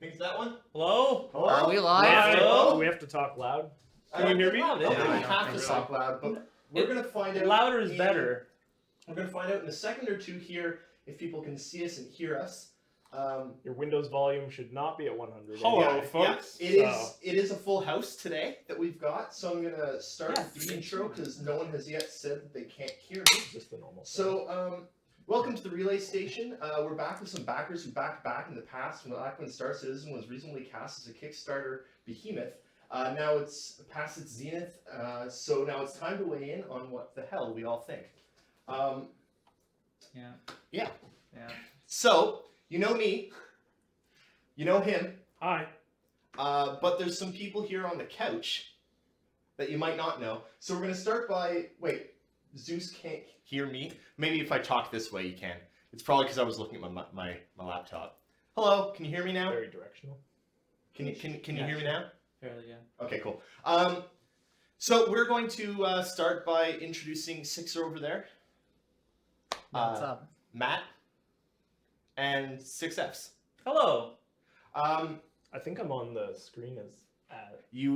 Think it's that one? Hello? Hello? Are we live? Hello? We have to talk loud. I Can you don't hear me? think- I don't think Yeah, we I have don't to think talk loud, but we're going to find out. Louder is in- better. We're going to find out in a second or two here if people can see us and hear us. Your Windows volume should not be at 100. Hello, Yeah, folks. yeah. It is a full house today that we've got, so I'm going to start Yeah, with the intro because no one has yet said that they can't hear me. Just the normal. So, welcome to the Relay Station. We're back with some backers who backed back in the past back when Star Citizen was reasonably cast as a Kickstarter behemoth. Now it's past its zenith, so now it's time to weigh in on what the hell we all think. Yeah. So, you know me. You know him. Hi. But there's some people here on the couch that you might not know. So we're going to start by... Wait, Zeus can't hear me? Maybe if I talk this way you can. It's probably because I was looking at my laptop. Hello, can you hear me now? Very directional. Can you hear me now? Fairly, yeah. Okay, cool. So we're going to start by introducing Sixer over there. What's up? Matt. And 6Fs. Hello. I think I'm on the screen as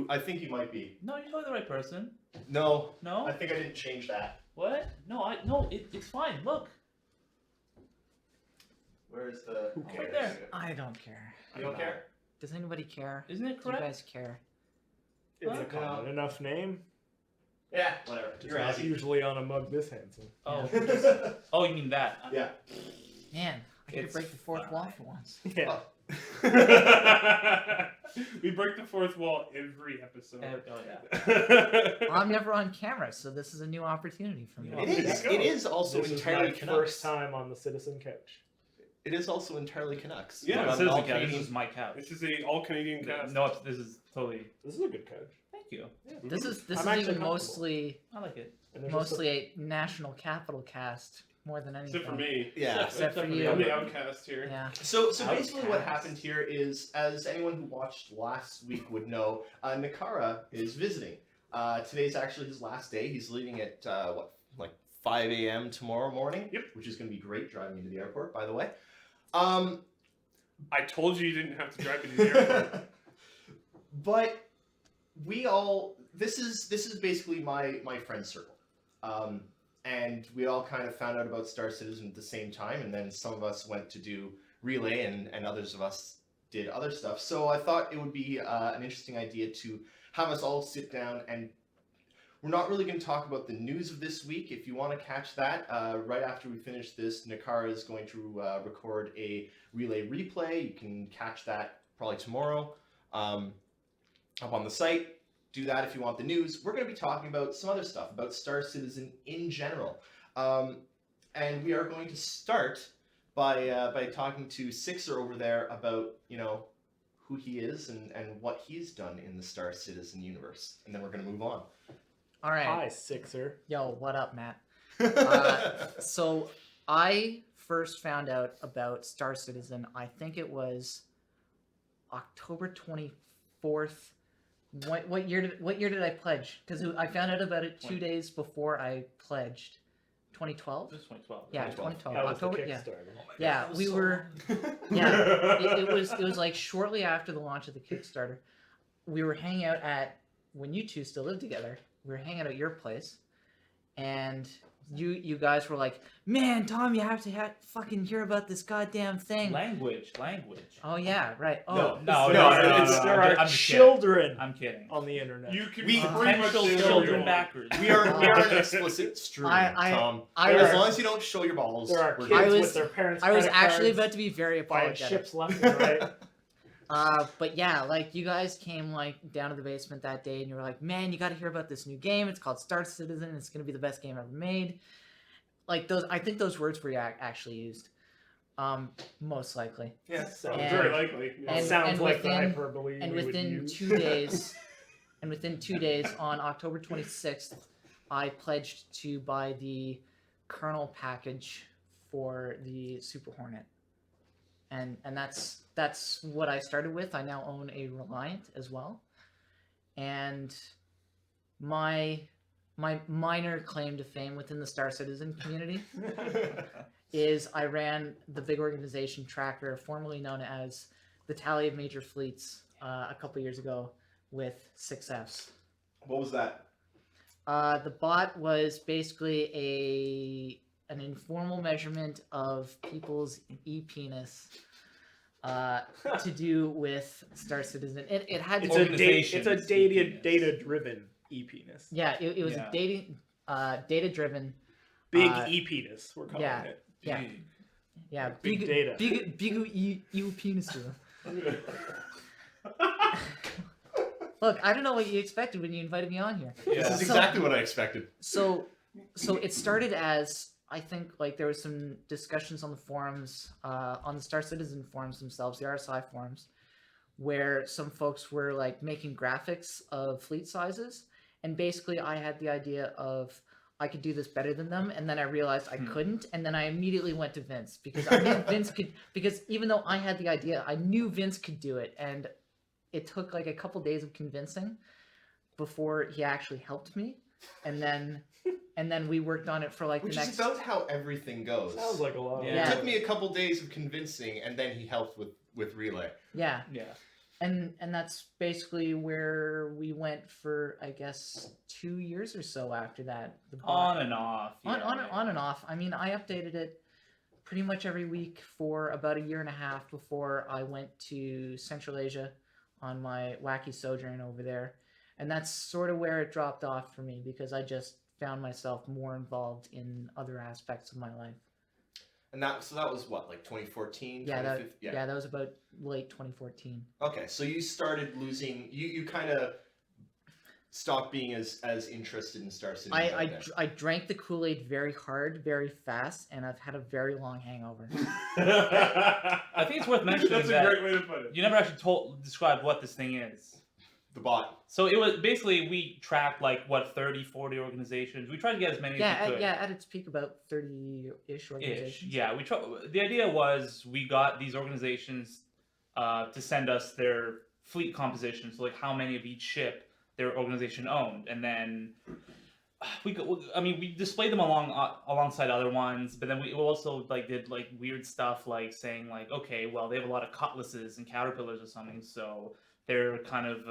I think you might be. No, you're totally the right person. No, No? I think I didn't change that. What? No, it's fine. Look. Where's the... Who Right cares? there. I don't care. You don't care? Does anybody care? Isn't it Do you correct? guys care? It's Huh? a common enough name. Yeah, whatever. It's You're not asking. usually on a mug this handsome. Oh. Yeah. Oh, you mean that? Yeah. Man, I could It's break the fourth wall fine. for once. Yeah. We break the fourth wall every episode. Oh, yeah. I'm never on camera, so this is a new opportunity for me. It is. It is also This is entirely my Canucks. first time on the Citizen couch. It is also entirely Canucks. Yeah, But it I'm This all is the couch. Canadian. This is my couch. This is a all Canadian cast. No, this is totally. This is a good couch. Thank you. This is I'm even actually comfortable. mostly I like it. And there's just mostly a national capital cast more than anything. Except for me. Yeah. Except for Except for you. I'm the outcast here. Yeah. So basically what Outcast. happened here is, as anyone who watched last week would know, Nakara is visiting. Today's actually his last day. He's leaving at, 5 a.m. tomorrow morning? Yep. Which is going to be great, driving into the airport, by the way. I told you didn't have to drive me to the airport. But we all... This is basically my friend circle. And we all kind of found out about Star Citizen at the same time, and then some of us went to do Relay, and others of us did other stuff. So I thought it would be an interesting idea to have us all sit down, and we're not really going to talk about the news of this week. If you want to catch that, right after we finish this, Nakara is going to record a Relay replay. You can catch that probably tomorrow up on the site. Do that if you want the news. We're going to be talking about some other stuff, about Star Citizen in general. And we are going to start by talking to Sixer over there about, who he is and what he's done in the Star Citizen universe. And then we're going to move on. All right. Hi, Sixer. Yo, what up, Matt? So I first found out about Star Citizen, I think it was October 24th. What year did I pledge? Because I found out about it 2 days before I pledged. 2012? This is 2012. Yeah, 2012. 2012. That was October. the Yeah. Kickstarter. Yeah, That was we so were. long. Yeah, it was like shortly after the launch of the Kickstarter. We were hanging out at, when you two still lived together, we were hanging out at your place, and you guys were like, "Man, Tom, you have to fucking hear about this goddamn thing." Language. Oh yeah, right. Oh, No, There are I'm just children I'm kidding. on the internet. You can We- pretty much Potential say whatever children you want. backers. We are an explicit stream, Tom. As long as you don't show your balls, There are we're kids good. I with their parents' I was credit actually cards, about to be very buying apologetic. ships left and right. But yeah, like you guys came like down to the basement that day, and you were like, "Man, you got to hear about this new game. It's called Star Citizen. It's gonna be the best game ever made." Like those, I think those words were actually used, most likely. Yeah. Sounds And- Very likely. Yeah. and- sounds like the within- hyperbole And we would within use. 2 days, on October 26th, I pledged to buy the kernel package for the Super Hornet, and that's what I started with. I now own a Reliant as well, and my minor claim to fame within the Star Citizen community is I ran the big organization Tracker, formerly known as the tally of major fleets a couple years ago with 6Fs. What was that? The bot was basically an informal measurement of people's e-penis to do with Star Citizen. It had It's Organizations, a e-penis. data-driven e-penis. yeah, it was Yeah. data-driven. Big Uh, e-penis, we're calling yeah. it. Yeah. Yeah, Big data. Big e-penis. Look, I don't know what you expected when you invited me on here. This is exactly what I expected. So it started as, I think, like there was some discussions on the forums, on the Star Citizen forums themselves, the RSI forums, where some folks were like making graphics of fleet sizes, and basically I had the idea of I could do this better than them, and then I realized I couldn't, and then I immediately went to Vince because I knew Vince could, because even though I had the idea, I knew Vince could do it, and it took like a couple days of convincing before he actually helped me, and then we worked on it for like Which the is next. about how everything goes. Sounds like a lot. Yeah. It took me a couple days of convincing, and then he helped with Relay. Yeah, Yeah. and that's basically where we went for, I guess, 2 years or so after that. The bot- On and off. on, yeah, on, yeah. on and off. I mean, I updated it pretty much every week for about a year and a half before I went to Central Asia on my wacky sojourn over there. And that's sort of where it dropped off for me because I just found myself more involved in other aspects of my life. And that was what, like 2014? Yeah, 2015? that was about late 2014. Okay, so you started losing. You kind of stopped being as interested in Star Citizen. I drank the Kool-Aid very hard, very fast, and I've had a very long hangover. I think it's worth mentioning That's a that great way to put it. you never actually described what this thing is. The bot. So it was basically, we tracked like, what, 30, 40 organizations. We tried to get as many as we could. At its peak, about 30-ish organizations. Yeah, the idea was we got these organizations to send us their fleet composition, so like how many of each ship their organization owned, and then we displayed them alongside other ones, but then we also like did like weird stuff like saying like, okay, well, they have a lot of cutlasses and caterpillars or something, so they're kind of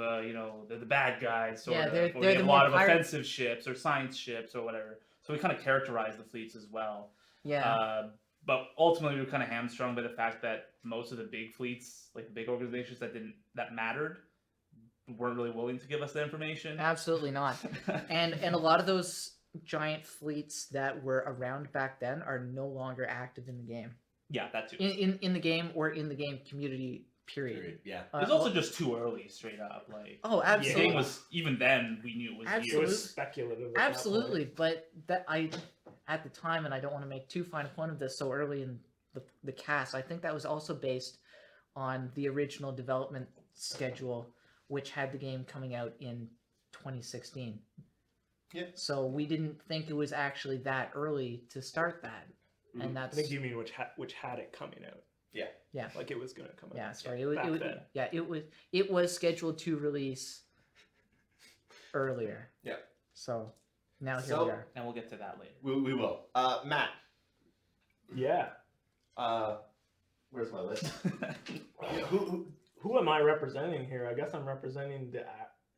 they're the bad guys, sort of. they're Or they have the a lot more of pirate- offensive ships or science ships or whatever. So we kind of characterized the fleets as well. Yeah. But ultimately, we were kind of hamstrung by the fact that most of the big fleets, like the big organizations that mattered, weren't really willing to give us the information. Absolutely not. And a lot of those giant fleets that were around back then are no longer active in the game. Yeah, that too. In the game or in the game community. Period. Yeah. It's also just too early, straight up. Like Oh, the absolutely. game was, even then we knew it was It Absolutely. was speculative. at that Absolutely, but at the time, and I don't want to make too fine a point of this so early in the cast, I think that was also based on the original development schedule, which had the game coming out in 2016. Yeah. So we didn't think it was actually that early to start that, Mhm. and I that's think you mean which had it coming out. Yeah. Yeah. Like it was gonna come out. yeah. Sorry, it was, back it was then. yeah. It was scheduled to release earlier. Yeah. So now here So- we are. and we'll get to that later. We will. Matt. Yeah. Where's my list? Yeah, Who am I representing here? I guess I'm representing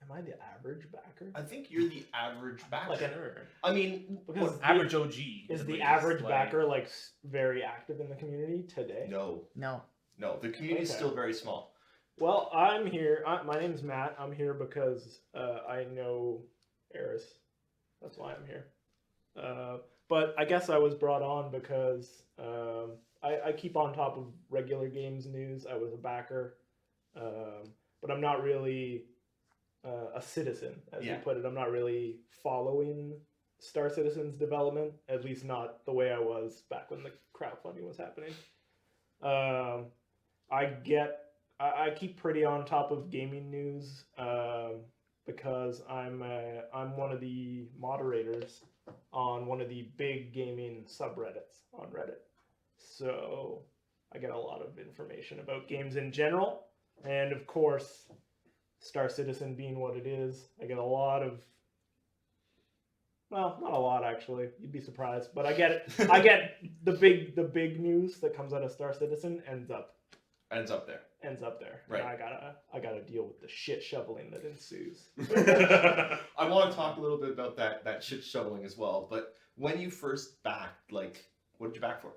am I the average backer? I think you're the average backer. Like I mean, Because Average OG. is at the least, average like- backer like very active in the community today? no. No. The community's Okay. still very small. Well, I'm here. My name's Matt. I'm here because I know Eris. That's why I'm here. But I guess I was brought on because I keep on top of regular games news. I was a backer, but I'm not really a citizen, as you Yeah. put it. I'm not really following Star Citizen's development, at least not the way I was back when the crowdfunding was happening. I keep pretty on top of gaming news because I'm one of the moderators on one of the big gaming subreddits on Reddit. So I get a lot of information about games in general, and of course, Star Citizen being what it is, I get a lot of. Well, not a lot actually. You'd be surprised, but I get it. I get the big news that comes out of Star Citizen ends up ends up there. ends up there. Right. And I gotta deal with the shit shoveling that ensues. I want to talk a little bit about that shit shoveling as well. But when you first backed, like, what did you back for?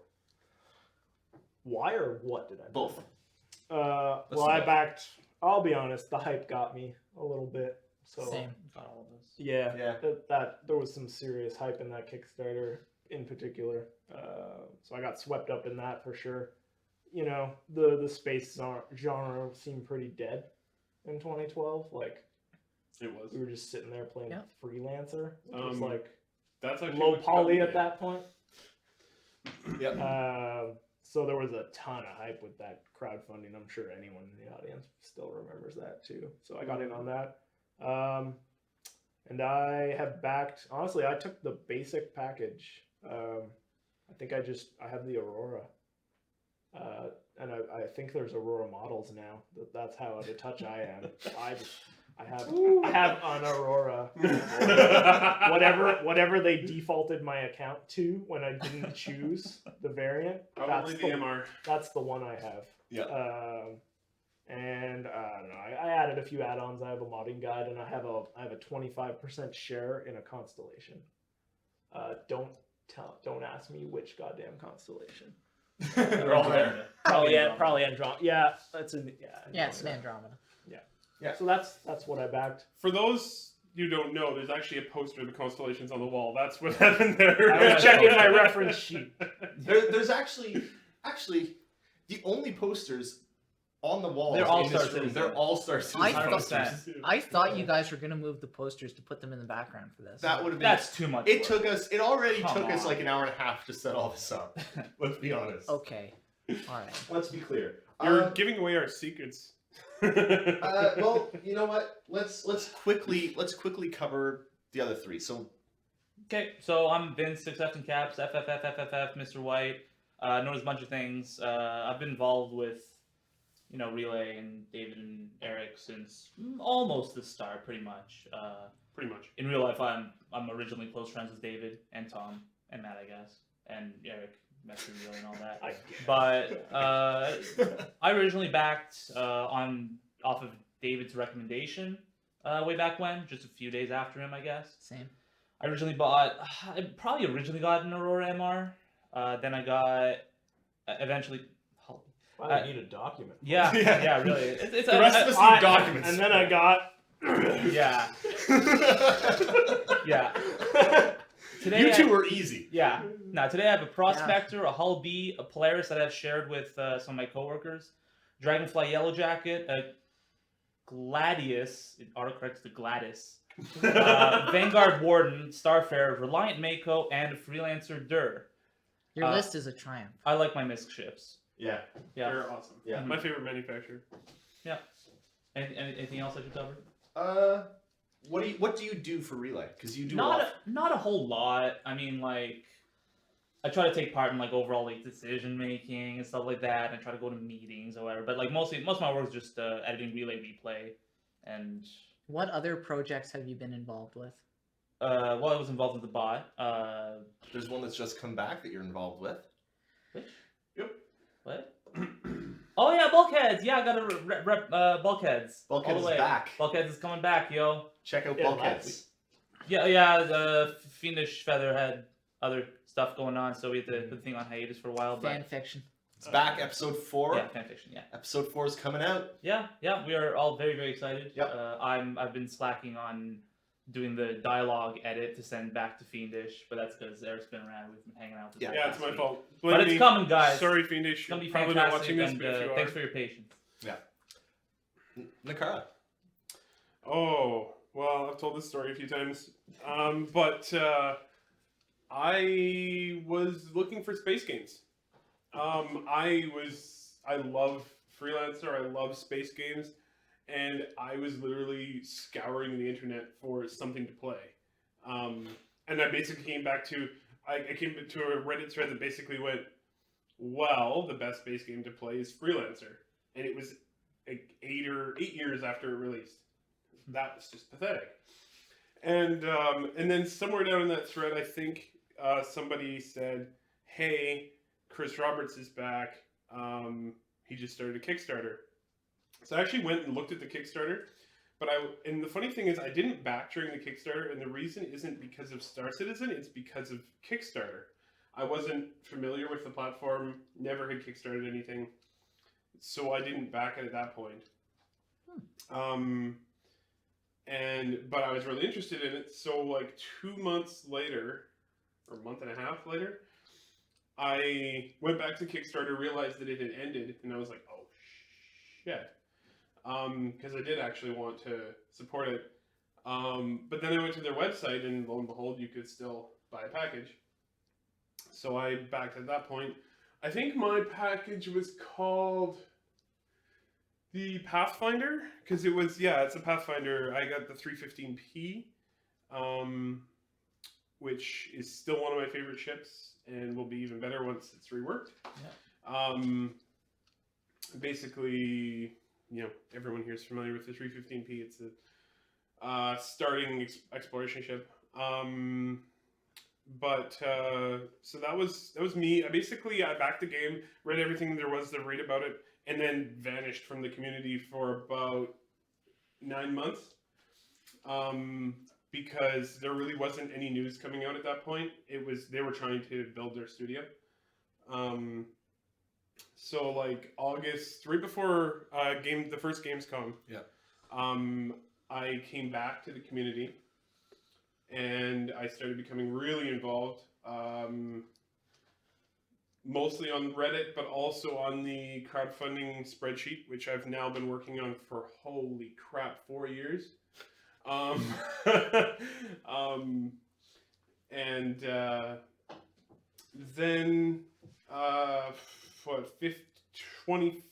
Why or what did I back? Both. Well, do I both. backed. I'll be honest. The hype got me a little bit. So Same. Got all of us. yeah, Yeah. that there was some serious hype in that Kickstarter in particular. So I got swept up in that for sure. You know, the space genre seemed pretty dead in 2012. Like It was. we were just sitting there playing Yeah. Freelancer. It was Um, like That's actually low what poly got at me. that point. Yep. So there was a ton of hype with that crowdfunding. I'm sure anyone in the audience still remembers that too. So I got in on that. And I have backed, honestly, I took the basic package. I think I have the Aurora. And I think there's Aurora models now. That's how out of touch I am. I have an Aurora. Whatever they defaulted my account to when I didn't choose the variant. Probably the MR. That's the one I have. Yeah. And I don't know. I added a few add-ons. I have a modding guide, and I have a 25% share in a constellation. Don't ask me which goddamn constellation. They're all there. Probably Andromeda. Yeah, that's in. Yeah, it's an Andromeda. Yeah. So that's what I backed. For those you don't know, there's actually a poster of the constellations on the wall. That's what happened there. I was checking my reference sheet. There's actually the only posters on the wall. They're all in this Star room, Citizen. They're all Star Citizen I thought- posters. I thought you guys were gonna move the posters to put them in the background for this. That would have been. That's too much. It work. took us. It already Come took us on. like an hour and a half to set all this up. Let's be honest. Okay. All right. Let's be clear. You're giving away our secrets. Well, you know what? Let's quickly cover the other three. So Okay, so I'm Vince, 6F in caps, FFFFFF, Mr. White. Known as a bunch of things. I've been involved with, Relay and David and Eric since almost the start, pretty much. Pretty much. In real life, I'm originally close friends with David and Tom and Matt, I guess, and Eric, met through Relay and all that. But I originally backed off of David's recommendation way back when, just a few days after him, I guess. Same. I originally got an Aurora MR. Then I got eventually. I need a document. Yeah, Yeah. yeah, really. It's The rest of us I- need documents. And then I got. Yeah, yeah. Today You two were easy. Yeah. Now today I have a Prospector, a Hull B, a Polaris that I've shared with some of my coworkers, Dragonfly Yellow Jacket, a Gladius, autocorrects to Gladys, Vanguard Warden, Starfarer, Reliant Mako, and Freelancer Dur. Your list is a triumph. I like my MISC ships. Yeah. Yeah. They're awesome. Yeah. My favorite manufacturer. Anything else I should cover? What do you do for Relay? Because you do Not a whole lot. I mean, like, I try to take part in like overall like decision making and stuff like that, and try to go to meetings or whatever. But like most of my work is just editing Relay replay, and What other projects have you been involved with? I was involved with the bot. There's one that's just come back that you're involved with. Which? Yep. What? Oh yeah, Bulkheads. Yeah, I got to rep Bulkheads. all Bulkhead the is way. back. Bulkheads is coming back, yo. Check out Yeah, Bulkheads. Yeah. The Fiendish Feather had other stuff going on, so we had to put the thing on hiatus for a while. But Fan fiction. It's back, episode 4. yeah, fanfiction. Yeah. Episode 4 is coming out. Yeah. We are all very, very excited. Yep. I've been slacking on doing the dialogue edit to send back to Fiendish, but that's because Eric's been around. We've been hanging out. With Yeah. him Yeah, last it's my week. fault. But Blame it's me. coming, guys. Sorry, Fiendish. It's gonna be You're probably not fantastic, watching this, and but if you thanks are. for your patience. Nakara. Oh, well, I've told this story a few times. But I was looking for space games. I love Freelancer, I love space games, and I was literally scouring the internet for something to play. And I basically came back to, I came to a Reddit thread that basically went, well, the best space game to play is Freelancer. And it was like 8 years after it released. That was just pathetic. And then somewhere down in that thread, I think somebody said, "Hey, Chris Roberts is back. He just started a Kickstarter. So I actually went and looked at the Kickstarter, and the funny thing is I didn't back during the Kickstarter, and the reason isn't because of Star Citizen, it's because of Kickstarter. I wasn't familiar with the platform, never had Kickstarted anything, so I didn't back it at that point. But I was really interested in it, so like 2 months later, or a month and a half later, I went back to Kickstarter, realized that it had ended, and I was like, oh shit. Because I did actually want to support it. But then I went to their website, and lo and behold, you could still buy a package. So I backed at that point. I think my package was called the Pathfinder, because it was, it's a Pathfinder. I got the 315p, which is still one of my favorite ships, and will be even better once it's reworked. Yeah. Basically, everyone here is familiar with the 315p. It's a starting exploration ship. So that was me. I backed the game, read everything there was to read about it, and then vanished from the community for about 9 months. Because there really wasn't any news coming out at that point. They were trying to build their studio. So like August, right before the first Gamescom, I came back to the community, and I started becoming really involved, mostly on Reddit, but also on the crowdfunding spreadsheet, which I've now been working on for, holy crap, 4 years. Then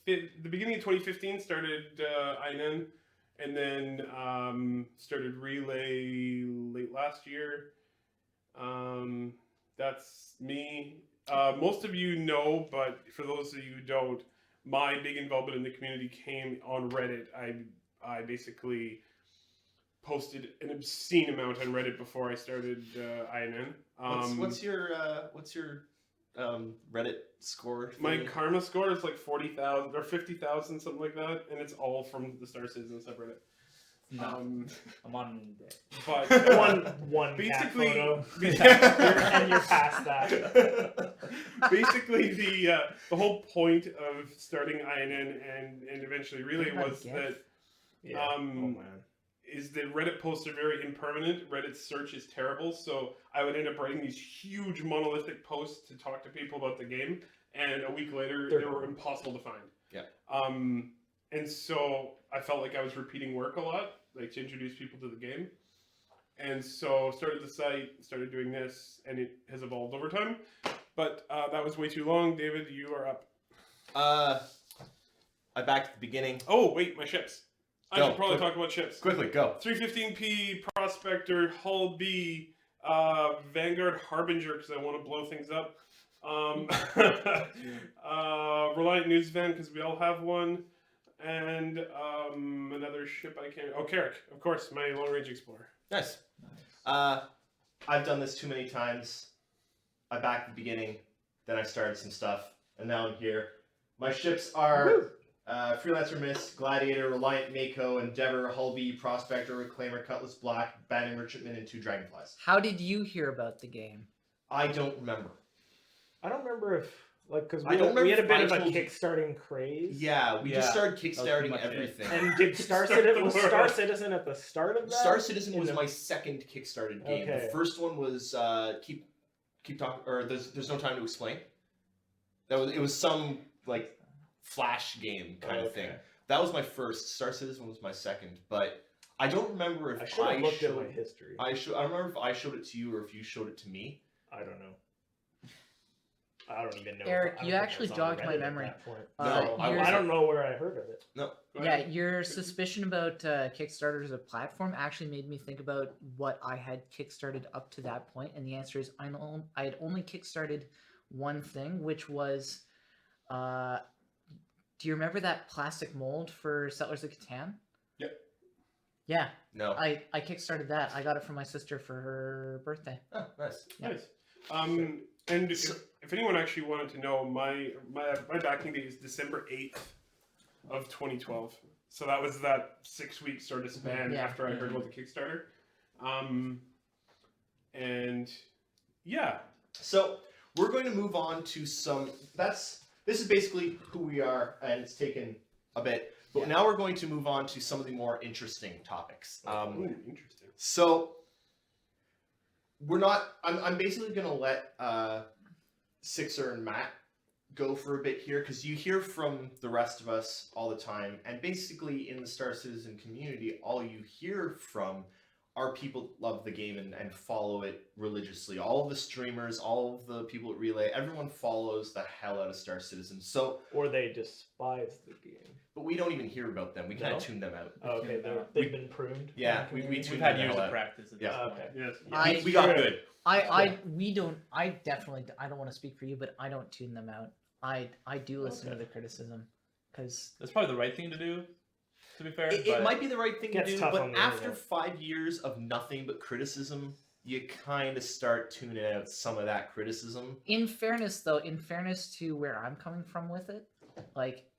the beginning of 2015 started INN, and then started Relay late last year. That's me. Most of you know, but for those of you who don't, my big involvement in the community came on Reddit. I basically posted an obscene amount on Reddit before I started INN. What's your Reddit score? My karma score is like 40,000 or 50,000, something like that, and it's all from the Star Citizen subreddit. No, I'm on it. But one basically, cat photo. And you're past that. Basically, the whole point of starting INN and eventually Relay was that is that Reddit posts are very impermanent. Reddit's search is terrible, so I would end up writing these huge monolithic posts to talk to people about the game, and a week later they were impossible to find. Yeah. And so I felt like I was repeating work a lot, like to introduce people to the game. And so started the site, started doing this, and it has evolved over time. But that was way too long. David, you are up. I backed at the beginning. Oh, wait, my ships. I should probably talk about ships. Quickly, go. 315p, Prospector, Hull B, Vanguard Harbinger, because I want to blow things up. Reliant News Van, because we all have one. And another ship I can't... Oh, Carrick, of course, my long-range explorer. Nice. I've done this too many times. I backed at the beginning, then I started some stuff, and now I'm here. My ships are... Freelancer Mist, Gladiator, Reliant Mako, Endeavor, Hull B, Prospector, Reclaimer, Cutlass Black, Banding Merchantman, and 2 Dragonflies. How did you hear about the game? I don't remember. I don't remember if, because I don't we had a bit remember of a if I told you- kickstarting craze. Yeah, we just started kickstarting much it. everything. And did Star Citizen at the start of that? Star Citizen was my second kickstarted game. Okay. The first one was keep talking, or there's no time to explain. It was some like Flash game kind of thing. That was my first. Star Citizen was my second, but I don't remember if I should have looked at my history. I don't remember if I showed it to you or if you showed it to me. I don't know. I don't even know. Eric, I don't you think actually I was on jogged my Reddit at memory. that point. No, I don't know where I heard of it. No. Go Yeah, ahead. your suspicion about Kickstarter as a platform actually made me think about what I had kickstarted up to that point, and the answer is I had only kickstarted one thing, which was, do you remember that plastic mold for Settlers of Catan? Yep. Yeah, No. I kickstarted that. I got it from my sister for her birthday. Oh, nice. Yeah. Nice. And if anyone actually wanted to know, my backing date is December 8th, of 2012. So that was that 6-week sort of span Yeah. after I heard about the Kickstarter. And yeah, So we're going to move on to some. This is basically who we are, and it's taken a bit. But now we're going to move on to some of the more interesting topics. ooh, interesting. So we're not. I'm basically going to let Sixer and Matt go for a bit here, because you hear from the rest of us all the time, and basically in the Star Citizen community, all you hear from are people that love the game and follow it religiously. All of the streamers, all of the people at Relay, everyone follows the hell out of Star Citizen. So, Or they despise the game. but we don't even hear about them. We kind No? of tune them out. Okay, they've been pruned. Yeah, from the we community? tune We've had them years hell of out. practice at this Yeah. point. Okay. Yes. I- We got good. We don't. I definitely. I don't want to speak for you, but I don't tune them out. I do listen to the criticism, because That's probably the right thing to do. To be fair, It but might be the right thing to Gets do, tough but on the after internet. 5 years of nothing but criticism, you kind of start tuning out some of that criticism. in fairness, though, in fairness to where I'm coming from with it, like,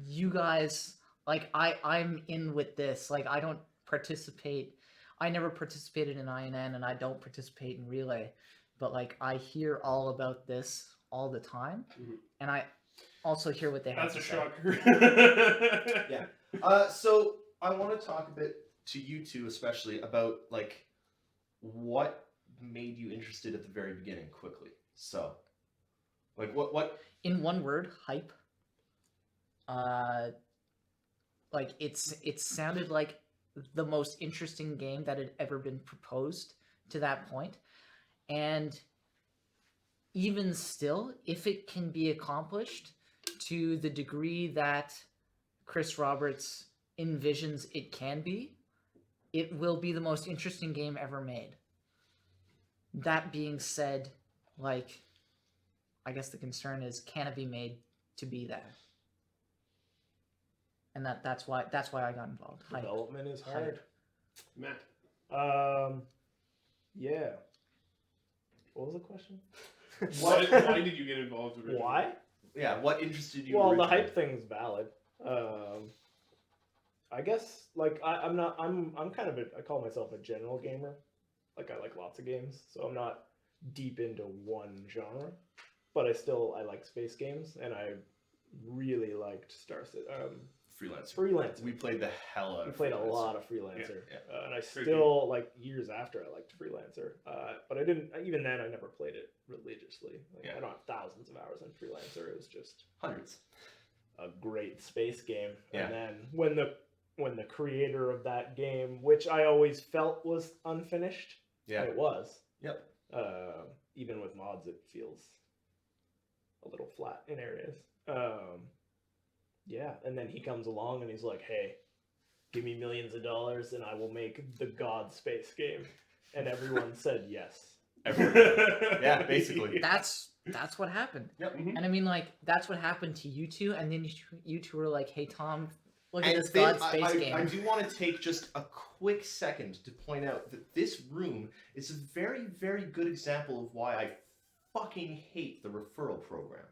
you guys, like, I'm in with this. Like, I don't participate. I never participated in INN, and I don't participate in Relay, but like, I hear all about this all the time, Mhm. and I also hear what they have That's to a say. shocker. Yeah. So I want to talk a bit to you two, especially about like what made you interested at the very beginning. Quickly, so like what? In one word, hype. Like, it sounded like the most interesting game that had ever been proposed to that point. And even still, if it can be accomplished to the degree that Chris Roberts envisions it can be, it will be the most interesting game ever made. That being said, like, I guess the concern is, can it be made to be that? And that's why I got involved. Hype. Development is hard. Matt. Yeah. What was the question? Why did you get involved originally? Why? Yeah, what interested you? Well, the originally? hype thing's valid. I guess like I'm kind of I call myself a general gamer. Like, I like lots of games, so I'm not deep into one genre, but I like space games, and I really liked Freelancer. Freelancer. We played the hell out. We of played a Freelancer. lot of Freelancer, Yeah, and I Great still like years after I liked Freelancer. But I didn't even then. I never played it religiously. Like, Yeah. I don't have thousands of hours in Freelancer. It was just Hundreds. a great space game. Yeah. And then when the creator of that game, which I always felt was unfinished, Yeah. it was. Yep. Even with mods, it feels a little flat in areas. Yeah, and then he comes along and he's like, "Hey, give me millions of dollars and I will make the God space game," and everyone said yes. Yeah, basically. That's what happened. Yep. Mhm. And I mean, like, that's what happened to you two. And then you two were like, "Hey, Tom, look at And this then God space game." I do want to take just a quick second to point out that this room is a very, very good example of why I fucking hate the referral program.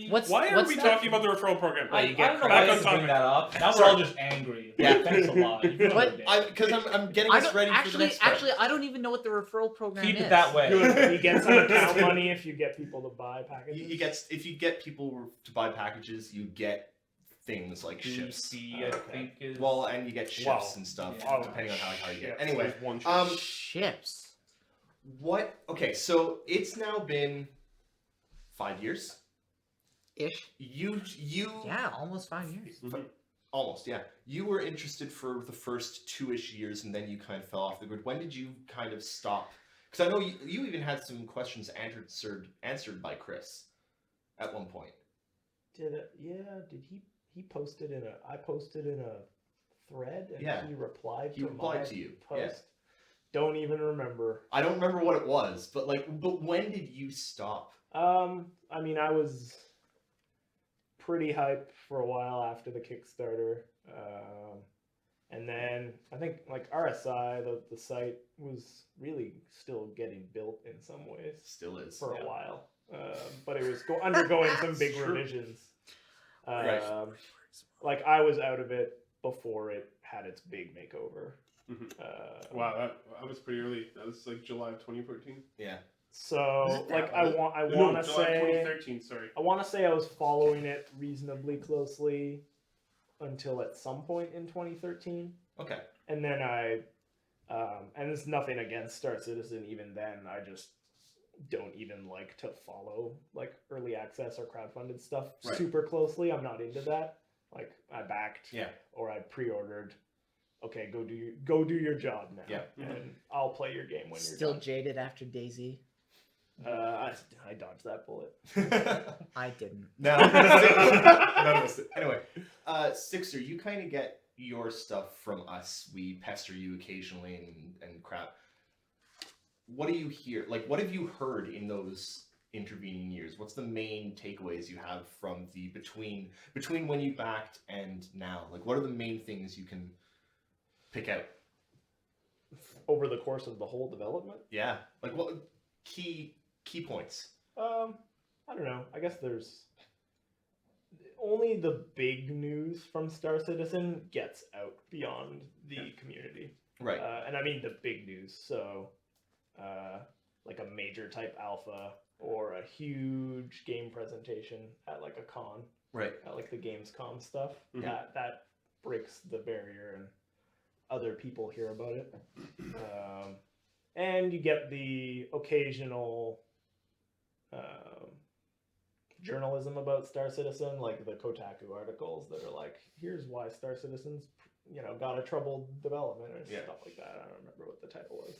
What's Why are we that? talking about the referral program? I you don't get know back why on you bring topic. that up. Now Sorry. we're all just angry. Yeah. Thanks a lot. You've ruined What? our day. Because I'm getting I us don't, ready for the actually, next part. actually, I don't even know what the referral program Keep is. it that way. Good. You get some account money if you get people to buy packages. You get if you get people to buy packages, you get things like ships. DC, I think is. Well, and you get ships Wow. and stuff Yeah. depending on how you get. Shit, Anyway, there's one shit. Ships. what? Okay, so it's now been 5 years. Ish. You Yeah, almost 5 years. Mhm. almost, yeah. You were interested for the first 2-ish years, and then you kind of fell off the grid. When did you kind of stop? Because I know you even had some questions answered by Chris at one point. Did he posted in a I posted in a thread and Yeah. he replied He to replied my to you, post. yeah. Don't even remember. I don't remember what it was, but when did you stop? I mean, I was pretty hyped for a while after the Kickstarter. And then I think like RSI, the site was really still getting built in some ways Still is for yeah. a while. But it was undergoing some big Sure. revisions. Right. Like I was out of it before it had its big makeover. Mhm. Wow. That was pretty early. That was like July of 2014. Yeah. So Was it that like late? I No, want to July of say 2013. Sorry. I want to say I was following it reasonably closely until at some point in 2013, Okay. and then and it's nothing against Star Citizen. Even then, I just don't even like to follow like early access or crowdfunded stuff Right. super closely. I'm not into that. Like I backed Yeah. or I pre-ordered. Okay, go do your job now. Yeah. And I'll play your game when Still you're done. jaded after Daisy. I dodged that bullet. I didn't. No. None of us did. Anyway, Sixer, you kind of get your stuff from us. We pester you occasionally and crap. What do you hear? Like, what have you heard in those intervening years? What's the main takeaways you have from the between when you backed and now? Like, what are the main things you can pick out? Over the course of the whole development? Yeah. Like, what key points? I don't know. I guess there's only the big news from Star Citizen gets out beyond the community. Right. And I mean the big news. So, like a major type alpha or a huge game presentation at like a con, Right. at like the Gamescom stuff. Mhm. That breaks the barrier and other people hear about it. And you get the occasional journalism about Star Citizen, like the Kotaku articles that are like, here's why Star Citizen's, got a troubled development or Yeah. stuff like that. I don't remember what the title was.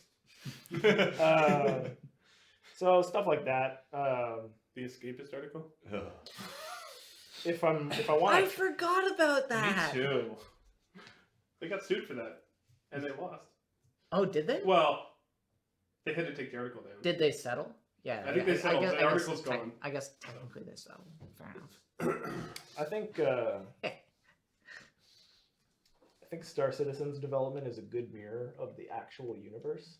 So stuff like that. The Escapist article. If I I want to, forgot about that. Me too. They got sued for that, and they lost. Oh, did they? Well, they had to take the article down. Did they settle? Yeah. I think they settled. The article's tec- gone. I guess technically they settled. Fair enough. I think Star Citizen's development is a good mirror of the actual universe.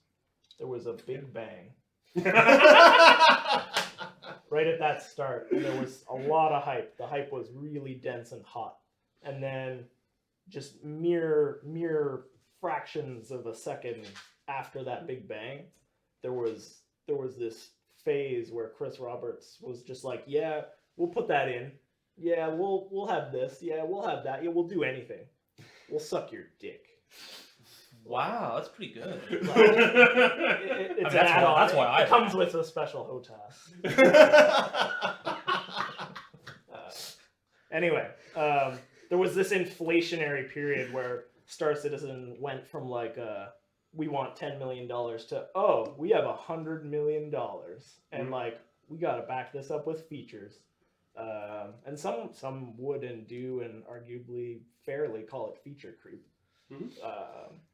There was a big bang right at that start, and there was a lot of hype. The hype was really dense and hot, and then just mere fractions of a second after that big bang, there was this phase where Chris Roberts was just like, yeah, we'll put that in, yeah, we'll have this, yeah, we'll have that, yeah, we'll do anything, we'll suck your dick. Wow, that's pretty good. It's that's an why- add-on. that's why I it comes buy it. with a special HOTAS. Anyway, there was this inflationary period where Star Citizen went from like we want $10 million to we have $100 million, and like we got to back this up with features. And some would and do and arguably fairly call it feature creep. Mhm.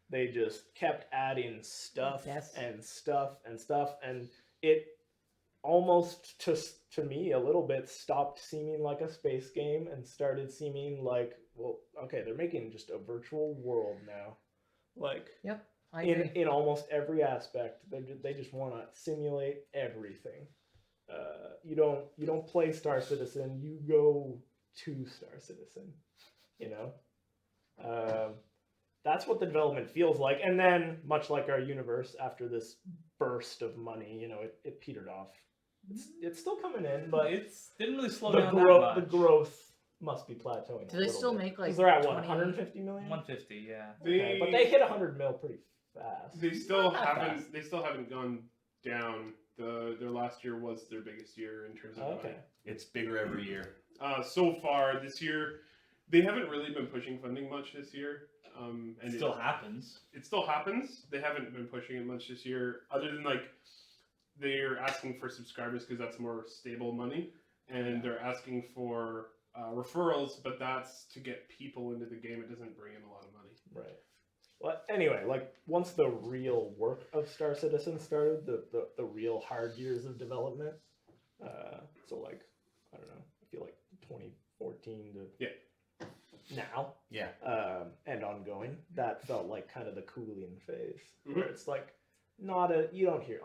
They just kept adding stuff Yes. and stuff and stuff, and it almost to me a little bit stopped seeming like a space game and started seeming like, well, okay, they're making just a virtual world now, like I agree. in almost every aspect. They just want to simulate everything. You don't play Star Citizen, you go to Star Citizen, that's what the development feels like. And then, much like our universe, after this burst of money, it petered off. It's still coming in, but It didn't really slow the down growth that the much. growth must be plateauing. Do they still make, like, 'cause they're at what, 20 150 million? 150, yeah. Okay, but they hit 100 mil pretty fast. They still Not that haven't. fast. They still haven't gone down. Their last year was their biggest year in terms of Okay. money. It's bigger every year. So far this year, they haven't really been pushing funding much this year. And It still happens. It still happens. They haven't been pushing it much this year, other than like they're asking for subscribers because that's more stable money, and they're asking for referrals, but that's to get people into the game. It doesn't bring in a lot of money. Right. Well, anyway, like once the real work of Star Citizen started, the real hard years of development. So like, I don't know. I feel like 2014 to now. Yeah. And ongoing. That felt like kind of the cooling phase, Mhm. where it's like you don't hear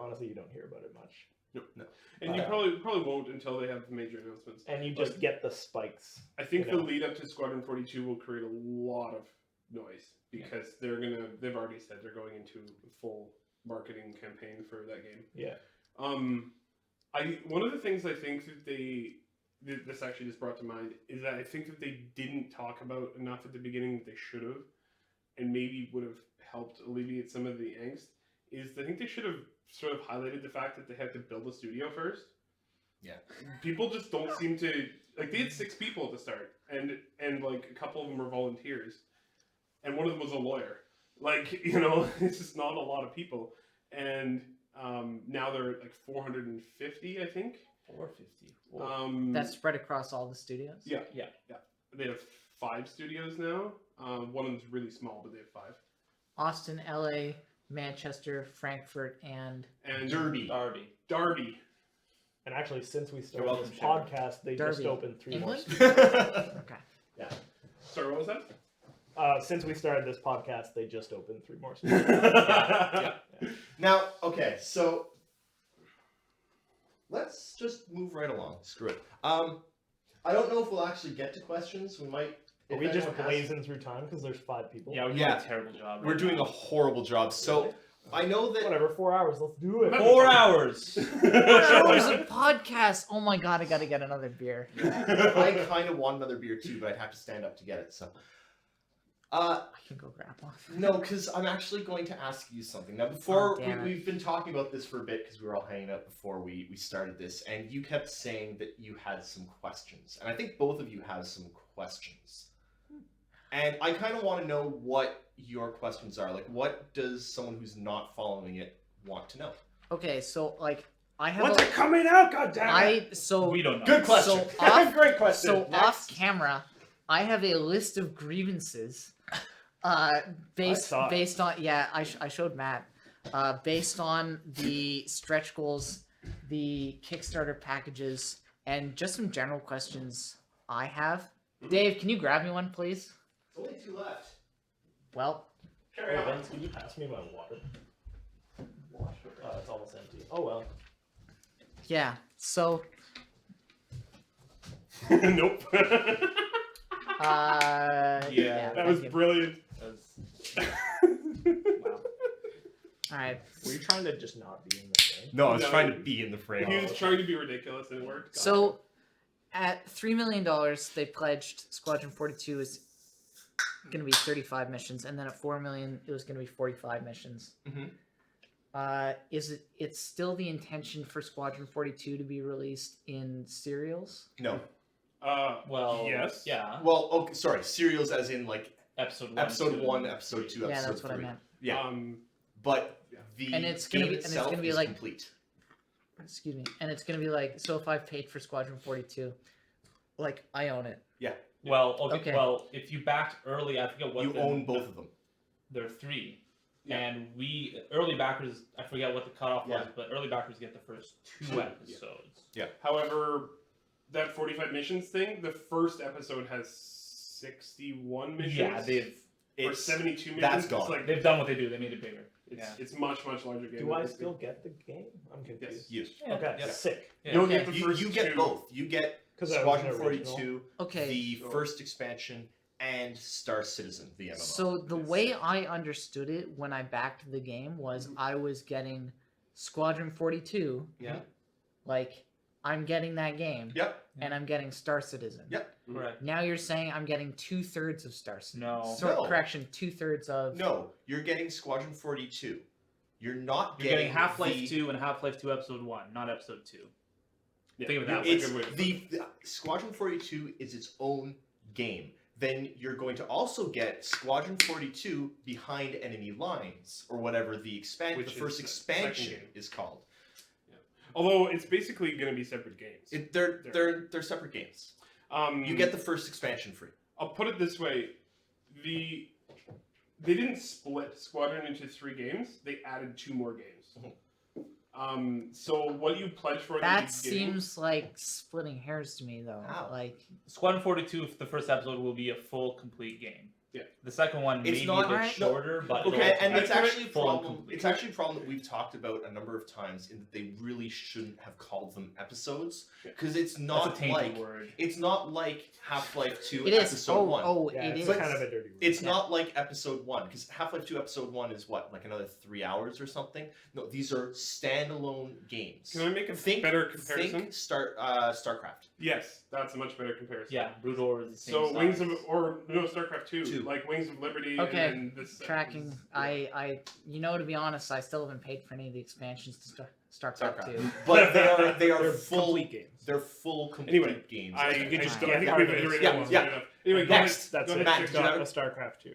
about it much. No. And you probably won't until they have major announcements. And you just get the spikes. I think You the know. lead up to Squadron 42 will create a lot of noise because they've already said they're going into a full marketing campaign for that game. Yeah. One of the things I think that this actually just brought to mind is that I think that they didn't talk about enough at the beginning that they should have, and maybe would have helped alleviate some of the angst. Is I think they should have sort of highlighted the fact that they had to build a studio first. Yeah. People just don't seem to like. They had 6 people at the start, and like a couple of them were volunteers, and one of them was a lawyer. Like, you know, it's just not a lot of people, and now they're at like 450, I think. 450. That's spread across all the studios. Yeah. They have 5 studios now. One of them's really small, but they have 5. Austin, LA, Manchester, Frankfurt, and Derby. Darby. And actually, since we You're started welcome, this Shepard. podcast, they just Derby. opened 3 more. England? Okay. Yeah. Sorry, what was that? Since we started this podcast, they just opened 3 more. Yeah. Now, okay, so let's just move right along. Screw it. I don't know if we'll actually get to questions. We might. Are if we just anyone has- blazing through time because there's 5 people? Yeah, we're doing Yeah. a terrible job. We're right doing now. a horrible job. So I know that Whatever, 4 hours. Let's do it. 4 hours. 4 hours of podcast. Oh my god, I gotta get another beer. I kind of want another beer too, but I'd have to stand up to get it. So, I can go grab one. no, because I'm actually going to ask you something. Now, before Oh, damn it. we've been talking about this for a bit because we were all hanging out before we started this, and you kept saying that you had some questions, and I think both of you have some questions. And I kind of want to know what your questions are. Like, what does someone who's not following it want to know? Okay, so like I have When's it coming out? God damn it! We don't know. Good question. So off, Great question. so Next. off camera, I have a list of grievances, based saw it. based on I showed Matt, based on the stretch goals, the Kickstarter packages, and just some general questions I have. Dave, can you grab me one, please? Only 2 left. Well, Carry Oh, on. Vince, can you pass me my water? It's almost empty. Oh well. yeah. So, Nope. yeah. That was thank you. brilliant. Wow. All right. Were you trying to just not be in the game? No, I was No. trying to be in the frame. He was trying to be ridiculous and it worked. So, at $3 million, they pledged Squadron 42 is going to be 35 missions, and then at $4 million, it was going to be 45 missions. Mhm. It's still the intention for Squadron 42 to be released in serials? No. Well, yes. Yeah. Well, okay, sorry. Serials as in like Episode 1. episode 2, 1, episode 2, Yeah, episode that's 3. what I meant. Yeah. Um, But Yeah. the And it's game gonna be- and it's itself gonna be is like- complete. Excuse me. And it's going to be like, so if I've paid for Squadron 42, like, I own it. Well, okay, Okay. Well, if you backed early, I forget what You own both of them. There are 3. Yeah. And we early backers, I forget what the cutoff was, Yeah. but early backers get the first 2 episodes. however, that 45 missions thing, the first episode has 61 missions. Yeah, they've or It's 72 missions. that's It's gone. like they've done what they do. They made it bigger. it's much larger game. Do I still get the game? I'm confused. Yes. Yeah. Okay, Yeah. sick. Yeah. You'll Okay. get the You, first you get 2. both. You get 'Cause I was Squadron an original. 42, Okay. the first expansion, and Star Citizen, the MMO. So the way I understood it when I backed the game was I was getting Squadron 42, Yeah. like I'm getting that game, Yep. and I'm getting Star Citizen. Yep. Correct. Now you're saying I'm getting 2/3 of Star Citizen. No. So, No. correction, 2/3 of. No, you're getting Squadron 42. You're not You're getting Half-Life the, 2 and Half-Life 2 Episode 1, not Episode 2. Yeah. Think of it that way. It's Good way to put it. the Squadron 42 is its own game. Then you're going to also get Squadron 42 Behind Enemy Lines, or whatever the Which the is first the second expansion game. is called. Although it's basically going to be separate games. They're separate games. You get the first expansion free. I'll put it this way: they didn't split Squadron into 3 games. They added 2 more games. So what you pledge for at That the beginning, seems like splitting hairs to me, though. How? Like, Squadron 42, the first episode, will be a full, complete game. The second one It's may not- be a bit Alright. shorter, but Okay, it'll and be it's actually a full and problem. complete. It's actually a problem that we've talked about a number of times in that they really shouldn't have called them episodes because it's That's a not tainted like word. it's not like Half-Life 2 It is. episode 1. Yeah, It it's is. kind of a dirty word. It's Yeah. not like episode 1 because Half-Life 2 episode 1 is what, like another 3 hours or something. No, these are standalone games. Can I make a Think- better comparison? Think StarCraft. Yes, that's a much better comparison. Yeah, Broodor is the same So size. Wings of StarCraft 2, Two. like Wings of Liberty. Okay, And then this Tracking. yeah. To be honest, I still haven't paid for any of the expansions to StarCraft 2. But they are They're full complete games. They're full complete Anyway, games. I You can just I get think part we've of it. iterated Yeah, on this yeah. enough. Anyway, go Next. ahead. That's Go it. ahead. Matt, Got do you a StarCraft 2.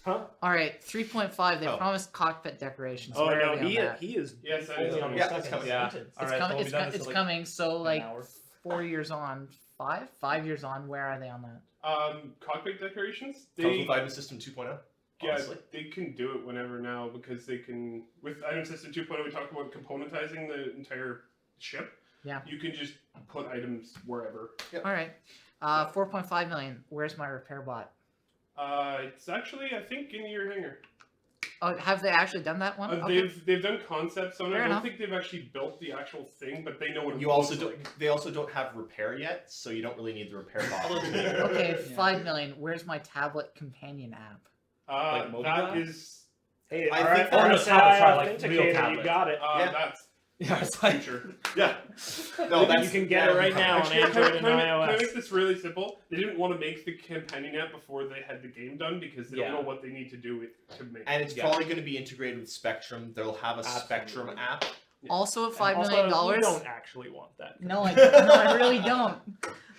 All right, 3.5. They Oh. promised cockpit decorations. Oh Where no, are we on that? he is Yes, that only is on coming. the Yeah, second it's coming. Yeah. sentence. All It's right, coming. so It's, we've done co- this it's for, like, coming. So like hour. 4 years on, 5 years on. Where are they on that? Cockpit decorations. Comes with Item System 2.0. Yeah, Honestly. they can do it whenever now because they can. With Item System 2.0, we talk about componentizing the entire ship. Yeah. You can just put items wherever. All right, 4.5 million. Where's my repair bot? It's actually, I think, in your hangar. Oh, have they actually done that one? Okay. They've done concepts on it. Fair I don't enough. think they've actually built the actual thing, but they know what it You also looks don't. like. They also don't have repair yet, so you don't really need the repair bot. Okay, Yeah. 5 million. Where's my tablet companion app? Like mobile That app? is. Hey, I alright, think- Oh, no, RSI tablet, sorry, like authenticator, real you tablet. got it. Yeah. That's Yeah, it's like future. Yeah. No, that's You can get it right now on Actually, Android and can I iOS. make this really simple? They didn't want to make the companion app before they had the game done because they Yeah. don't know what they need to do to make it. And it's Yeah. probably going to be integrated with Spectrum. They'll have a Spectrum Absolutely. app. Also, at $5 Also, million you dollars. don't actually want that. No, I really don't.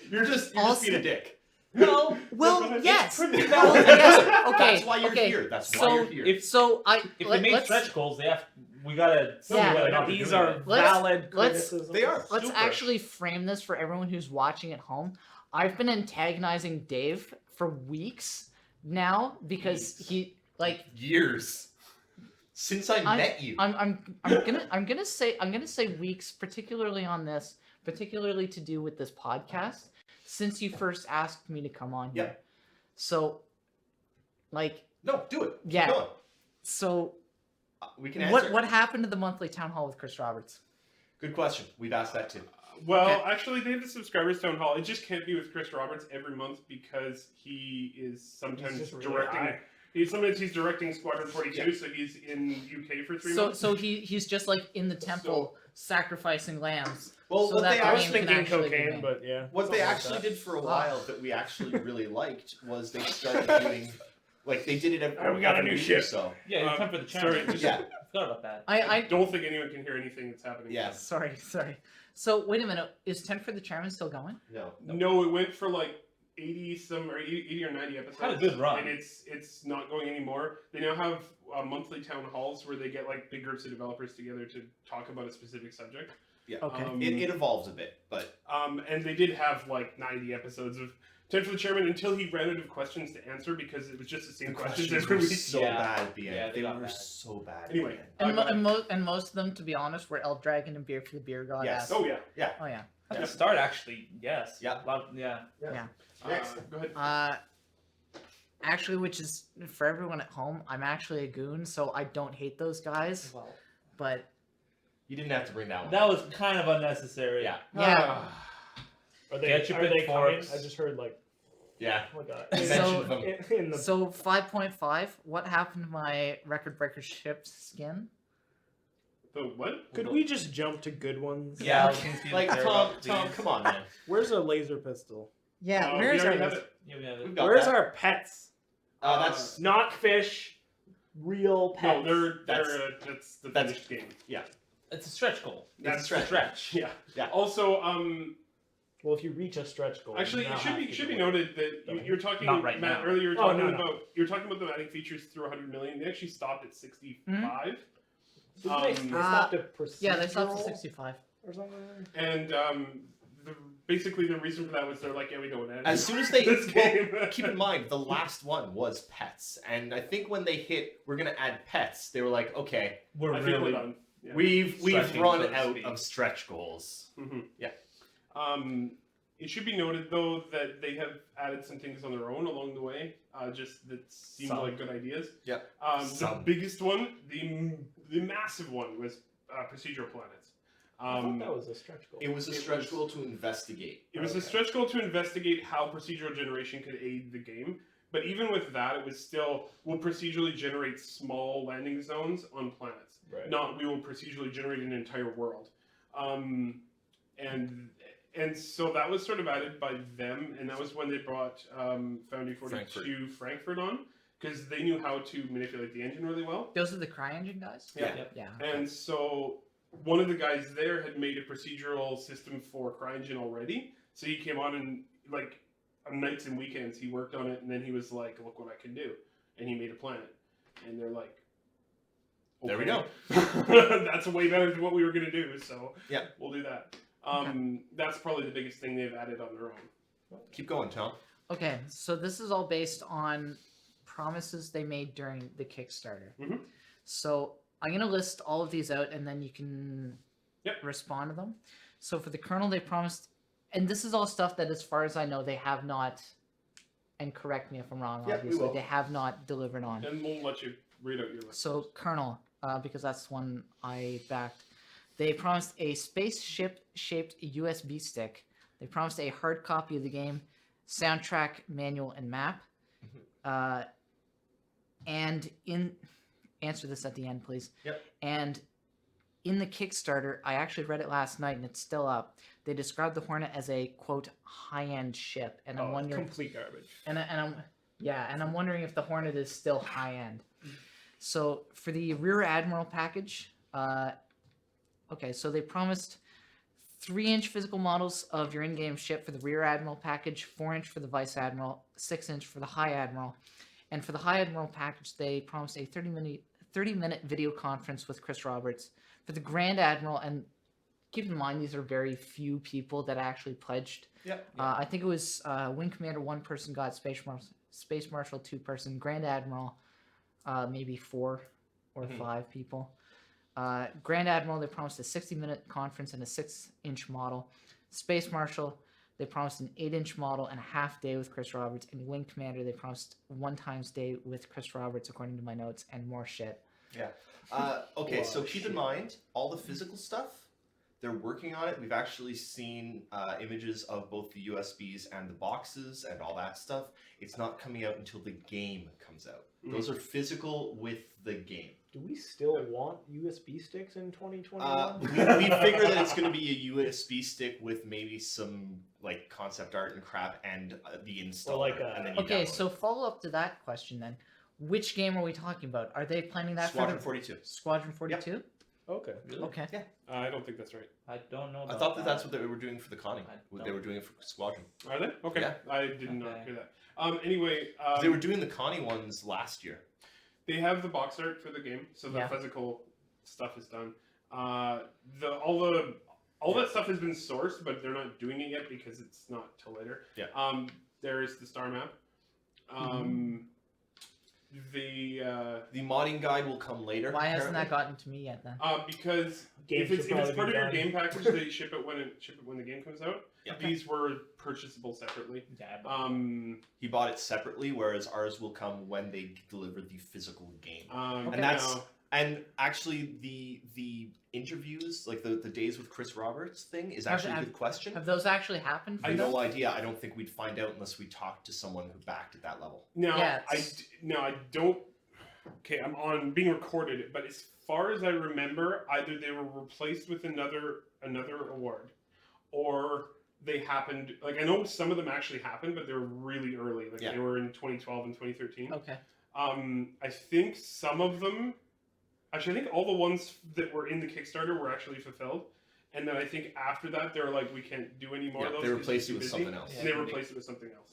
You're just Also- being a dick. No. Well, It's yes. pretty Well, valid. yes. Okay. That's why you're okay. here. That's why So, you're here. So if they make let's stretch goals, they have. We gotta. see Yeah. whether or not they're These doing are it. valid let's- criticisms. They are. let's Super. actually frame this for everyone who's watching at home. I've been antagonizing Dave for weeks now because he like Years since I met you. I'm gonna say weeks, particularly on this, particularly to do with this podcast, since you first asked me to come on here. Yeah. So, like, No, do it. Keep Yeah. going. so We can answer. what happened to the monthly town hall with Chris Roberts? Good question. We've asked that too. Well, Okay. actually, they have the subscribers town hall. It just can't be with Chris Roberts every month because he is sometimes He's just really directing. high. Sometimes he's directing Squadron 42, so he's in UK for 3 So months. so he's just like in the temple sacrificing lambs. Well, So what that they I was game actually can thinking actually be cocaine, made. but yeah. what they something like actually that. did for a Wow. while that we actually really liked was they started doing like they did it every, Alright, we got a every new week ship. or so. Yeah, it's time for the challenge. sorry, just- Yeah. I forgot about that. I I don't think anyone can hear anything that's happening. Yeah. sorry. So wait a minute, is 10 for the Chairman still going? No. No, it went for like 80 or 90 episodes. Had a good run. And it's not going anymore. They now have monthly town halls where they get like big groups of developers together to talk about a specific subject. Yeah. Okay. It evolves a bit, but And they did have like 90 episodes of 10 for the Chairman until he ran out of questions to answer because it was just the same the questions questions every were week. so Yeah. bad at the end. Yeah, they they got were bad. so bad. Anyway. At the end. And most of them, to be honest, were Elf Dragon and Beer for the Beer God. Yes. asked. Oh yeah. Oh yeah. At the start, actually, yes. Yeah. Yeah. Next. Go ahead. Actually, which is for everyone at home, I'm actually a goon, so I don't hate those guys. Well, But You didn't have to bring that one. that was kind of unnecessary. Yeah. yeah, Are they, Get your are they big coming? forks. I just heard like, Yeah. oh my god. You So- mentioned them. in the so 5.5. What happened to my record breaker ship skin? The what? Could we just jump to good ones? Yeah. Like Tom, come on, man. Where's a laser pistol? Yeah, We where's already our have it. Yeah, we have it. We've got Where's that. our pets? That's Not fish, real pets. No, they're That's- that's the that's- finished game. It's a stretch goal. It's a stretch. Stretch. Yeah. Yeah. Also, Well, if you reach a stretch goal, actually, you it now should have be to should go be away. noted that you're talking Not right Matt now. earlier. You're Oh, talking no, no. about you're talking about them adding features through 100 million. They actually stopped at 65, Didn't they stopped at procedural Yeah, they stopped at 65. or something. and basically the reason for that was they're like, yeah, we don't want to add As soon as they this game. well, keep in mind the last one was pets, and I think when they hit we're gonna add pets, they were like, okay, We're I think we're really. done. Yeah. we've Stretching, run so to out speak. of stretch goals. Mhm. Yeah. It should be noted though that they have added some things on their own along the way, just that seemed Some. like good ideas. Yeah. The Some. biggest one, the massive one, was procedural planets. I thought that was a stretch goal. It was a stretch goal to investigate. It was a stretch goal to investigate how procedural generation could aid the game. But even with that, it was still, we'll procedurally generate small landing zones on planets. Right. Not, we will procedurally generate an entire world. And so that was sort of added by them, and that was when they brought Foundry 42 Frankfurt on, because they knew how to manipulate the engine really well. Those are the CryEngine guys? Yeah. Yeah. And so one of the guys there had made a procedural system for CryEngine already, so he came on and, like, on nights and weekends, he worked on it, and then he was like, look what I can do. And he made a planet. And they're like, okay. There we go. That's way better than what we were going to do, so Yeah. we'll do that. That's probably the biggest thing they've added on their own. Keep going, Tom. Okay, so this is all based on promises they made during the Kickstarter. Mhm. So I'm going to list all of these out, and then you can Yep. respond to them. So for the kernel, they promised, and this is all stuff that, as far as I know, they have not, and correct me if I'm wrong, Yeah, we obviously, will. they have not delivered on. And we'll let you read out your list. So kernel, because that's one I backed. They promised a spaceship-shaped USB stick. They promised a hard copy of the game, soundtrack, manual, and map. And answer this at the end, please. Yep. And in the Kickstarter, I actually read it last night, and it's still up. They described the Hornet as a quote high-end ship, and I'm wondering. Complete garbage. And I'm wondering if the Hornet is still high end. So for the Rear Admiral package, okay, so they promised 3-inch physical models of your in-game ship for the Rear Admiral package, 4-inch for the Vice Admiral, 6-inch for the High Admiral, and for the High Admiral package, they promised a 30-minute video conference with Chris Roberts. For the Grand Admiral, and keep in mind these are very few people that actually pledged. Yep. I think it was Wing Commander 1 person got, Space Marshal 2 person, Grand Admiral maybe 4 or 5 people. Grand Admiral, they promised a 60-minute conference and a 6-inch model. Space Marshal, they promised an 8-inch model and a half day with Chris Roberts. And Wing Commander, they promised 1 times day with Chris Roberts, according to my notes, and more shit. Yeah. Okay, so keep in mind, all the physical stuff, they're working on it. We've actually seen images of both the USBs and the boxes and all that stuff. It's not coming out until the game comes out. Those are physical with the game. Do we still want USB sticks in 2021? We figure that it's going to be a USB stick with maybe some like concept art and crap and the installer. like and then you Okay, download so follow up to that question then. Which game are we talking about? Are they planning that Squadron for 42. Squadron 42? Okay. Okay. I don't think that's right. I don't know. I About thought that's what they were doing for the Conning. I They were doing it for Squadron. Are they? Okay. Yeah. I did not Okay. hear that. Anyway, They were doing the Conning ones last year. they have the box art for the game, so the Yeah. physical stuff is done. All that stuff has been sourced, but they're not doing it yet because it's not till later. Yeah. There is the star map. The The modding guide will come later. Why hasn't that apparently. gotten to me yet then? because Game if it's should probably part be of your done. game package, they ship it when the game comes out. Yeah. These were purchasable separately. Yeah, but He bought it separately, whereas ours will come when they deliver the physical game. Okay. And that's and actually the interviews, like the days with Chris Roberts thing, is actually a good question. Have those actually happened for I have them? no idea. I don't think we'd find out unless we talked to someone who backed at that level. Now, Yeah, I don't. Okay, I'm on being recorded, but as far as I remember, either they were replaced with another award, or they happened. Like I know some of them actually happened, but they were really early. Like Yeah. they were in 2012 and 2013. Okay. I think some of them. Actually, I think all the ones that were in the Kickstarter were actually fulfilled, and then I think after that they were like, we can't do any more Yeah, of those. they 'cause replaced it's it too with busy. something else. And they replaced it with something else.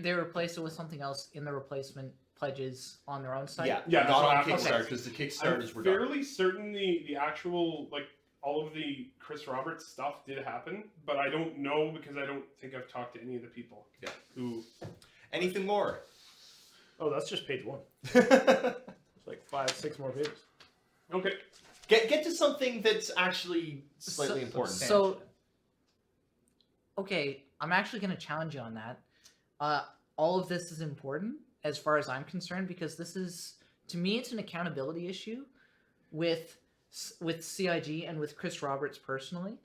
They replaced it with something else in the replacement pledges on their own site? Yeah, Yeah, not so on after- Kickstarter because the Kickstarters I'm were done. fairly certain the actual like all of the Chris Roberts stuff did happen, but I don't know because I don't think I've talked to any of the people. Yeah. Who? Anything more? Oh, that's just page 1. It's like 5-6 more pages. Okay. Get to something that's actually slightly important. So, okay, I'm actually going to challenge you on that. All of this is important as far as I'm concerned, because this is, to me, it's an accountability issue with CIG and with Chris Roberts personally,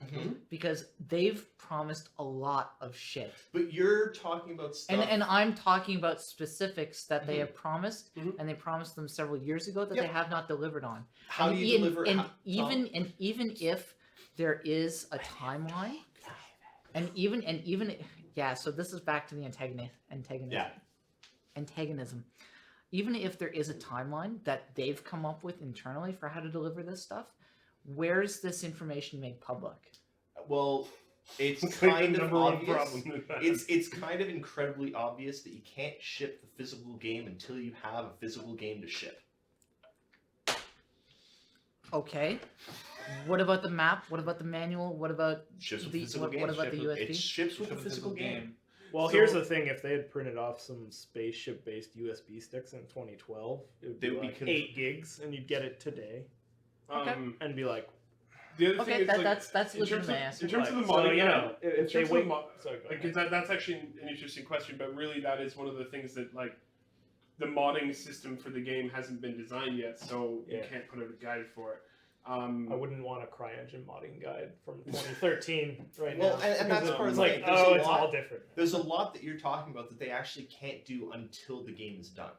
because they've promised a lot of shit. But you're talking about stuff. And I'm talking about specifics that they have promised, and they promised them several years ago that they have not delivered on. How do you deliver? Even if there is a timeline, and even so this is back to the antagonism. Even if there is a timeline that they've come up with internally for how to deliver this stuff, where's this information made public? Well, it's Like kind the of number one obvious. problem with that. It's kind of incredibly obvious that you can't ship the physical game until you have a physical game to ship. Okay. What about the map? What about the manual? What about Ships with the physical game. what about the USB? It ships with a physical game. Well, So- here's the thing: if they had printed off some spaceship-based USB sticks in 2012, it would They be would be like con- 8 gigs, and you'd get it today, Um, and be like, the other Okay, thing is, like, that's in terms legitimate of, answer. in terms of the so, modding, you know, if in they terms of wait, the sorry, go like, ahead. that's actually an interesting question, but really that is one of the things that, like, the modding system for the game hasn't been designed yet, so you Yeah. can't put out a guide for it. I wouldn't want a CryEngine modding guide from 2013 right Well, now. and that's because part of it's the like, thing. There's a it's lot- all different. There's a lot that you're talking about that they actually can't do until the game is done.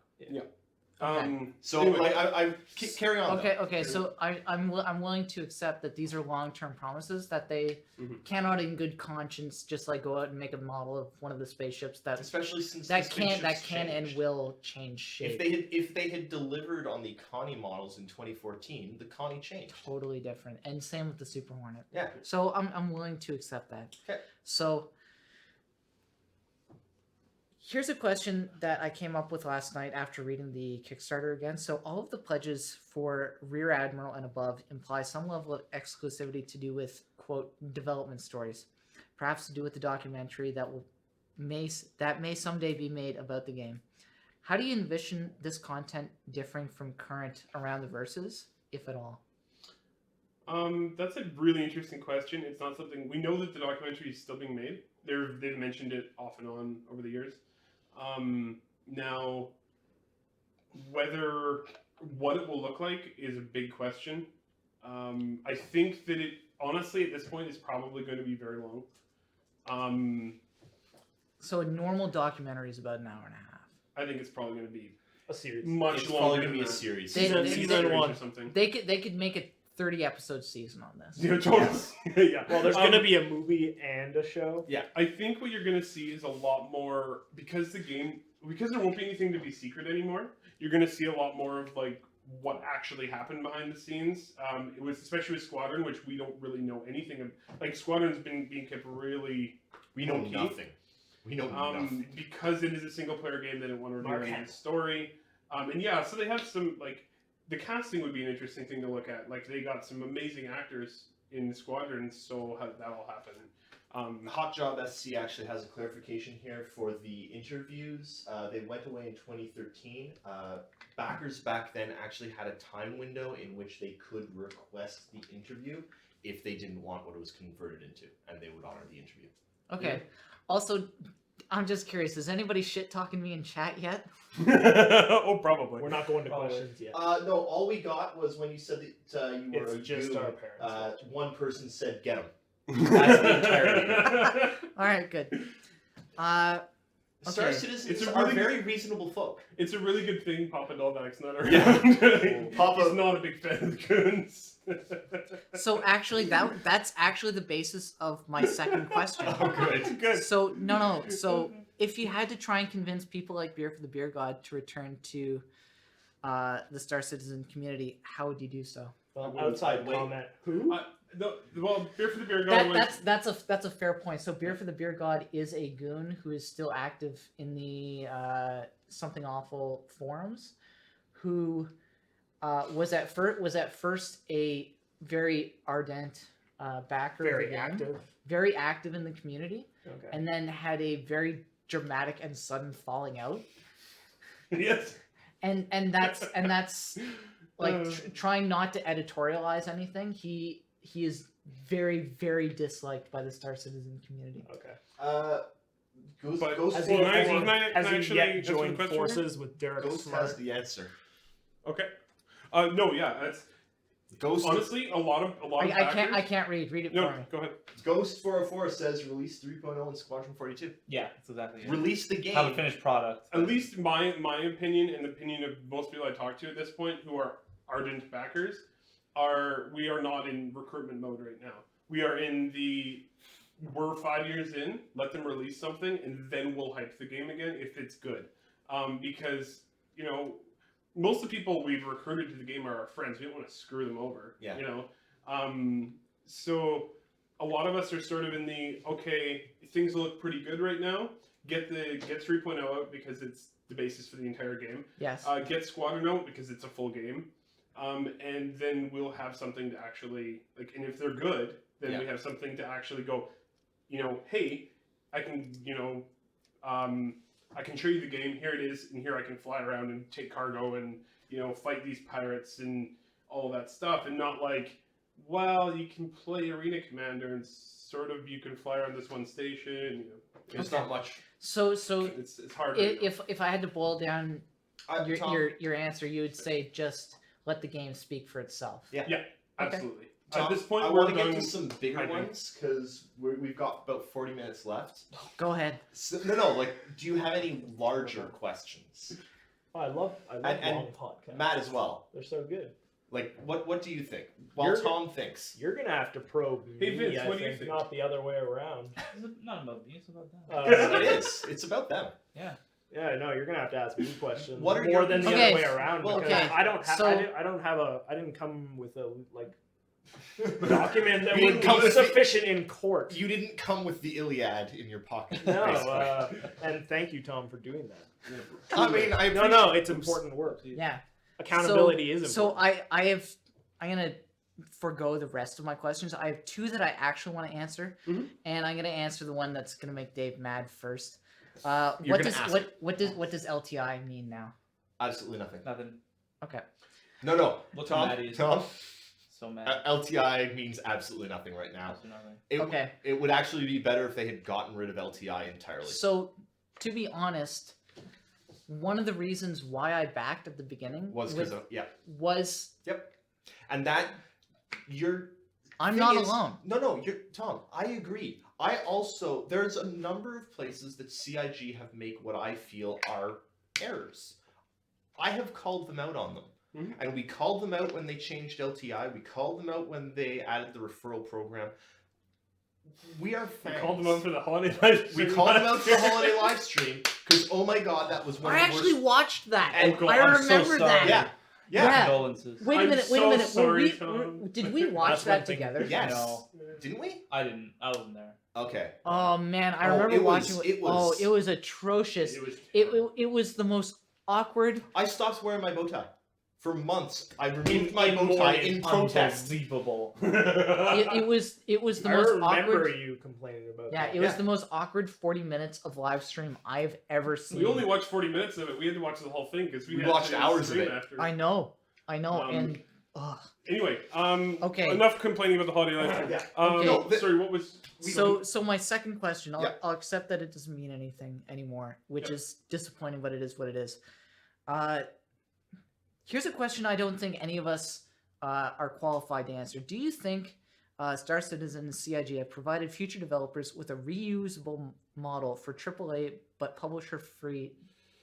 So, Anyway. like, I carry on. though. Okay. So I'm willing to accept that these are long-term promises that they Mhm. cannot, in good conscience, just like go out and make a model of one of the spaceships Especially since that the can spaceships and changed. will change shape. If they had delivered on the Connie models in 2014, the Connie changed. Totally different, and same with the Super Hornet. Yeah. So I'm willing to accept that. Okay. So here's a question that I came up with last night after reading the Kickstarter again. So all of the pledges for Rear Admiral and above imply some level of exclusivity to do with, quote, development stories, perhaps to do with the documentary that may someday be made about the game. How do you envision this content differing from current Around the Verses, if at all? That's a really interesting question. It's not something we know that the documentary is still being made. They've mentioned it off and on over the years. Now, what it will look like is a big question. I think that it honestly at this point is probably going to be very long. So a normal documentary is about an hour and a half. I think it's probably going to be A series. much It's longer. probably than gonna be a that. series. They- Season one. or something. They could make a 30-episode season on this. Yeah, totally. Yeah. Well, there's going to be a movie and a show. I think what you're going to see is a lot more because there won't be anything to be secret anymore. You're going to see a lot more of like what actually happened behind the scenes. It was especially with Squadron, which we don't really know anything of. Like Squadron's been being kept really. We know low-key. nothing. We know nothing. Because it is a single player game. They didn't want to reveal Mark any of Hamill. the story. And yeah, so they have some like the casting would be an interesting thing to look at. Like they got some amazing actors in Squadron, so how did that all happen? Hot Job SC actually has a clarification here for the interviews. They went away in 2013. Backers back then actually had a time window in which they could request the interview if they didn't want what it was converted into, and they would honor the interview. Okay. Also, I'm just curious. Is anybody shit talking me in chat yet? Oh, probably. We're not going to Probably. questions yet. No, all we got was when you said that you were It's a just goon, our parents. one person said, "Get him." That's the entirety. All right, good. Star Okay. citizens It's a are really very reasonable folk. It's a really good thing Papa Dolvac's not around. Yeah. Papa- He's not a big fan of the goons. So actually, that's actually the basis of my second question. Oh, good. Good. So no. So if you had to try and convince people like Beer for the Beer God to return to the Star Citizen community, how would you do so? Well, Well, outside wait. comment. Who? Well, Beer for the Beer God was... That's a fair point. So Beer for the Beer God is a goon who is still active in the Something Awful forums, who was at first a very ardent backer of the Very game, active. very active in the community, Okay. and then had a very dramatic and sudden falling out. Yes. And that's like trying not to editorialize anything. He is very, very disliked by the Star Citizen community. Okay. Ghost, But Ghost, Has for he, a has four- he, Can I has he actually yet answer the joined question? forces with Derek Ghost Smart? has the answer. Okay. No, yeah, that's Ghost, honestly a lot of I backers. can't read. Read it No, for me. go ahead. Ghost 404 says release 3.0 in Squadron 42. Yeah, that's exactly it. Release the game. Have a finished product. At least my opinion and the opinion of most people I talk to at this point who are ardent backers we are not in recruitment mode right now. We are in we're 5 years in, let them release something and then we'll hype the game again if it's good. Because, most of the people we've recruited to the game are our friends. We don't want to screw them over. Yeah. So a lot of us are sort of in okay, things look pretty good right now. Get 3.0 out because it's the basis for the entire game. Yes. Get Squadron out because it's a full game. And then we'll have something to actually and if they're good, then we have something to actually go, hey, I can, I can show you the game. Here it is, and here I can fly around and take cargo and fight these pirates and all that stuff, and not you can play Arena Commander and sort of you can fly around this one station. There's Okay. not much. So It's hard. Right now. if I had to boil down Tom, your answer, you would say just let the game speak for itself. Yeah. Absolutely. Tom, At this point, I we're want to get going to some bigger hyping. ones because we've got about 40 minutes left. Go ahead. So, do you have any larger questions? Oh, I love And long podcasts. Matt as well. They're so good. What do you think? While You're- Tom thinks. You're gonna have to probe Hey, me, Vince, I what do you think, think? not the other way around. It's not about me, it's about them. It is. It's about them. Yeah. Yeah, no, you're gonna have to ask me questions What are more your- than the Okay, other way around well, because okay, I don't have so- I didn't come with a document that You would didn't come be with the- sufficient in court. You didn't come with the Iliad in your pocket. No, basically. and thank you, Tom, for doing that. I mean, I No, appreciate- it's important work. Yeah. Accountability is So important. I'm gonna forgo the rest of my questions. I have two that I actually want to answer, Mhm. and I'm gonna answer the one that's gonna make Dave mad first. You're What gonna does ask what does LTI mean now? Absolutely nothing. Nothing. Okay. No. Look Tom, at Maddie. Tom, So mad. LTI means absolutely nothing right now. Absolutely nothing. It, Okay. It would actually be better if they had gotten rid of LTI entirely. So, to be honest, one of the reasons why I backed at the beginning Was because of was and that you're. I'm thing not is- alone. No, you're Tom. I agree. I also there's a number of places that CIG have made what I feel are errors. I have called them out on them. Mhm. And we called them out when they changed LTI. We called them out when they added the referral program. We are We fans. called them out for the holiday live We stream called them last out for the year. holiday live stream because oh my god, that was one I of the actually worst. watched that. And God, I I'm so remember sorry. that. Yeah. Yeah. Condolences. Wait a I'm minute. Wait a so minute. sorry, Tom. Did we watch That's that one thing. together? Yes. No. Didn't we? I didn't. I wasn't there. Okay. Oh man, I Oh, remember it was- watching. it was- it was atrocious. It was It was the most awkward. I stopped wearing my bow tie. For months, I removed In- my in bow tie mourning. in protest. Unbelievable. It was the I most remember awkward. you complaining about Yeah, that. it was Yeah. the most awkward 40 minutes of live stream I've ever seen. We only watched 40 minutes of it. We had to watch the whole thing because we We had watched to hours of stream it. After. I know, Um, and ugh. Anyway, Okay. enough complaining about the holiday live stream. Yeah. Okay. No, Sorry, what was? So my second question, Yeah. I'll accept that it doesn't mean anything anymore, which Yeah. is disappointing, but it is what it is. Here's a question I don't think any of us are qualified to answer. Do you think Star Citizen and CIG have provided future developers with a reusable model for AAA but publisher-free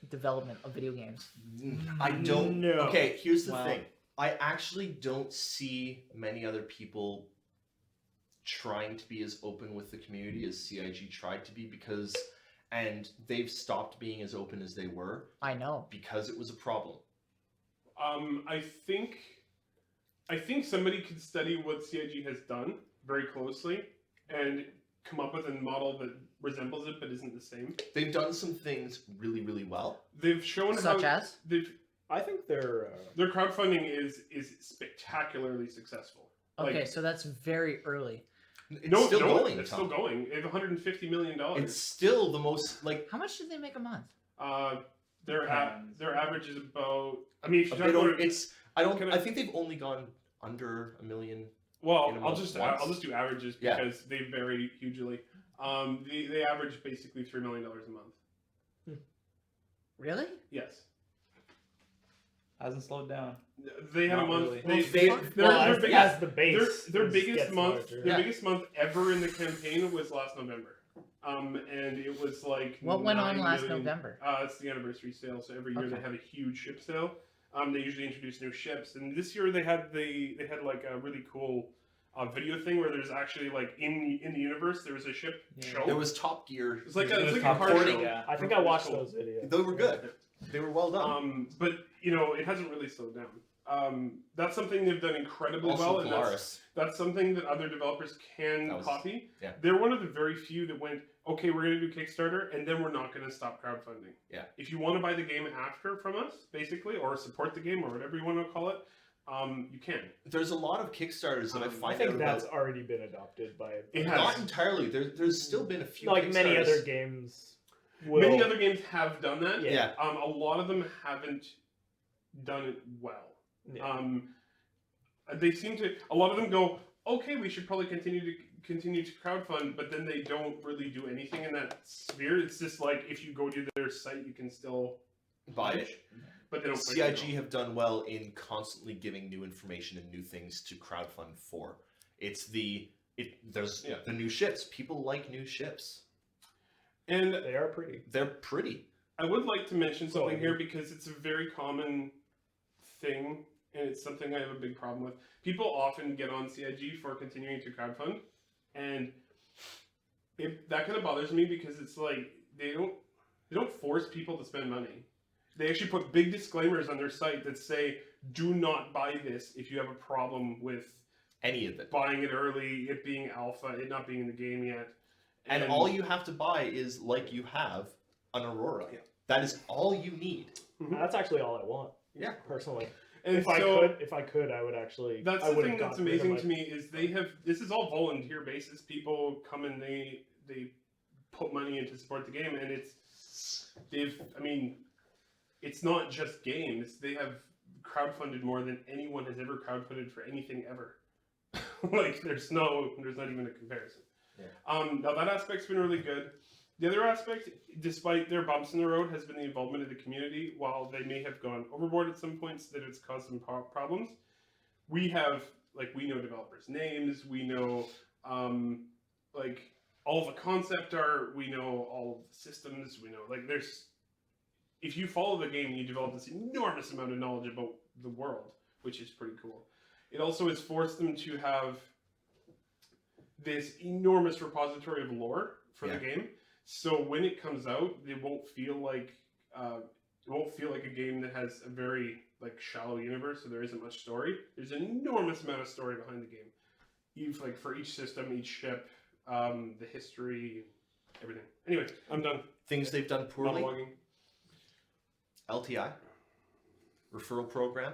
development of video games? I don't. No. Okay, here's the Wow. thing. I actually don't see many other people trying to be as open with the community as CIG tried to be and they've stopped being as open as they were I know. because it was a problem. I think somebody could study what CIG has done very closely and come up with a model that resembles it but isn't the same. They've done some things really, really well. They've shown Such how as? I think they're. their crowdfunding is spectacularly successful. Okay, Like, so that's very early. It's still going. It's Tom. still going. They have $150 million. It's still the most like How much did they make a month? Their Depends. average is about. I mean, if you a talk bit about over, it's. I don't. Can I think they've only gone under $1 million. well, in a I'll month just once. do averages Yeah. because they vary hugely. They average basically $3 million a month. Really? Yes. Hasn't slowed down. They had a Not month. really. Their biggest, as the base, their is- biggest gets month, larger. their biggest month ever in the campaign was last November. And it was like What went on 9 last million. November? It's the anniversary sale, so every year Okay. they have a huge ship sale. They usually introduce new ships, and this year they had like a really cool video thing where there's actually like in the universe there was a ship show. There was Top Gear. It's like It a was car recording. show. Yeah. I think I watched those videos. They were good. They were well done. But it hasn't really slowed down. That's something they've done incredibly Also, well, and Polaris. that's something that other developers can That was- copy. yeah. They're one of the very few that went, okay, we're going to do Kickstarter, and then we're not going to stop crowdfunding. Yeah. If you want to buy the game after from us, basically, or support the game, or whatever you want to call it, you can. There's a lot of Kickstarters that I I find I think out that's about. already been adopted by It Not has. entirely. There's still been a few. like many Kickstarters. other games. Will, Many other games have done that. Yeah. Yeah. A lot of them haven't done it well. Yeah. They seem to. A lot of them go, okay, we should probably continue to crowdfund, but then they don't really do anything in that sphere. It's just like if you go to their site, you can still Buy push, it. but they don't. push it CIG at all. have done well in constantly giving new information and new things to crowdfund for. There's Yeah. the new ships. People like new ships. And They are pretty. They're pretty. I would like to mention So, something here because it's a very common thing, and it's something I have a big problem with. People often get on CIG for continuing to crowdfund, and that kind of bothers me because it's like they don't force people to spend money. They actually put big disclaimers on their site that say, "Do not buy this if you have a problem with Any of it. buying it early, it being alpha, it not being in the game yet." And all you have to buy is, like you have, an Aurora. Yeah. That is all you need. That's actually all I want. Yeah. Personally, And if I could, I would actually. That's I the would thing have that's gotten rid of amazing my- to me is they have this is all volunteer basis. People come and they put money in to support the game, and it's not just games. They have crowdfunded more than anyone has ever crowdfunded for anything ever. Like there's not even a comparison. Yeah. Now that aspect's been really good. The other aspect, despite their bumps in the road, has been the involvement of the community. While they may have gone overboard at some points, that it's caused some problems. We know developers' names. We know all the concept art. We know all of the systems. We know if you follow the game, you develop this enormous amount of knowledge about the world, which is pretty cool. It also has forced them to have this enormous repository of lore for the game. So when it comes out, it won't feel like a game that has a very shallow universe, so there isn't much story. There's an enormous amount of story behind the game. For each system, each ship, the history, everything. Anyway, I'm done. Things they've done poorly. Monologuing. LTI. Referral program.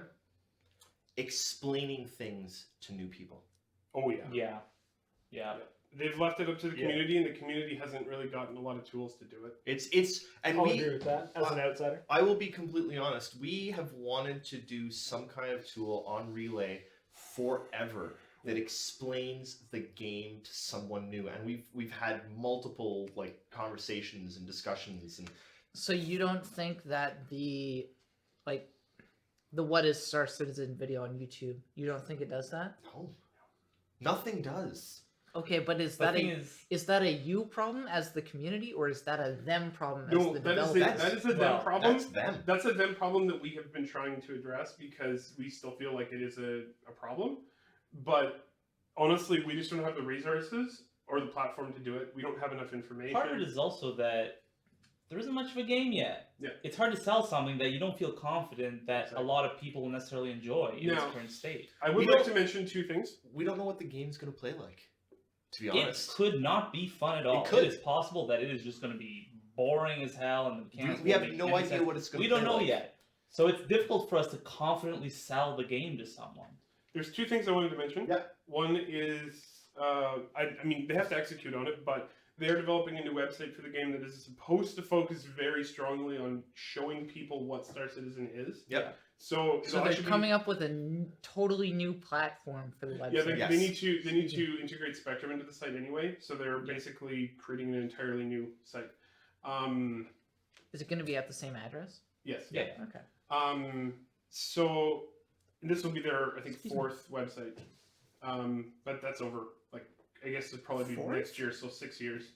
Explaining things to new people. Oh yeah. Yeah. They've left it up to the Yeah. community, and the community hasn't really gotten a lot of tools to do it. And I'll agree with that as an uh, outsider. I will be completely honest. We have wanted to do some kind of tool on Relay forever that explains the game to someone new, and we've had multiple conversations and discussions. And So you don't think that the What is Star Citizen video on YouTube, you don't think it does that? no, nothing does. Okay, but is The that thing a is, is that a you problem as the community, or is that a them problem as No, the that is developer? that is a them well, problem. That's them. That's a them problem that we have been trying to address because we still feel like it is a problem. But honestly, we just don't have the resources or the platform to do it. We don't have enough information. part of it is also that there isn't much of a game yet. Yeah. It's hard to sell something that you don't feel confident that Exactly. a lot of people will necessarily enjoy in its Now- current state. I would We like don't- to mention two things. We don't know what the game's going to play like, to be It honest. could not be fun at all. could. It is possible that it is just going to be boring as hell, and the mechanics We won't have make no any idea sense. what it's going We to play don't know like. yet. So it's difficult for us to confidently sell the game to someone. There's two things I wanted to mention. Yeah. One is, I mean, they have to execute on it, but they're developing a new website for the game that is supposed to focus very strongly on showing people what Star Citizen is. Yep. So So they're coming up with a totally new platform for the website. Yeah, Yes. they need to integrate Spectrum into the site anyway. So they're basically creating an entirely new site. Is it going to be at the same address? Yes. Yeah. Okay. So this will be their, I think, fourth website. But that's over. Like, I guess it'll probably be Fourth? next year, so 6 years.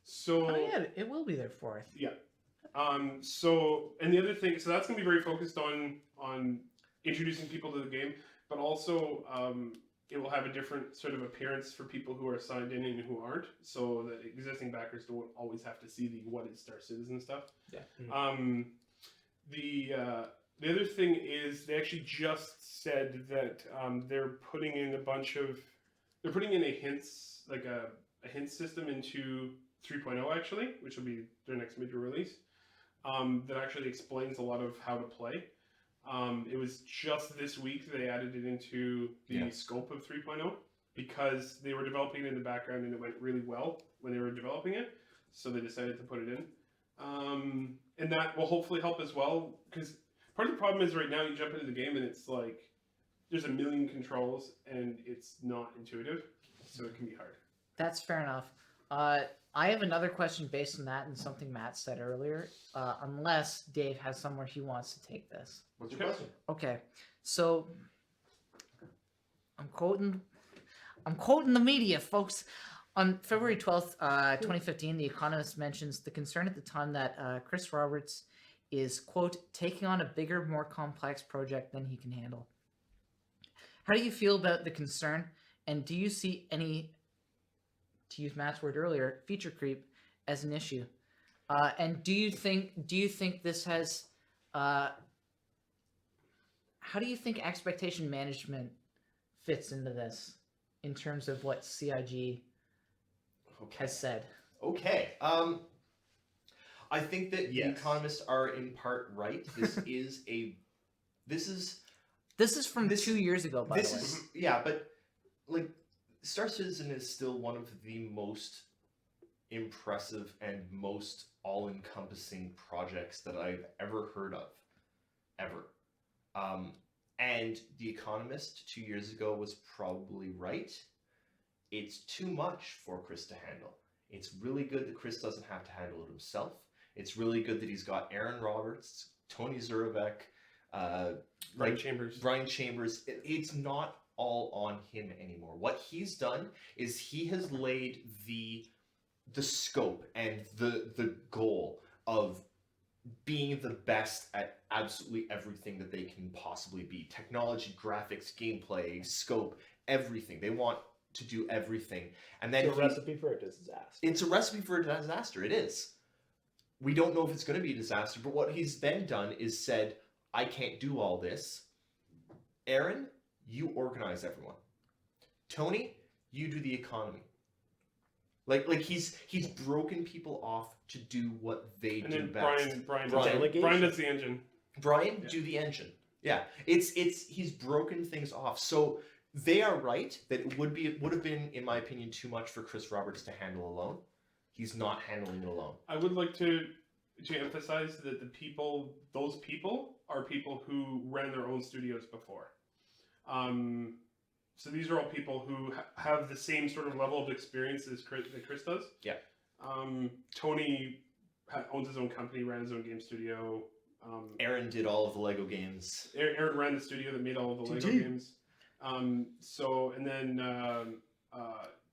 So Oh yeah, it will be their fourth. yeah. So and the other thing, so that's gonna be very focused on introducing people to the game, but also it will have a different sort of appearance for people who are signed in and who aren't. So the existing backers don't always have to see the what is Star Citizen stuff. Yeah. The other thing is they actually just said that they're putting in a hints, like a hint system into 3.0 actually, which will be their next major release. That actually explains a lot of how to play. It was just this week they added it into the scope of 3.0 because they were developing it in the background and it went really well when they were developing it, so they decided to put it in. And that will hopefully help as well, because part of the problem is right now you jump into the game and it's like there's a million controls and it's not intuitive, so it can be hard. That's fair enough. I have another question based on that and something Matt said earlier. Unless Dave has somewhere he wants to take this. What's your question? Okay, so I'm quoting the media, folks. On February 12th, 2015, The Economist mentions the concern at the time that Chris Roberts is, quote, taking on a bigger, more complex project than he can handle. How do you feel about the concern, and do you see any, to use Matt's word earlier, feature creep as an issue? And do you think this has, how do you think expectation management fits into this in terms of what CIG has said? Okay. I think that the economists are in part right. This is from 2 years ago, by the way. Yeah, but like Star Citizen is still one of the most impressive and most all-encompassing projects that I've ever heard of, ever. And The Economist 2 years ago was probably right. It's too much for Chris to handle. It's really good that Chris doesn't have to handle it himself. It's really good that he's got Aaron Roberts, Tony Zurabek, Brian Chambers. Brian Chambers. It's not all on him anymore. What he's done is he has laid the scope and the goal of being the best at absolutely everything that they can possibly be. Technology, graphics, gameplay, scope, everything. They want to do everything. And then It's a recipe for a disaster. It's a recipe for a disaster. It is. We don't know if it's going to be a disaster, but what he's then done is said, I can't do all this. Aaron, you organize everyone. Tony, you do the economy. Like he's broken people off to do what they And do then best. Brian does the engine. Brian, do the engine. Yeah, he's broken things off. So they are right that it would have been, in my opinion, too much for Chris Roberts to handle alone. He's not handling it alone. I would like to emphasize that those people are people who ran their own studios before. So these are all people who have the same sort of level of experience as Chris does. Yeah. Tony owns his own company, ran his own game studio. Aaron did all of the Lego games. Aaron ran the studio that made all of the Lego games. And then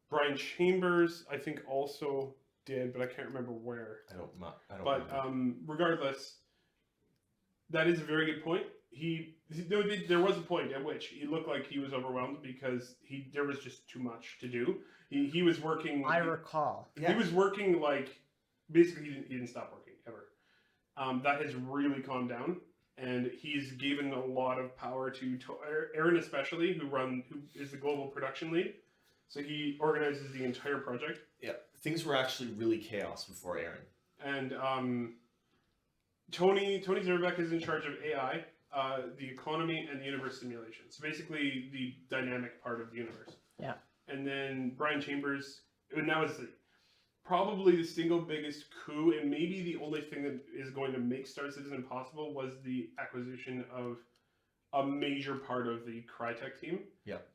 Brian Chambers, I think, also did, but I can't remember where. I don't But remember. Regardless, that is a very good point. There was a point at which he looked like he was overwhelmed because there was just too much to do. He was working. I recall. He was working like basically he didn't stop working ever. That has really calmed down, and he's given a lot of power to Aaron, especially who is the global production lead. So he organizes the entire project. Yeah, things were actually really chaos before Aaron. And Tony Zurabek is in charge of AI, the economy, and the universe simulation. So basically the dynamic part of the universe. Yeah. And then Brian Chambers, and that was probably the single biggest coup, and maybe the only thing that is going to make Star Citizen possible, was the acquisition of a major part of the Crytek team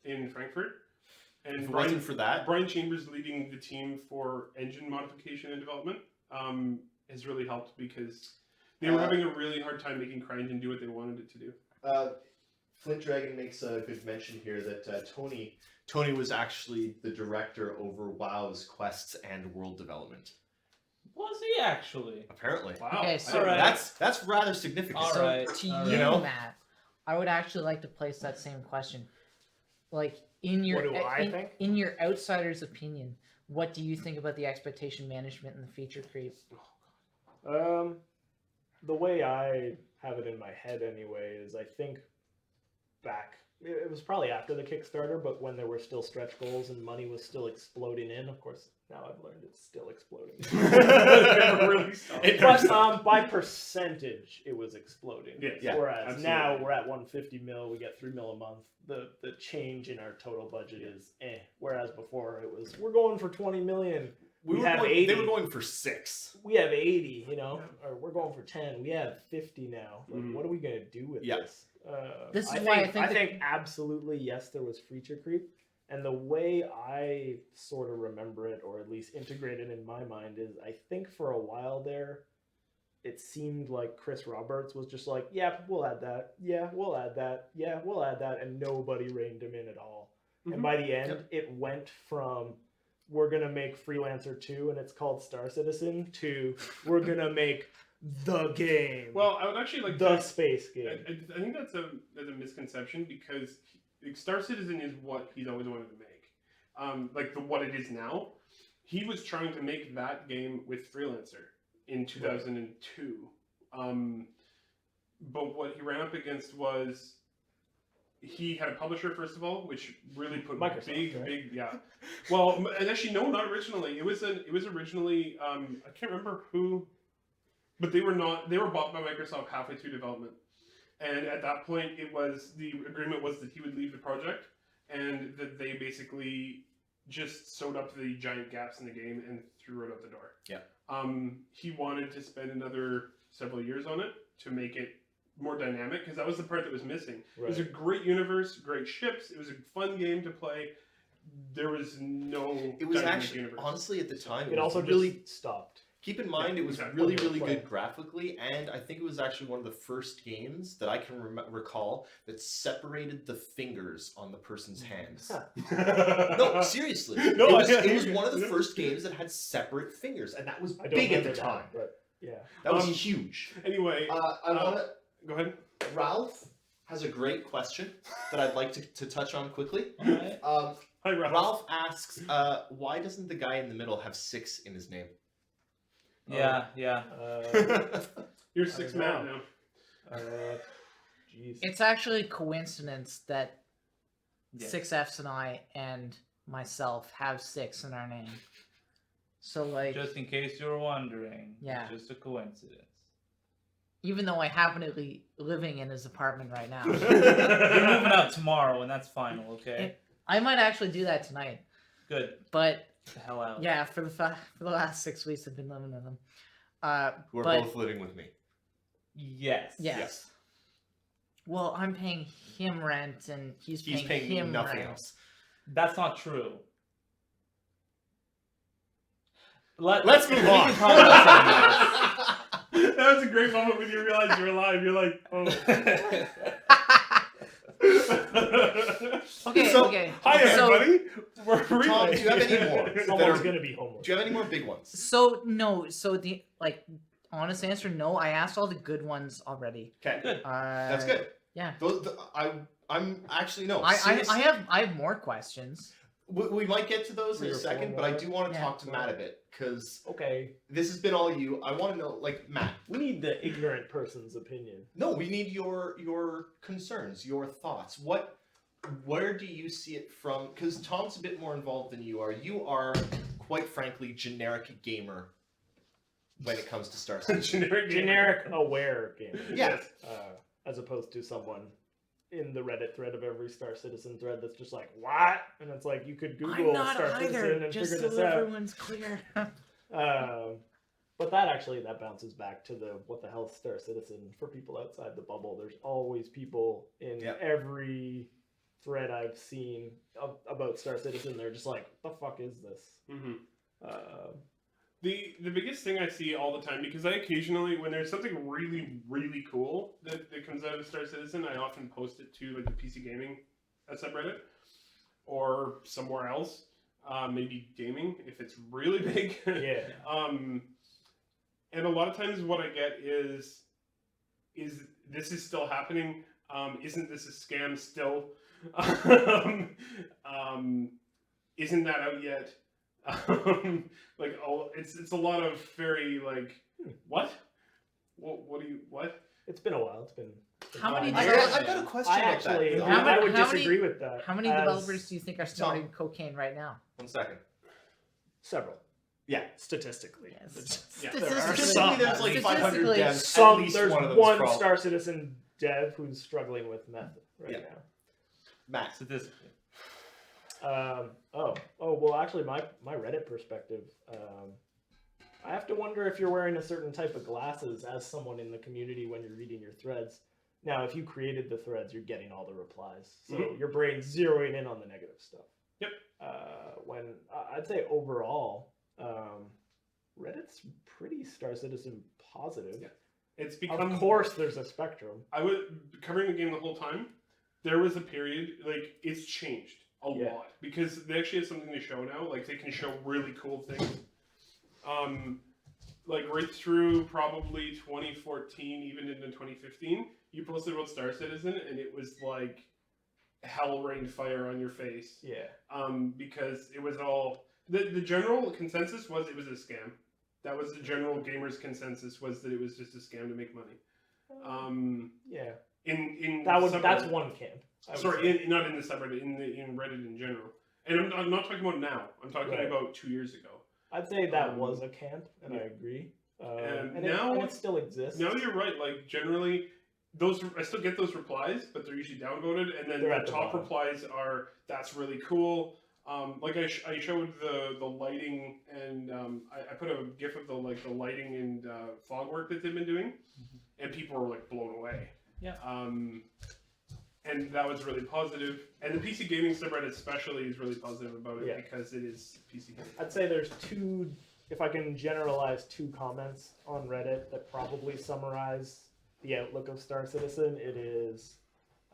in Frankfurt. And If it wasn't for that, Brian Chambers leading the team for engine modification and development has really helped, because they were having a really hard time making CryEngine do what they wanted it to do. Flint Dragon makes a good mention here that Tony was actually the director over WoW's quests and world development. Was he actually? Apparently. Wow. Okay, so- That's rather significant. All So right, to all you, right. You know? Matt, I would actually like to place that same question. Like in your What do I think? in your outsider's opinion, what do you think about the expectation management and the feature creep? The way I have it in my head anyway is, I think back, it was probably after the Kickstarter, but when there were still stretch goals and money was still exploding in. Of course, now I've learned it's still exploding. Never really stopped. But by percentage, it was exploding. Yes. Yeah, Whereas absolutely. now we're at 150 mil, we get 3 mil a month. The change in our total budget is Whereas before it was, we're going for 20 million. We have 80. They were going for 6. We have 80, or we're going for 10. We have 50 now. Like, what are we gonna do with this? This is why I think that- think absolutely yes, there was feature creep, and the way I sort of remember it, or at least integrate it in my mind, is I think for a while there, it seemed like Chris Roberts was just like, yeah, we'll add that, yeah, we'll add that, yeah, we'll add that, and nobody reined him in at all. And by the end, it went from, we're gonna make Freelancer 2 and it's called Star Citizen, to we're gonna make the game. Well, I would actually like the to, space game. I think that's a misconception, because Star Citizen is what he's always wanted to make. What it is now. He was trying to make that game with Freelancer in 2002. But what he ran up against was, he had a publisher, first of all, which really put Microsoft, big, yeah. Well, and actually, no, not originally. It was originally, I can't remember who, but they were bought by Microsoft halfway through development. And at that point, the agreement was that he would leave the project, and that they basically just sewed up the giant gaps in the game and threw it out the door. Yeah. He wanted to spend another several years on it to make it more dynamic, because that was the part that was missing. It was a great universe, great ships. It was a fun game to play. There was no. It was dynamic actually, universe. honestly, at the time, It also really. just stopped. Keep in mind, it was exactly. really, When really you were good graphically, and I think it was actually one of the first games that I can recall that separated the fingers on the person's hands. No, seriously. No, it was one of the first games that had separate fingers, and that was I don't big at remember the time. but yeah. That was huge. Anyway, I want to. go ahead. Ralph has a great question that I'd like to touch on quickly. All right. Hi, Ralph. Ralph asks, why doesn't the guy in the middle have 6 in his name? Yeah. You're 6 Matt now. Jeez. It's actually a coincidence that Yeah. 6Fs and I and myself have 6 in our name. So like, Just in case you were wondering, Yeah. it's just a coincidence. even though I happen to be living in his apartment right now, You're moving out tomorrow, and that's final, okay? I might actually do that tonight. Good. But Get the hell out. yeah, for the last 6 weeks I've been living with him. Who are But- both living with me. Yes. Yes. Well, I'm paying him rent, and he's paying him nothing rent. else. That's not true. Let's move we on. can talk about That was a great moment when you realized you were alive. You're like, oh. Okay, So- okay. Hi, So- everybody. We're Tom, do you have any more? that Someone's are- gonna be homeless. Do you have any more big ones? So no, so the honest answer, no. I asked all the good ones already. Okay, Good. that's good. Yeah. I'm actually no. I seriously, have more questions. we might get to those in 3 a or 4 second, but I more. do want to Yeah. talk to Matt a bit because Okay, this has been all you. I want to know, like Matt. we need the ignorant person's opinion. No, we need your concerns, your thoughts. Where do you see it from? Because Tom's a bit more involved than you are. You are, quite frankly, generic gamer when it comes to Star Citizen. Generic aware gamer. Yeah. As opposed to someone in the Reddit thread of every Star Citizen thread that's just like, what? And it's like, you could Google I'm not Star Citizen either. and Just figure so this out. everyone's clear. But that bounces back to the what the hell Star Citizen for people outside the bubble. There's always people in every thread I've seen about Star Citizen. They're just like, what the fuck is this? The biggest thing I see all the time, because I occasionally, when there's something really, really cool that comes out of Star Citizen, I often post it to like the PC Gaming subreddit or somewhere else, maybe gaming if it's really big. Yeah. And a lot of times what I get is this is still happening? Isn't this a scam still? Isn't that out yet? Like, it's a lot of very like, what do you what? It's been a while. It's been How many I've developers? got a question I about actually, that. How I would many- disagree with that. How many as developers do you think are snorting cocaine right now? 1 second. Several. Yeah. Statistically. Yes. Yeah. Statistically, there's like 500 Statistically, devs. At Some least there's one of them's one probably Star Citizen dev who's struggling with meth right Yeah. now. Max. Statistically. Well, actually, my Reddit perspective, I have to wonder if you're wearing a certain type of glasses as someone in the community when you're reading your threads. Now, if you created the threads, you're getting all the replies, so your brain's zeroing in on the negative stuff. Yep. When I'd say overall, Reddit's pretty Star Citizen positive. Yeah. It's become. Of course, there's a spectrum. I was covering the game the whole time. There was a period, like, it's changed a lot because they actually have something to show now. Like, they can show really cool things. Like, right through probably 2014, even into 2015, you posted about Star Citizen, and it was like hell rained fire on your face. Yeah. Because it was all the general consensus was it was a scam. That was the general gamers' consensus, was that it was just a scam to make money. Yeah. In That's subreddit. one camp. Sorry, not in the subreddit, in Reddit in general. And I'm not talking about now. I'm talking about 2 years ago. I'd say that was a camp, and I agree. And now it still exists. Now you're right. Like, generally, I still get those replies, but they're usually downvoted. And then They're the at the top bottom. replies are, "That's really cool." Like I showed the lighting, and I put a gif of the lighting and fog work that they've been doing, and people were like blown away. Yeah. And that was really positive. And the PC gaming subreddit especially is really positive about it because it is PC gaming. I'd say there's two, if I can generalize, two comments on Reddit that probably summarize the outlook of Star Citizen. It is,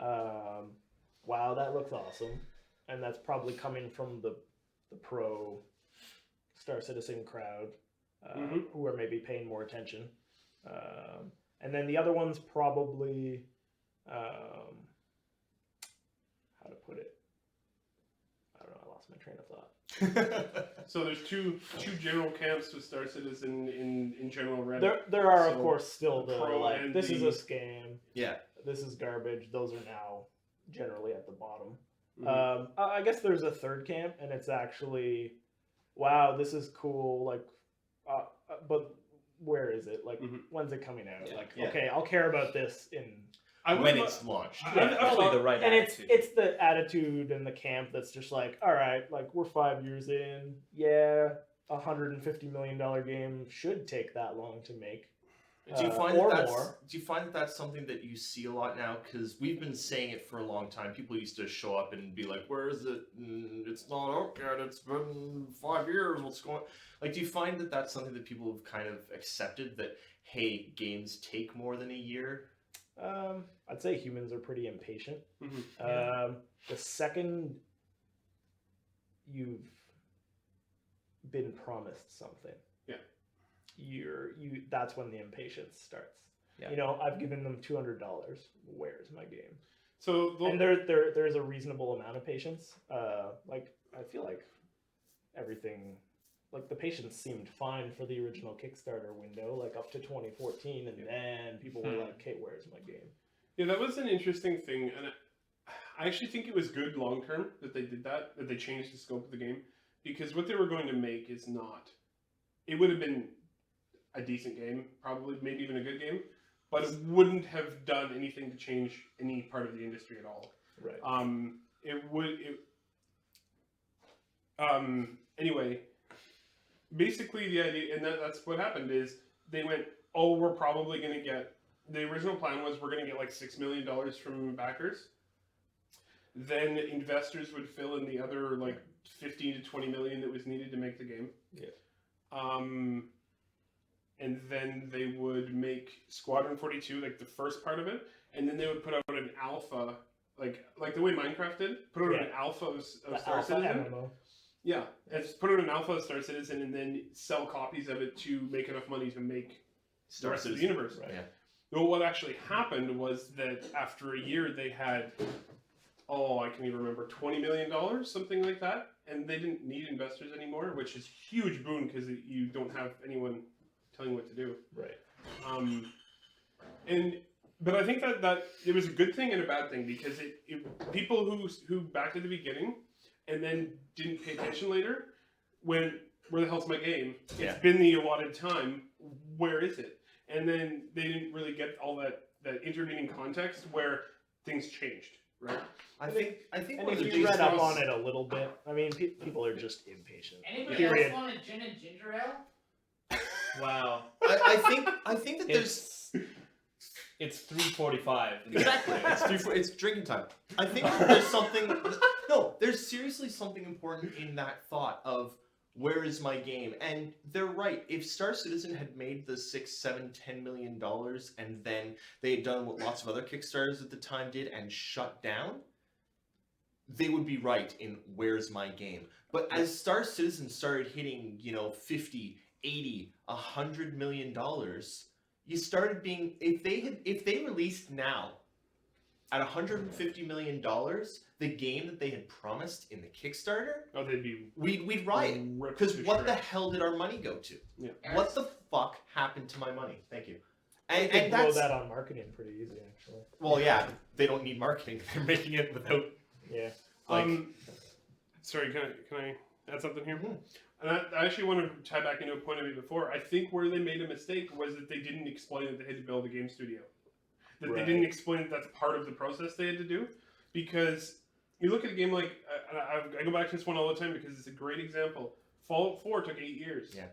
wow, that looks awesome. And that's probably coming from the pro Star Citizen crowd who are maybe paying more attention. And then the other one's probably, how to put it? I don't know, I lost my train of thought. So there's two general camps with Star Citizen in general Reddit. There are, So, of course, still the the, pro like, and this is a the- scam, Yeah. this is garbage, those are now generally at the bottom. Mhm. I guess there's a third camp, and it's actually, wow, this is cool, like, but where is it? Like, when's it coming out? Yeah. Like, Yeah. okay, I'll care about this in... When it's launched. Probably the right and attitude. it's the attitude and the camp that's just like, all right, like, we're 5 years in, yeah, $150 million game should take that long to make. Do you find or that that's, more. do you find that that's something that you see a lot now? Because we've been saying it for a long time. People used to show up and be like, "Where is it? It's not out yet. It's been 5 years. What's going?" Like, do you find that that's something that people have kind of accepted, that hey, games take more than a year? I'd say humans are pretty impatient. Mhm. The second you've been promised something, that's when the impatience starts. Yeah. You know, I've given them $200. Where's my game? So And there's a reasonable amount of patience. Like, I feel like everything, like, the patience seemed fine for the original Kickstarter window, like up to 2014, and then people were like, "Okay, where's my game?" yeah, that was an interesting thing, and I actually think it was good long term that they did that they changed the scope of the game, because what they were going to make is not. It would have been a decent game, probably, maybe even a good game, but it wouldn't have done anything to change any part of the industry at all. Right. Anyway, basically the idea, and that's what happened is they went, oh, we're probably going to get, the original plan was we're going to get like $6 million from backers. Then investors would fill in the other like 15 to 20 million that was needed to make the game. Yeah. And then they would make Squadron 42, like the first part of it, and then they would put out an alpha, like the way Minecraft did, put out an alpha of Star Citizen. MMO. Yeah, and just put out an alpha of Star Citizen, and then sell copies of it to make enough money to make the rest of the universe. Right. Yeah. Well, what actually happened was that after a year, they had, I can't even remember, $20 million, something like that, and they didn't need investors anymore, which is a huge boon because you don't have anyone telling you what to do. Right. But I think that it was a good thing and a bad thing because people who backed at the beginning and then didn't pay attention later went, where the hell's my game? Yeah. It's been the allotted time. Where is it? And then they didn't really get all that intervening context where things changed, right? I think And one of the if you biggest read up things- on it a little bit, I mean, people are just impatient. Anybody Period. else want a gin and ginger ale? Wow. I think that there's It's 3:45. exactly it's drinking time. I think that there's something. No, there's seriously something important in that thought of where is my game, and they're right. If Star Citizen had made the $6, $7, $10 million, and then they had done what lots of other Kickstarters at the time did and shut down, they would be right in where's my game. But as Star Citizen started hitting, 50, 80, $100 million, you started being, if they released now at $150 million, the game that they had promised in the Kickstarter, Oh, they'd be we'd riot. ripped Because to what the shreds. hell did our money go to? Yeah. What the fuck happened to my money? Thank you. They And, could and blow that's that on marketing pretty easy, actually. well, yeah, they don't need marketing. They're making it without Yeah. like. Sorry, can I add something here? Mhm. And I actually want to tie back into a point I made before. I think where they made a mistake was that they didn't explain that they had to build a game studio. That they Right. didn't explain that that's part of the process they had to do. Because you look at a game like, I go back to this one all the time because it's a great example. Fallout 4 took 8 years. Yeah.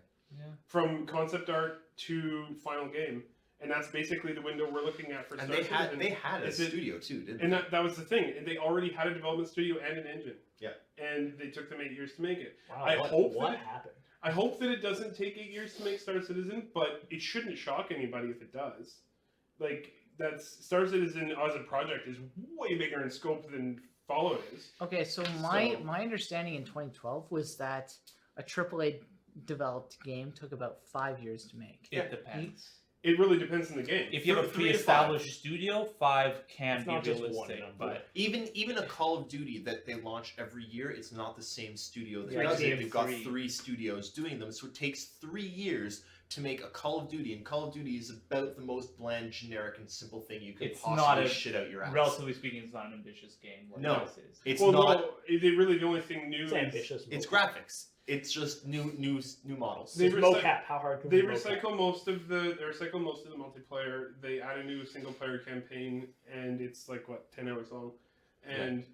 From concept art to final game. And that's basically the window we're looking at for And Star Citizen. they had a Is it- studio too, didn't And they? that was the thing. They already had a development studio and an engine. Yeah. And they took them 8 years to make it. Wow. I hope what that- happened? I hope that it doesn't take 8 years to make Star Citizen, but it shouldn't shock anybody if it does. Like, Star Citizen as a project is way bigger in scope than Fallout is. Okay, so So- my understanding in 2012 was that a AAA developed game took about 5 years to make. It depends. It really depends on the game. If you have a 3 to 5. pre-established studio, 5 can It's be not just one realistic, number. but Even a Call of Duty that they launch every year, it's not the same studio that Yeah, does it. Game They've got 3. 3 studios doing them, so it takes 3 years to make a Call of Duty, and Call of Duty is about the most bland, generic, and simple thing you could It's not possibly a shit out your ass. relatively speaking, it's not an ambitious game. Like No. this is. It's well, not. no, they really the only thing new It's is ambitious. It's mocap. graphics. It's just new models. They It's recy- mocap. How hard can They be mocap? recycle most of the multiplayer. They add a new single player campaign, and it's like 10 hours long, and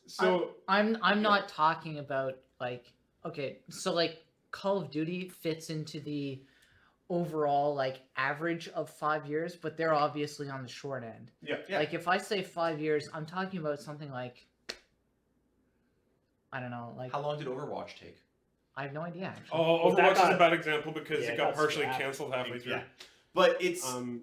so I'm not talking about like, okay, so like Call of Duty fits into the overall like average of 5 years, but they're obviously on the short end. yeah. Yeah. Like if I say 5 years, I'm talking about something like, I don't know, like How long did Overwatch take? I have no idea actually. Oh, Well, that Overwatch is got- a bad example because yeah, it it got got partially scrapped. canceled halfway through. Yeah. But it's Same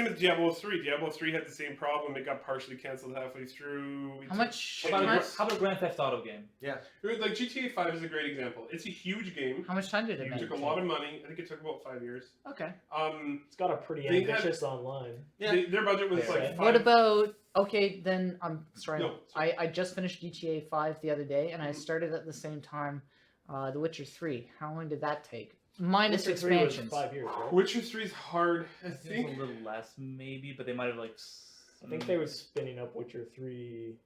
with Diablo 3. Diablo 3 had the same problem. It got partially canceled halfway through. How much How about, time? how about a Grand Theft Auto game? Like GTA 5 is a great example. It's a huge game. How much time did it It make? took a lot of money. I think it took about 5 years. Okay. It's got a pretty They had- ambitious online. Yeah. Their budget was Yeah. like Right. 5. What about okay? Then I'm sorry. No, I just finished GTA 5 the other day, and I started at the same time The Witcher 3. How long did that take? Minus Witcher 3 was expansions. 5 years, right? Witcher 3 is hard. I It was think. a little less, maybe, but they might have like. I think they was spinning up Witcher 3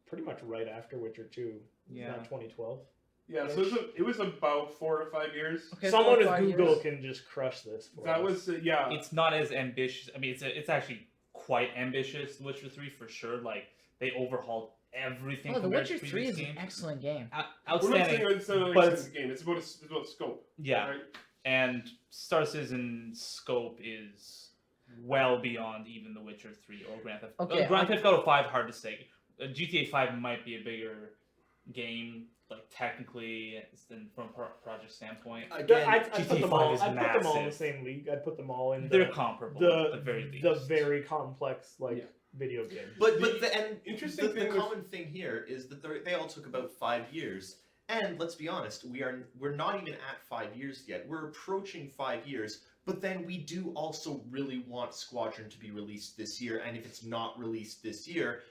pretty much right after Witcher 2. Yeah. Not 2012. Yeah, so it was about 4 to 5 years. Okay, Someone 4 or at 5 Google years. can just crush this. For That us. was yeah. It's not as ambitious. I mean, it's actually quite ambitious. Witcher 3 for sure. Like they overhauled everything. Oh, The compared to Witcher 3 previous is an games. excellent game. We're not Outstanding. saying it's not but an it's- expensive game. It's about scope. Yeah, Right? and Star Citizen's scope is well beyond even The Witcher 3 or Grand Theft. Okay, Grand Theft Auto 5, hard to say. GTA 5 might be a bigger game, like technically, than from a project standpoint. Again, I'd put GTA them 5 all. is I'd put them all in the massive. same league. I'd put them all in They're the comparable the at the very least. the very complex Yeah. video game. But The and interesting the thing with- common thing here is that they all took about 5 years. And let's be honest, we're not even at 5 years yet. We're approaching 5 years, but then we do also really want Squadron to be released this year. And if it's not released this year,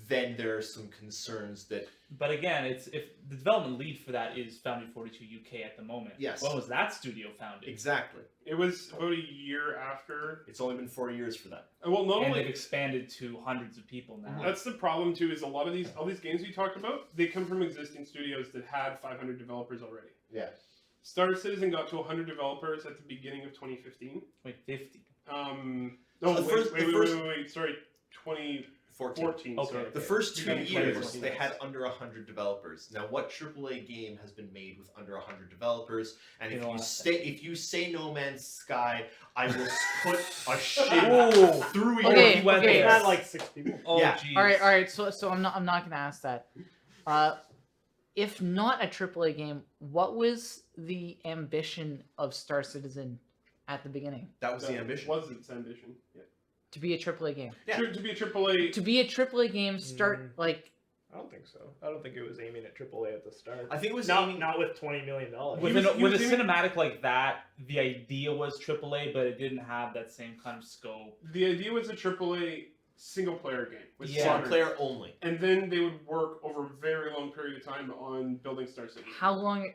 then there are some concerns that But again, if the development lead for that is Foundry 42 UK at the moment. Yes. When was that studio founded? exactly. It was about a year after. It's only been 4 years for that. Well, not And only they've expanded to hundreds of people now. that's the problem too. Is a lot of all these games we talked about, they come from existing studios that had 500 developers already. Yeah. Star Citizen got to 100 developers at the beginning of 2015. Wait, 50. No, So wait. Sorry, 2014. 14. Okay. The first 2 Beginning of years, 2014. they had under 100 developers. Now, what AAA game has been made with under 100 developers? And You know what? if you say No Man's Sky, I will put a shit Oh, through your Okay, you went okay. They there. had like 6 people. Oh, Yeah. jeez. All right. So I'm not gonna ask that. If not a AAA game, what was the ambition of Star Citizen at the beginning? That was the ambition. Was its ambition? Yeah. To be a AAA game. Yeah. To be a AAA. To be a AAA game, start like I don't think so. I don't think it was aiming at AAA at the start. I think it was Not aiming- not with $20 million. With, was- an, he with a was aiming- cinematic like that, the idea was AAA, but it didn't have that same kind of scope. The idea was a AAA single player game with Yeah. single Squadron. player only. And then they would work over a very long period of time on building Star Citizen. how long?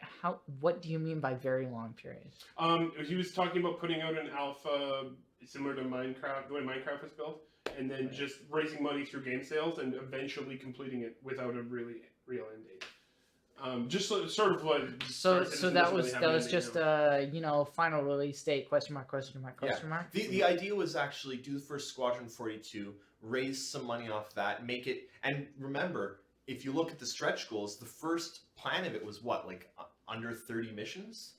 What do you mean by very long period? He was talking about putting out an alpha similar to Minecraft, the way Minecraft was built, and then just raising money through game sales and eventually completing it without a really real end date. Sort of what. So Star Citizen that doesn't was really have that an was end date just now. final release date question mark. The idea was actually do the first Squadron 42, raise some money off that, make it. And remember, if you look at the stretch goals, the first plan of it was what, like under 30 missions?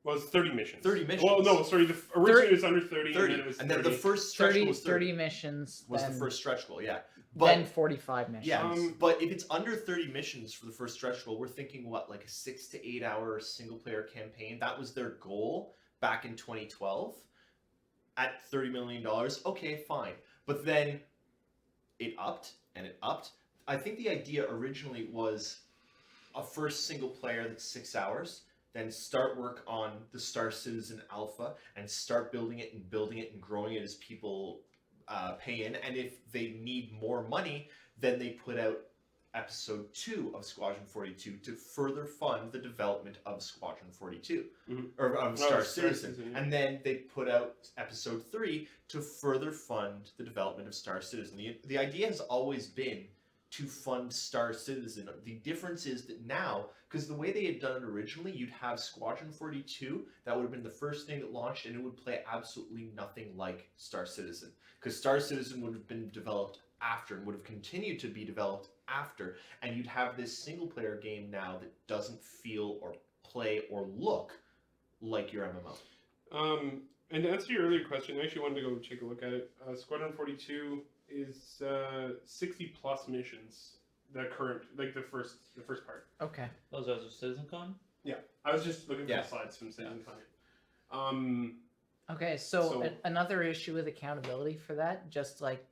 Well, it's 30 missions. 30 missions. Well, no, sorry. Originally it was under 30, 30. and then it was And then 30. the first stretch goal 30, was 30 missions. was then, the first stretch goal, yeah. then But 45 missions. yeah, but if it's under 30 missions for the first stretch goal, we're thinking what, like a 6 to 8 hour single player campaign. That was their goal back in 2012 at $30 million. Okay, fine. But then it upped and it upped. I think the idea originally was a first single player that's 6 hours, then start work on the Star Citizen Alpha and start building it and growing it as people pay in. And if they need more money, then they put out episode 2 of Squadron 42 to further fund the development of Squadron 42 Mhm. or of Star Citizen. Citizen, yeah. And then they put out episode 3 to further fund the development of Star Citizen. The idea has always been to fund Star Citizen. The difference is that now, because the way they had done it originally, you'd have Squadron 42, that would have been the first thing that launched, and it would play absolutely nothing like Star Citizen. Because Star Citizen would have been developed after and would have continued to be developed after, and you'd have this single player game now that doesn't feel or play or look like your MMO. And to answer your earlier question, I actually wanted to go take a look at it. Squadron 42 is 60 plus missions. The first part. Okay. Those are CitizenCon? I was just looking for Yeah. the slides from Citizen Con. Okay, so, So- another issue with accountability for that, just like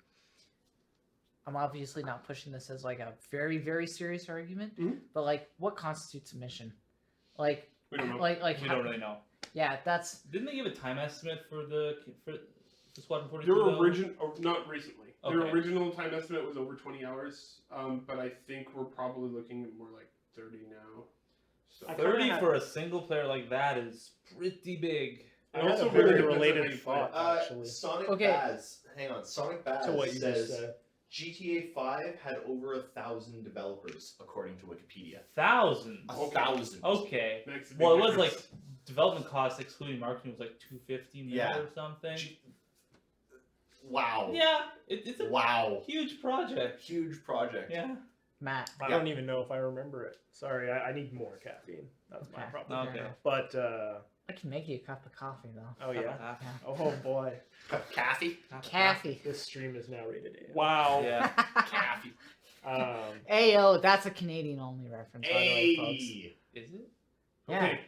I'm obviously not pushing this as like a very, very serious argument, Mhm. but like what constitutes a mission? Like We don't know. like We how- don't really know. yeah, that's Didn't they give a time estimate for the Squadron 42? Their though? not recently. Their Okay. original time estimate was over 20 hours, but I think we're probably looking at more like 30 now. So. I kinda 30 had- for a single player like that is pretty big. I And had also a very really depends on how related you play it. thought, actually, Sonic Okay. Baz, hang on, Sonic Baz to what you says just said. GTA 5 had over 1,000 developers, according to Wikipedia. Thousands. 1,000. Okay. Makes a big Well, it was difference. like development cost excluding marketing was like $250 million Yeah. or something. Wow. Yeah, it's a Wow. huge project. Huge project. Yeah. Matt. I don't even know if I remember it. Sorry, I need more caffeine. That's my Okay. problem. Okay. But I can make you a cup of coffee though. oh yeah. Yeah. Oh boy. Kathy. Coffee. This stream is now rated A. Wow. Yeah. Kathy. Ayo, that's a Canadian only reference, by the way, folks. Hey. Is it? Yeah. Okay.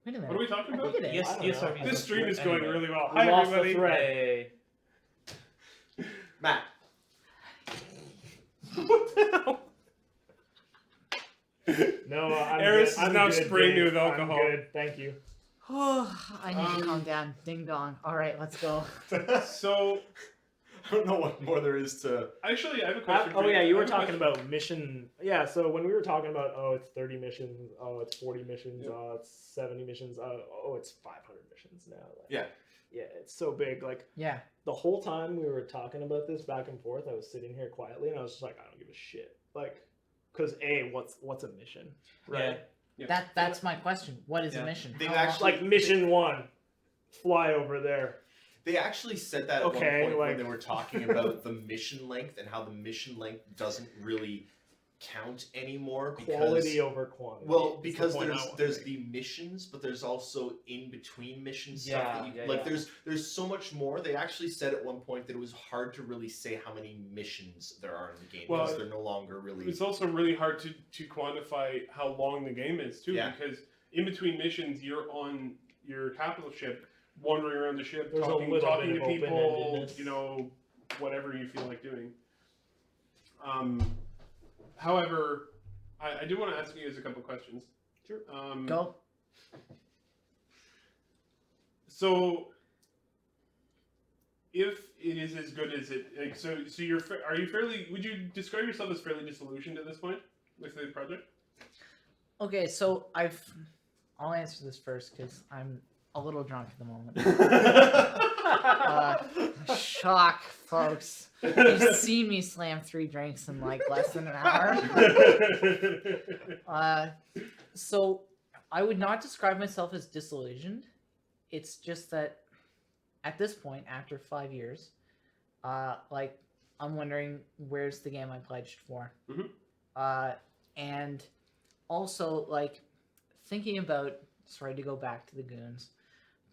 Wait a minute. What are we talking I about? think it is. Yes, I don't yes, know. sir. This stream is going Anyway. really well. We Hi, lost the everybody. thread. Hey. Matt. What the hell? No, I'm Eris good. is I'm now good, spraying me Dave. with alcohol. I'm good. Thank you. I need to calm down. Ding dong. All right, let's go. So, I don't know what more there is to. actually, I have a question. for Oh yeah, you I were have a talking question. about mission. Yeah, so when we were talking about it's 30 missions, it's 40 missions, Yep. it's 70 missions, it's 500 missions now. Like, Yeah. Yeah, it's so big. Like Yeah. the whole time we were talking about this back and forth, I was sitting here quietly and I was just like, I don't give a shit. Like, cause what's a mission, right? Yeah. That's my question. What is a Yeah. mission? They've How actually- Like mission 1, fly over there. They actually said that at Okay, one point when like- they were talking about the mission length and how the mission length doesn't really count anymore because Quality over quantity. well is the because point I there's wanna there's make. the missions, but there's also in between missions Yeah, stuff that you yeah, like. yeah. There's so much more. They actually said at one point that it was hard to really say how many missions there are in the game Well, because they're no longer really. It's also really hard to quantify how long the game is too, Yeah. because in between missions you're on your capital ship, wandering around the ship, There's a talking little to bit of people, open-endedness. you know, whatever you feel like doing. However, I do want to ask you guys a couple questions. Sure. Go. So, if it is as good as it, like, so are you fairly? Would you describe yourself as fairly disillusioned at this point with the project? Okay, so I'll answer this first because I'm a little drunk at the moment. Shock, folks. You've seen me slam 3 drinks in like less than an hour. So I would not describe myself as disillusioned. It's just that at this point, after 5 years, like I'm wondering where's the game I pledged for, and also like thinking about. Sorry to go back to the goons,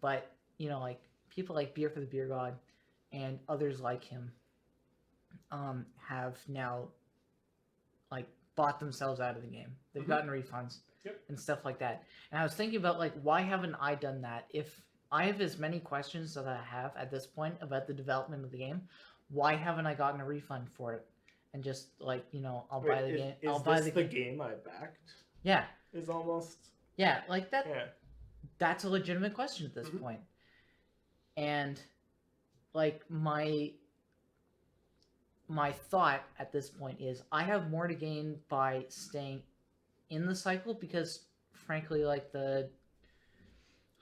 but you know, like people like Beer for the Beer God and others like him have now like bought themselves out of the game. They've gotten refunds and stuff like that. And I was thinking about like, why haven't I done that? If I have as many questions that I have at this point about the development of the game, why haven't I gotten a refund for it? And just like, you know, I'll buy the game. I'll buy the game I backed. Yeah. Is almost Yeah, like that. yeah. That's a legitimate question at this point. And like my thought at this point is I have more to gain by staying in the cycle because frankly like the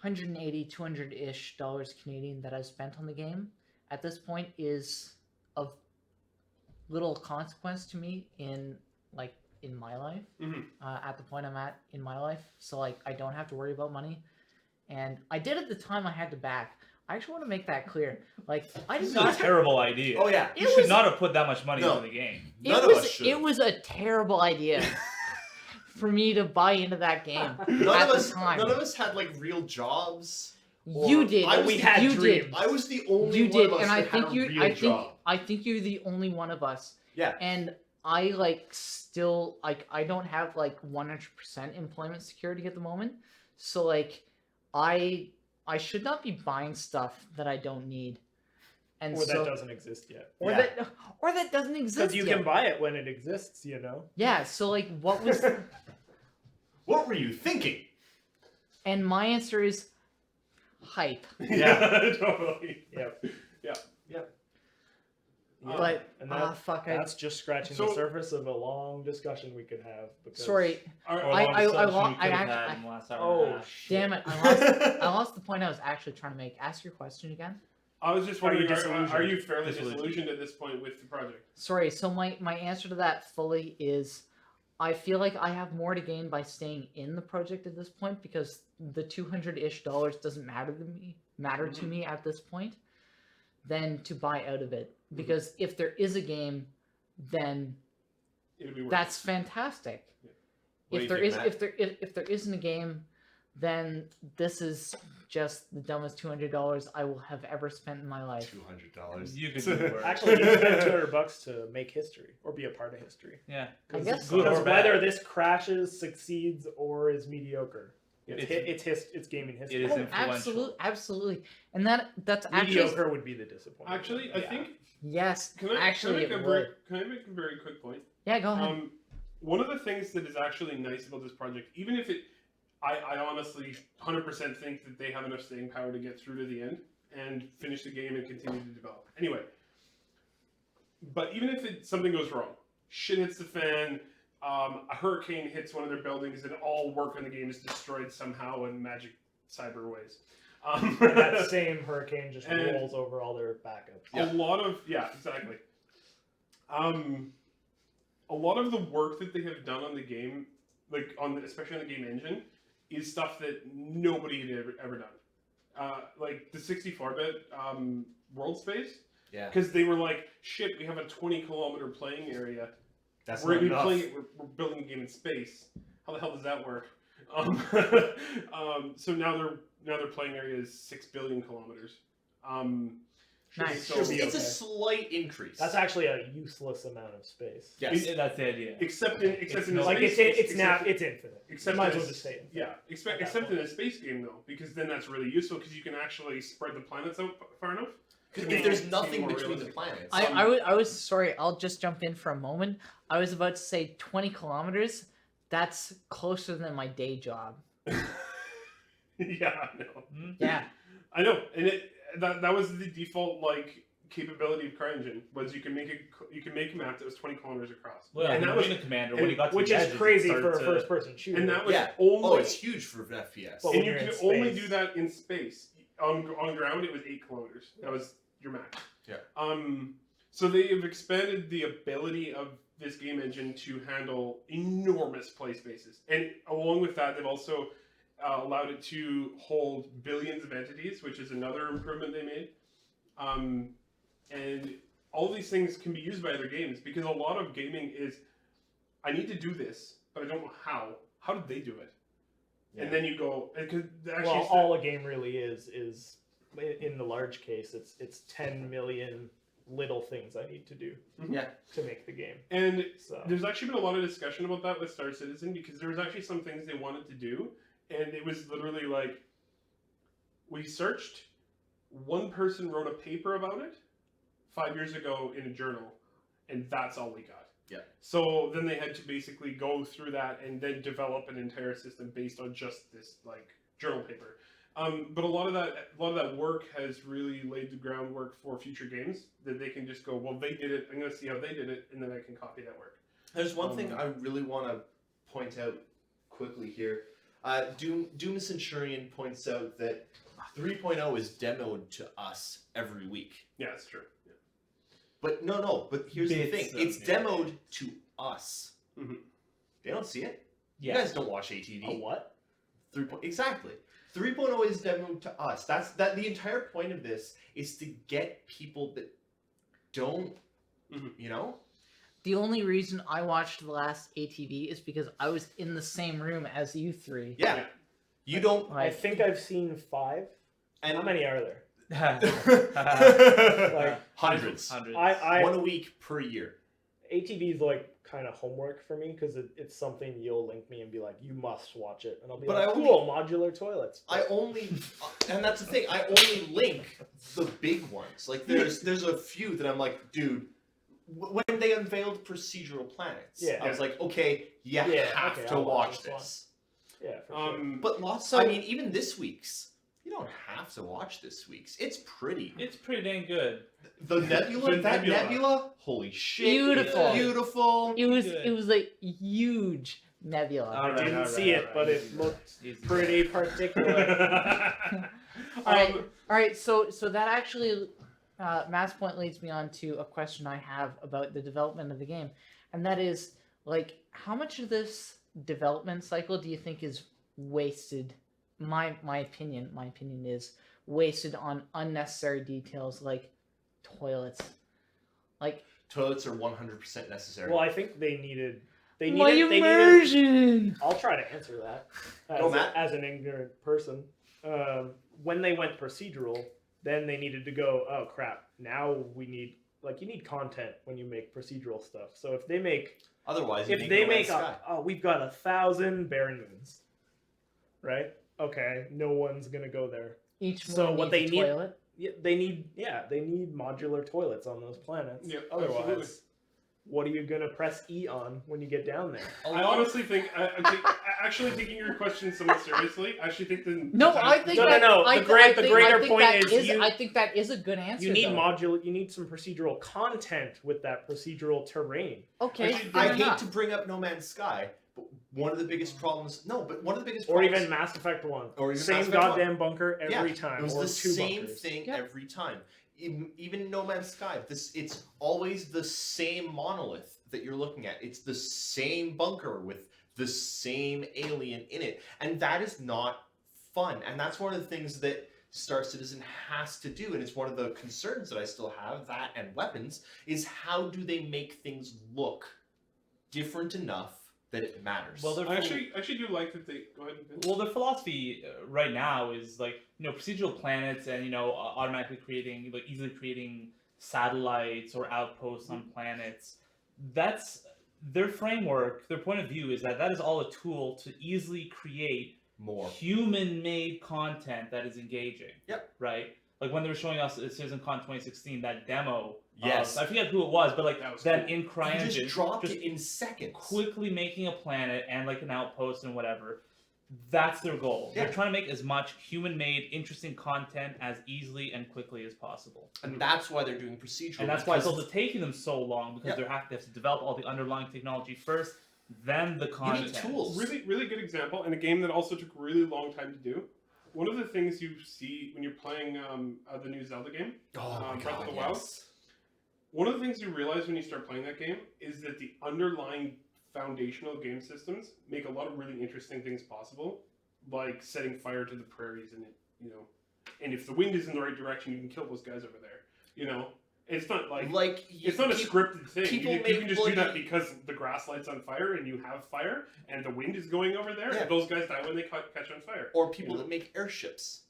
180 200-ish dollars Canadian that I've spent on the game at this point is of little consequence to me in my life at the point I'm at in my life, so like I don't have to worry about money. And I did at the time I had to back. I actually want to make that clear. Like I did It's not a terrible idea. Oh yeah. You should not have put that much money No. into the game. None of us should. It was a terrible idea for me to buy into that game. None at of the us. time. None of us had like real jobs. Or- You did. I was We the- had you dreams. did. I was the only You one did, of us and I that had think a you. real I think. job. I think you're the only one of us. Yeah. And I like still like I don't have like 100% employment security at the moment. So like I should not be buying stuff that I don't need. And Or so that doesn't exist yet. or Yeah. that doesn't exist Because you yet. can buy it when it exists, you know. Yeah, so like what was What were you thinking? and my answer is hype. Yeah, totally. Yep. But and fuck that's just scratching So- the surface of a long discussion we could have. Because sorry. Or I- long I discussion lo- we I could have actually- had in the last hour and a Oh half. shit. Damn it, I lost the point I was actually trying to make. Ask your question again. I was just Are you wondering, disillusioned? are you fairly Disillusioned. disillusioned at this point with the project? Sorry, so my answer to that fully is I feel like I have more to gain by staying in the project at this point because the $200-ish doesn't matter to me at this point than to buy out of it. Because if there is a game, then It'll be worth that's fantastic. What do If you there think, is, Matt? if there isn't a game, then this is just the dumbest $200 I will have ever spent in my life. $200. You could do worse. Actually, you spend $200 to make history or be a part of history. Yeah. I guess so. Good or Because bad. whether this crashes, succeeds, or is mediocre, It's- it's gaming history. It is Oh, influential. absolutely. And that's actually Mediocre would be the disappointment. Actually, I Yeah. think yes. can I Actually, make it a would. can I make a very quick point? Yeah, go ahead. One of the things that is actually nice about this project, even if I honestly 100% think that they have enough staying power to get through to the end and finish the game and continue to develop. Anyway, but even if something goes wrong, shit hits the fan, a hurricane hits one of their buildings, and all work on the game is destroyed somehow in magic cyber ways. And that same hurricane just And- rolls over all their backups. A lot of exactly. A lot of the work that they have done on the game, like especially on the game engine, is stuff that nobody had ever done. Like the 64-bit world space, Yeah. because they were like, shit, we have a 20-kilometer playing area. That's We're not enough. we're building a game in space. How the hell does that work? So now their playing area is 6 billion kilometers. Nice. So Should be It's a okay. slight increase. That's actually a useless amount of space. yes. That's the idea. except in the Like space, it's infinite. except Might in as well a- just say it. Yeah, At that except in point. a space game though, because then that's really useful because you can actually spread the planets out far enough. Because to if make there's it seem nothing more between the realistic. planets, I was sorry. I'll just jump in for a moment. I was about to say 20 kilometers. That's closer than my day job. Yeah, I know. Yeah. I know, and that was the default like capability of CryEngine was you can make a map that was 20 kilometers across. Well, And and that that was- was Commander when he got to Which the is edges, it crazy started for a to- first-person shooter. And that was yeah. only Oh, it's huge for FPS. Well, and when you you're in could only space. do that in space. On ground, it was 8 kilometers. That was your max. Yeah. So they have expanded the ability of this game engine to handle enormous play spaces, and along with that, they've also allowed it to hold billions of entities, which is another improvement they made. And all these things can be used by other games because a lot of gaming is, I need to do this, but I don't know how. How did they do it? Yeah. And then you go, because actually, Well, all a game really is in the large case, it's 10 million little things I need to do Yeah. to make the game. and So there's actually been a lot of discussion about that with Star Citizen because there was actually some things they wanted to do, and it was literally like, we searched, one person wrote a paper about it 5 years ago in a journal, and that's all we got. Yeah. So then they had to basically go through that and then develop an entire system based on just this like journal paper. But a lot of that work has really laid the groundwork for future games that they can just go, well, they did it. I'm going to see how they did it, and then I can copy that work. There's one thing I really want to point out quickly here. Doom Centurion points out that 3.0 is demoed to us every week. Yeah, that's true. Yeah. But no, but here's the Bits thing. of It's it. demoed to us. Mhm. They don't see it. Yeah. You guys don't watch ATV. a what? 3. Exactly. 3.0 is demoed to us. That's the entire point of this is to get people that don't, Mhm. you know? The only reason I watched the last ATV is because I was in the same room as you three. Yeah. Yeah. You don't. I think I've seen 5. And How many are there? like hundreds. Hundreds. I One a week per year. ATV is like kind of homework for me because it's something you'll link me and be like, you must watch it, and I'll be But like, I only- cool, modular toilets. I only, and that's the thing. I only link the big ones. Like there's a few that I'm like, dude. When they unveiled procedural planets, Yeah. I was like, okay, you Yeah, have okay, to I'll watch watch this this. Yeah, for sure. But lots. So- I mean, even this week's, you don't have to watch this week's. It's pretty. It's pretty dang good. The nebula, The that nebula. nebula, holy shit, Beautiful. it's beautiful. It was Good. a huge nebula. All I right, didn't all see right, it, all but right. it looked Easy. pretty particular. All right, all right. So that actually, Matt's point leads me on to a question I have about the development of the game, and that is like, how much of this development cycle do you think is wasted? My opinion is wasted on unnecessary details like toilets. Like Toilets are 100% necessary. Well, I think they needed. They my needed. They needed. immersion. I'll try to answer that No, Matt. as an ignorant person. When they went procedural, then they needed to go, oh crap, now we need, like, you need content when you make procedural stuff. So if they make, Otherwise, if they make, we've got 1,000 barren moons, right? Okay, no one's gonna go there. Each So moon what needs they a need- toilet. Yeah, they need modular toilets on those planets. Yeah, Otherwise, absolutely. what are you gonna press E on when you get down there? I honestly think, actually taking your question somewhat seriously, I actually think the No, I think No, no, that, no, I, the greater I think point that is you- I think that is a good answer. You need though. You need some procedural content with that procedural terrain. Okay, Actually, fair I hate enough. to bring up No Man's Sky, but one of the biggest problems. No, but one of the biggest Or problems. even Mass Effect 1. Or even Same Mass Effect 1. goddamn bunker every Yeah, time. It was or the two same bunkers. thing Yeah. every time. Even No Man's Sky, it's always the same monolith that you're looking at. It's the same bunker with the same alien in it, and that is not fun. And that's one of the things that Star Citizen has to do, and it's one of the concerns that I still have. That and weapons is how do they make things look different enough that it matters. Well, I actually do like that they go ahead. And Well, their philosophy right now is like procedural planets and automatically creating easily creating satellites or outposts on planets. That's their framework. Their point of view is that is all a tool to easily create more. human-made content that is engaging. Yep. Right. Like when they were showing us at CitizenCon 2016 that demo. Yes. I forget who it was, but That was then cool. in You CryEngine, just dropped it in seconds. quickly making a planet and like an outpost and whatever. That's their goal. Yeah. They're trying to make as much human-made, interesting content as easily and quickly as possible. And that's why they're doing procedural. And that's why it's because also taking them so long because Yep. they have to develop all the underlying technology first, then the content. tools. Really, really good example, and a game that also took a really long time to do. One of the things you see when you're playing the new Zelda game, Oh my Breath of God, the Wild. yes. one of the things you realize when you start playing that game is that the underlying foundational game systems make a lot of really interesting things possible, like setting fire to the prairies and and if the wind is in the right direction, you can kill those guys over there. It's not like it's not a scripted thing. people You make can just do that bloody- because the grass lights on fire and you have fire and the wind is going over there Yeah. and those guys die when they catch on fire. Or people that make airships.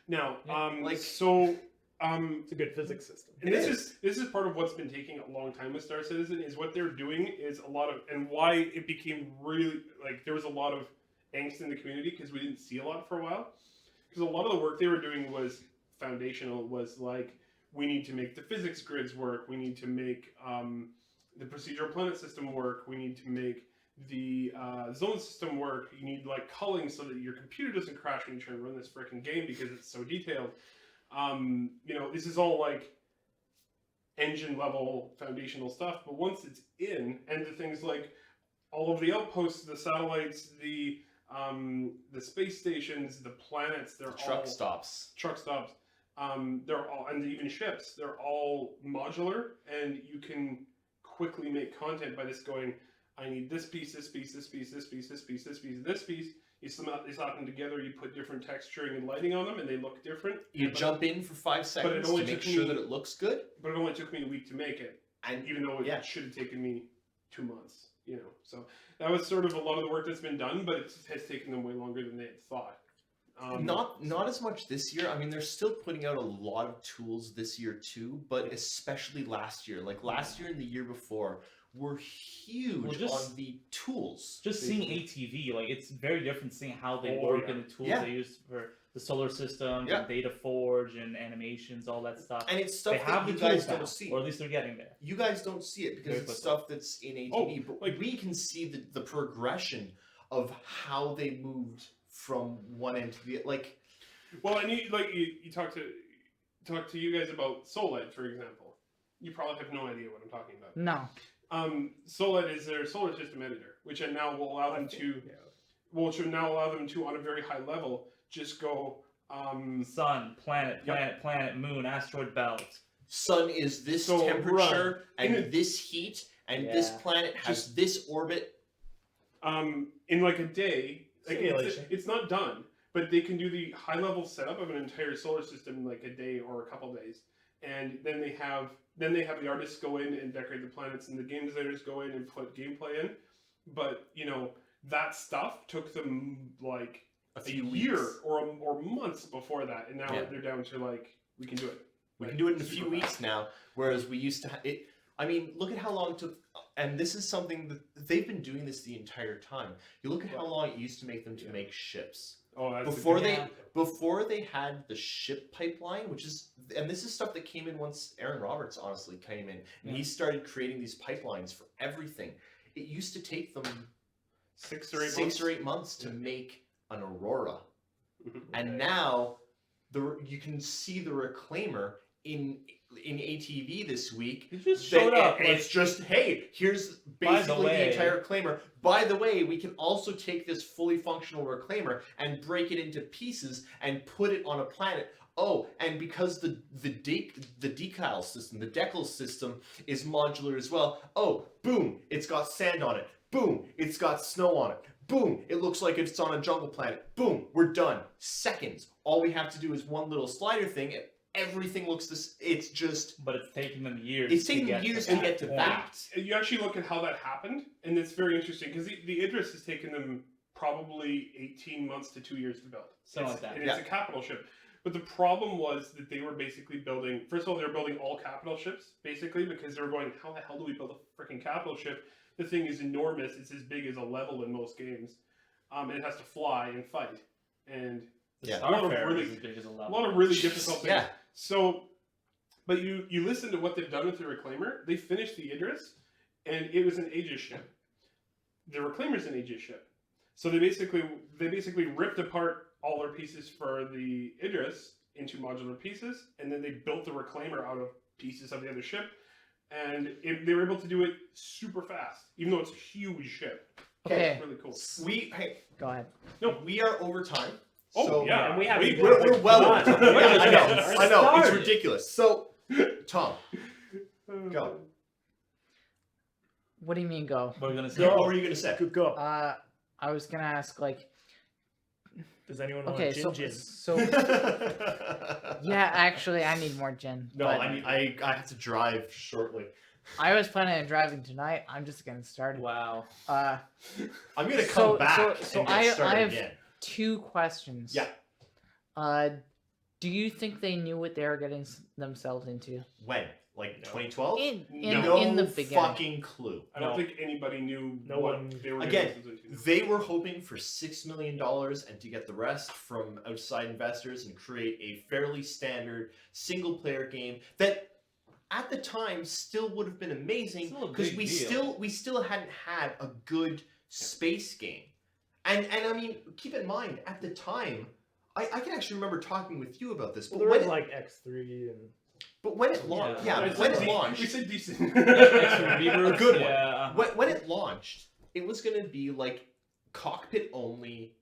Now, like- It's It's a good physics system. and It this is part of what's been taking a long time with Star Citizen is what they're doing is a lot of and why it became really there was a lot of angst in the community because we didn't see a lot for a while because a lot of the work they were doing was foundational, was like we need to make the physics grids work, we need to make the procedural planet system work, we need to make the zone system work, you need culling so that your computer doesn't crash when you try and run this freaking game because it's so detailed. This is all engine level foundational stuff, but once it's in, and the things like all of the outposts, the satellites, the space stations, the planets, they're Truck all stops. truck stops. They're all, and even ships, they're all modular, and you can quickly make content by just going, I need this piece, this piece, this piece, this piece, this piece, this piece, this piece. You slap them together, you put different texturing and lighting on them, and they look different. You jump in for 5 seconds to only make took sure me- that it looks good. But it only took me a week to make it, And even though it Yeah. should have taken me 2 months. So that was sort of a lot of the work that's been done, but it has taken them way longer than they had thought. not as much this year. I mean, they're still putting out a lot of tools this year too, but especially last year. Like last year and the year before were huge Well, just- on the tools. Just seeing ATV, it's very different seeing how they Oh, work yeah. and the tools Yeah. they use for the solar systems Yeah. and data forge and animations, all that stuff. And it's stuff They have that the you guys tools now, don't see. or at least they're getting there. You guys don't see it because Very it's quickly. stuff that's in ATV, but like- we can see the progression of how they moved from one end to the Well, and you talk to you guys about SOLED, for example. You probably have no idea what I'm talking about. No. SOLED is their solar system editor, which now will allow them to, should now allow them to, on a very high level, just go. Sun, planet, moon, asteroid belt. sun is this So temperature and In this heat and this Yeah. planet has this orbit. In a day. Simulation. It's not done, but they can do the high level setup of an entire solar system in a day or a couple days. and then they have the artists go in and decorate the planets, and the game designers go in and put gameplay in. But that stuff took them like a year weeks. or months before that, and now they're down to like we can do it. We can do it in a few weeks now, whereas we used to it. I mean, look at how long it took, and this is something that they've been doing this the entire time. You look at how long it used to make them to make ships. Oh, that's Before they had the ship pipeline, which is, and this is stuff that came in once Aaron Roberts honestly came in, and he started creating these pipelines for everything. It used to take them 6 or 8 months to make an Aurora, Mhm. and now you can see the Reclaimer in ATV this week. It just showed up. And it's just, hey, here's basically the entire Reclaimer. By the way, we can also take this fully functional Reclaimer and break it into pieces and put it on a planet. Oh, and because the decal system, the decal system is modular as well. Oh, boom, it's got sand on it. Boom, it's got snow on it. Boom, it looks like it's on a jungle planet. Boom, we're done. Seconds. All we have to do is one little slider thing, and everything looks this. It's just. But it's taking them years. It's taking them years to get to that. You actually look at how that happened, and it's very interesting because the Idris has taken them probably 18 months to 2 years to build. Something like that. And it's a capital ship. But the problem was that they were basically building. First of all, they were building all capital ships basically because they were going, how the hell do we build a freaking capital ship? The thing is enormous. It's as big as a level in most games. And it has to fly and fight. And The a lot of Starfarer really- is as big as a a level. lot of really difficult things. Yeah. So, but you listen to what they've done with the Reclaimer. They finished the Idris, and it was an Aegis ship. The Reclaimer's an Aegis ship. So they basically ripped apart all their pieces for the Idris into modular pieces, and then they built the Reclaimer out of pieces of the other ship. And they were able to do it super fast, even though it's a huge ship. Okay. It's really cool. Go ahead. No, we are over time. Oh, so yeah. And we have We're well over time. Come on. I know. It's Start. ridiculous. So, Tom, go. What do you mean go? What are we gonna say? What were you gonna say? Good go. I was gonna ask like, Does anyone want okay, gin? so yeah, actually, I need more gin. No, but I mean I have to drive shortly. I was planning on driving tonight. I'm just getting started. Wow. I'm gonna So- come back so and I get started have- again. 2 questions. Yeah. Do you think they knew what they were getting themselves into? When? Like 2012? In the beginning. Fucking clue. I don't No. think anybody knew No what one- they were Again, getting themselves into. They were hoping for $6 million and to get the rest from outside investors and create a fairly standard single-player game that, at the time, still would have been amazing Still a because big we deal. still hadn't had a good space game. And I mean, keep in mind, at the time, I can actually remember talking with you about this. Well, But there when was it, like X3 and but when it launched, when it launched, we said decent. A good one. Yeah. when it launched, it was going to be like cockpit only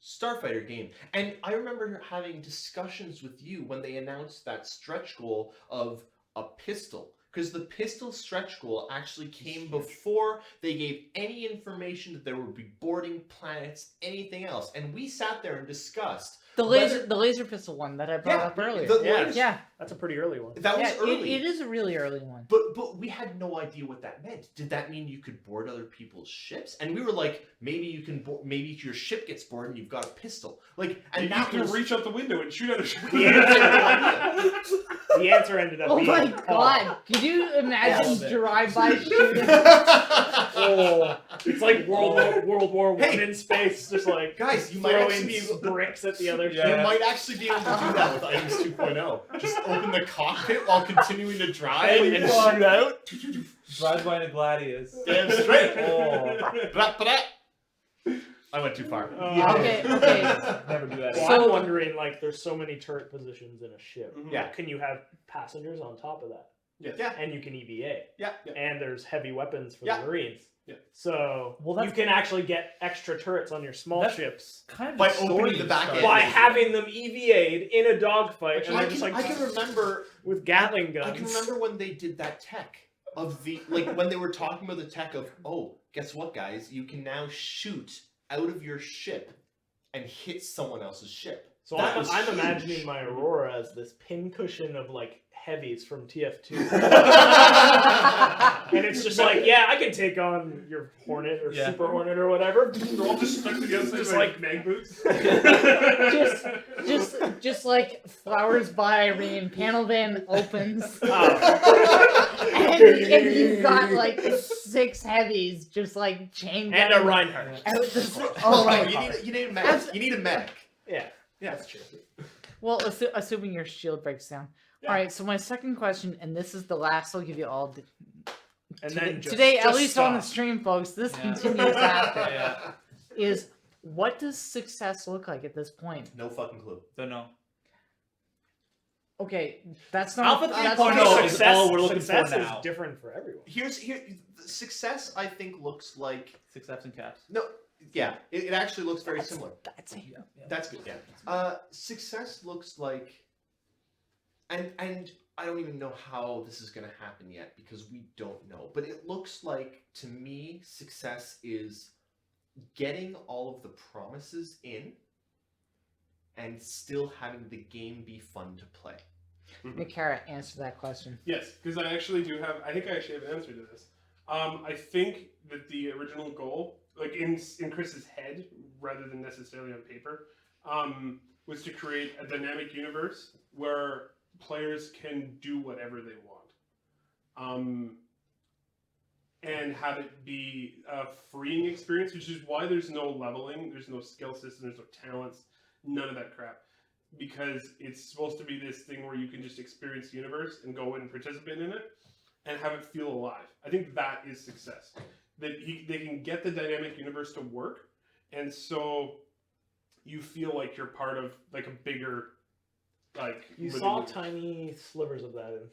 Starfighter game. And I remember having discussions with you when they announced that stretch goal of a pistol. Because the pistol stretch goal actually came before they gave any information that there would be boarding planets, anything else. And we sat there and discussed. The whether- laser pistol one that I brought up earlier. the Yeah. laser- Yeah, that's a pretty early one. that was yeah, early. it is a really early one. But we had no idea what that meant. Did that mean you could board other people's ships? And we were like, maybe you can maybe your ship gets boarded and you've got a pistol. Like, and You that can was reach out the window and shoot at a ship. The answer ended up Oh being my god! Could you imagine Yeah. drive-by shooting? Oh, it's like World War I Hey. in space, just like Guys, you might throwing actually be able, bricks at the other Yeah. you ship. might actually be able to do that with Items 2.0. Just open the cockpit while continuing to drive and fuck. shoot out. Drive by in a Gladius. Damn straight. Oh. Blah. I went too far. Okay. Never do that. Well, So- I'm wondering, like, there's so many turret positions in a ship. Mhm. Yeah. Can you have passengers on top of that? Yes. Yeah. And you can EVA. Yeah. And there's heavy weapons for Yeah. the Marines. Yeah. So Well, you that's- can actually get extra turrets on your small That's- ships Kind of By the story opening the you back started. end. by having them EVA'd in a dogfight, and I they're just like can remember with Gatling I guns. can remember when they did that tech of the when they were talking about the tech of, oh, guess what, guys? You can now shoot out of your ship and hit someone else's ship. So That I'm, was I'm huge. imagining my Aurora as this pincushion of like heavies from TF2. And it's just like, yeah, I can take on your Hornet or Yeah. Super Hornet or whatever. They're all just stuck together Just like mag boots. just like Flowers by Irene, panel van opens, Oh. and you've got like 6 heavies just like chained And a down. Reinhardt. Out the- Oh, oh right. my! You need a medic. You need a medic. Yeah, Yeah. that's true. Well, assuming your shield breaks down. Yeah. All right. So my second question, and this is the last I'll give you all. And then just, Today, at just least on the stop. stream, folks, this Yeah. continues after. Yeah. Is what does success look like at this point? No fucking clue. Don't know. Okay, that's not. Alpha that's 3.0 not- is all we're looking for success now. is different for everyone. Here, success. I think looks like 6 F's and caps. no. Yeah, it actually looks very similar. That's it. That's good. Yeah. Success looks like, and I don't even know how this is gonna happen yet because we don't know. But it looks like to me, success is getting all of the promises in, and still having the game be fun to play. Nikara, answer that question. Yes, because I actually do have. I think I actually have an answer to this. I think that the original goal, like in Chris's head, rather than necessarily on paper, was to create a dynamic universe where players can do whatever they want, and have it be a freeing experience, which is why there's no leveling, there's no skill system, there's no talents, none of that crap. Because it's supposed to be this thing where you can just experience the universe and go and participate in it and have it feel alive. I think that is success. That they can get the dynamic universe to work, and so you feel like you're part of like a bigger, like You living saw universe. tiny slivers of that in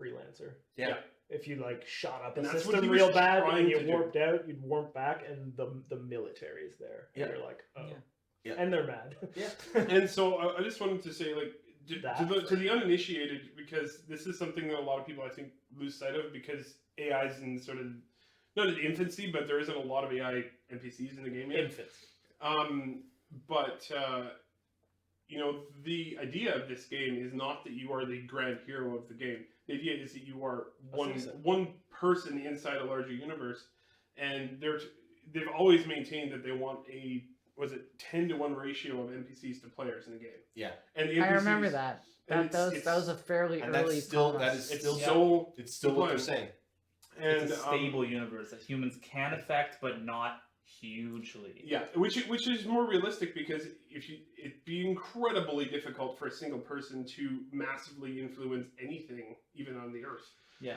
Freelancer. Yeah. If you like shot up And a that's what system he was real bad trying and you to do. warped out, you'd warp back and the military's there. Yeah. And you're like, oh. Yeah. Yeah. And they're mad. Yeah. And so I just wanted to say, like, That to the uninitiated, because this is something that a lot of people I think lose sight of, because AI is in sort of not in infancy, but there isn't a lot of AI NPCs in the game yet. Infants. But you know, the idea of this game is not that you are the grand hero of the game. The idea is that you are one person inside a larger universe, and they've always maintained that they want a 10-to-1 ratio of NPCs to players in the game. Yeah. And the NPCs, I remember that. and That was a fairly And early. that's still promise. It's still so it's still what they're deployable. saying. And It's a stable universe that humans can affect, but not hugely. yeah, which is more realistic, because it'd be incredibly difficult for a single person to massively influence anything, even on the Earth. Yeah.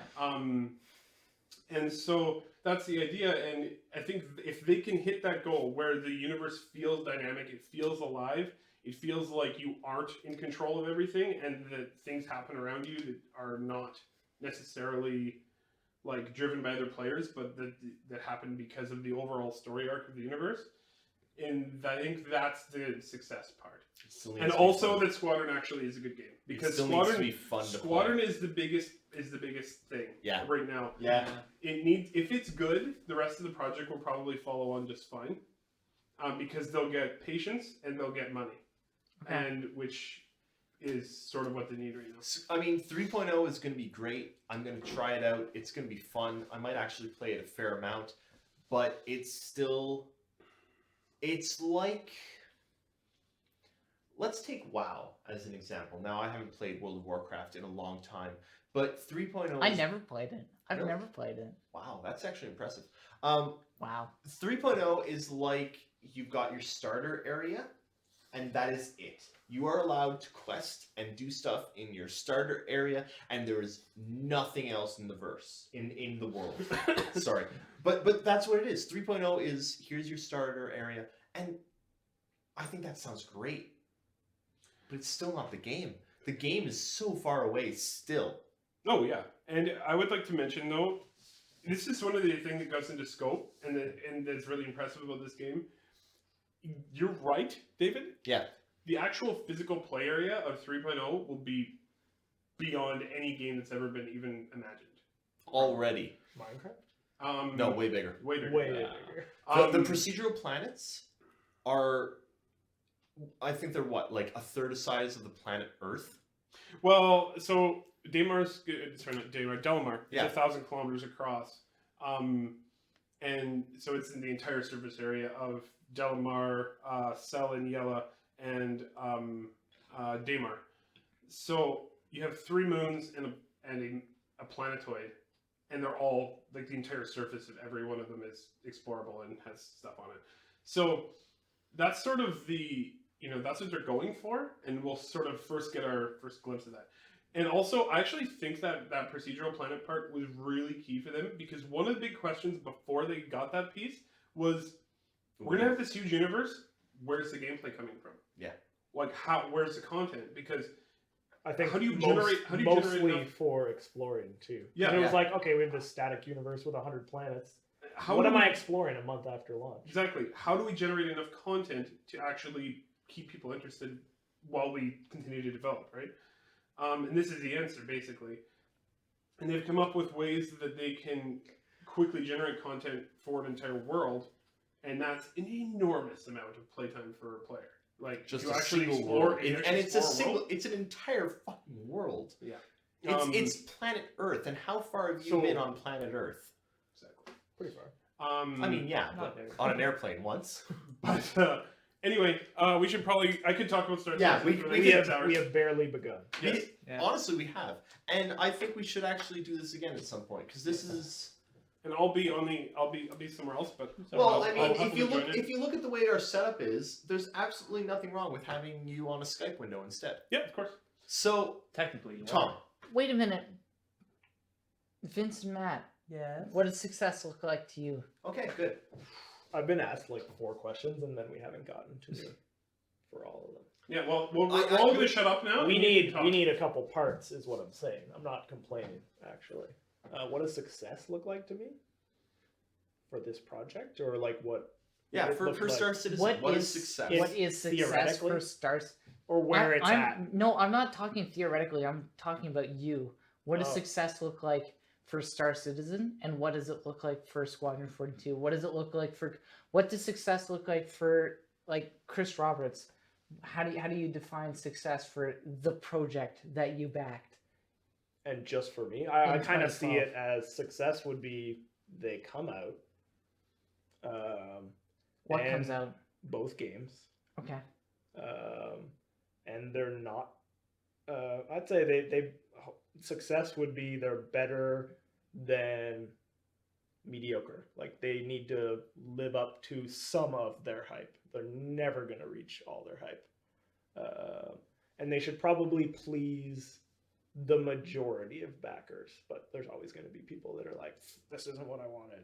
And so that's the idea, and I think if they can hit that goal where the universe feels dynamic, it feels alive, it feels like you aren't in control of everything, and that things happen around you that are not necessarily like driven by other players, but that happen because of the overall story arc of the universe. And I think that's the success part. It still needs And to be also fun. that Squadron actually is a good game, It because still needs to be fun to Squadron play. is the biggest thing Yeah. right now. Yeah. It needs, if it's good, the rest of the project will probably follow on just fine, because they'll get patience and they'll get money, Okay. and which is sort of what they need right now. I mean, 3.0 is going to be great. I'm going to try it out. It's going to be fun. I might actually play it a fair amount, but it's like, let's take WoW as an example. Now, I haven't played World of Warcraft in a long time, but 3.0 I is- never played it. I've Really? never played it. Wow, that's actually impressive. Wow. 3.0 is like you've got your starter area, and that is it. You are allowed to quest and do stuff in your starter area, and there is nothing else in the verse, in the world. Sorry. But that's what it is. 3.0 is, here's your starter area, and I think that sounds great. But it's still not the game. The game is so far away still. Oh yeah, and I would like to mention though, this is one of the things that goes into scope, and that's really impressive about this game. You're right, David. Yeah. The actual physical play area of 3.0 will be beyond any game that's ever been even imagined. Already. Minecraft? No, way bigger. Way bigger. Way Yeah. bigger. The procedural planets are I think they're what, like a third the size of the planet Earth? Well, so sorry, not Daymar, Delamar is Yeah. 1,000 kilometers across. And so it's in the entire surface area of Delamar, Sel and Yella, and Daymar. So you have 3 moons and a planetoid, and they're all, like, the entire surface of every one of them is explorable and has stuff on it. So that's sort of that's what they're going for, and we'll sort of first get our first glimpse of that. And also, I actually think that procedural planet part was really key for them, because one of the big questions before they got that piece was, we're gonna have this huge universe. Where's the gameplay coming from? Yeah. Like, where's the content? Because I think how do you mostly generate enough? for exploring too. Yeah, and it was yeah. like, okay, we have this static universe with 100 planets. How What do am we- I exploring a month after launch? Exactly. How do we generate enough content to actually keep people interested while we continue to develop, right? And this is the answer, basically. And they've come up with ways that they can quickly generate content for an entire world, and that's an enormous amount of playtime for a player. Like, Just to a actually single explore, world. you And actually it's a explore a single. world. It's an entire fucking world. Yeah. It's planet Earth, and how far have you So- been on planet Earth? Exactly. Pretty far. I mean, yeah, Not but very. on an airplane once. But anyway, we should probably. I could talk about Star Yeah, Citizen we for the can- next We 6 have, hours. we have barely begun. Yes. Yeah. Honestly, we have, and I think we should actually do this again at some point, because this is. And I'll be somewhere else, but Well, I mean, I'll if you happily look join in. if you look at the way our setup is, there's absolutely nothing wrong with having you on a Skype window instead. Yeah, of course. So, Technically, you Tom, Wait a minute. Vince and Matt, Yes. what does success look like to you? okay, good. I've been asked like 4 questions, and then we haven't gotten to me for all of them. Yeah, well, we're I- all going to shut up now. We and you need can talk. we need a couple parts, is what I'm saying. I'm not complaining, actually. What does success look like to me for this project, or like what? Yeah, it for look like? Star Citizen, what is success? If What is success theoretically- for stars? or where it's at. No, I'm not talking theoretically. I'm talking about you. What does Oh. success look like for Star Citizen, and what does it look like for Squadron 42? What does it look like for? What does success look like for like Chris Roberts? How do you define success for the project that you backed? And just for me, I In kind of see 2012. it as success would be they come out. What And comes out? both games, Okay. and they're not. I'd say they success would be they're better than mediocre. Like they need to live up to some of their hype. They're never gonna reach all their hype, and they should probably please the majority of backers. But there's always going to be people that are like, "This isn't what I wanted,"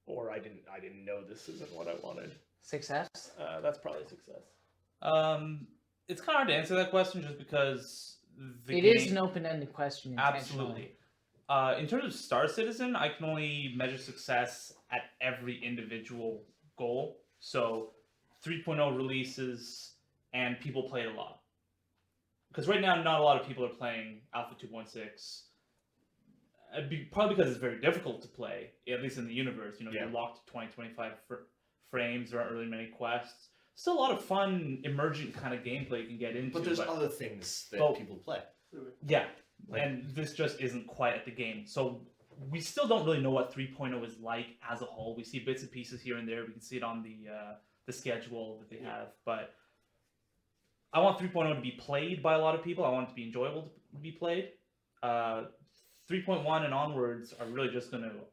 or "I didn't know this isn't what I wanted." Success. That's probably success. It's kind of hard to answer that question just because It is an open-ended question. Absolutely. In terms of Star Citizen, I can only measure success at every individual goal. So 3.0 releases and people play it a lot. Because right now, not a lot of people are playing Alpha 2.6. Probably because it's very difficult to play, at least in the universe. You know, Yeah. you're locked to 20, 25 frames. There aren't really many quests. Still a lot of fun, emergent kind of gameplay you can get into. But there's other things that Oh. people play. Yeah, Like- and this just isn't quite at the game. So we still don't really know what 3.0 is like as a whole. We see bits and pieces here and there. We can see it on the schedule that they have. But I want 3.0 to be played by a lot of people. I want it to be enjoyable to be played. 3.1 and onwards are really just going to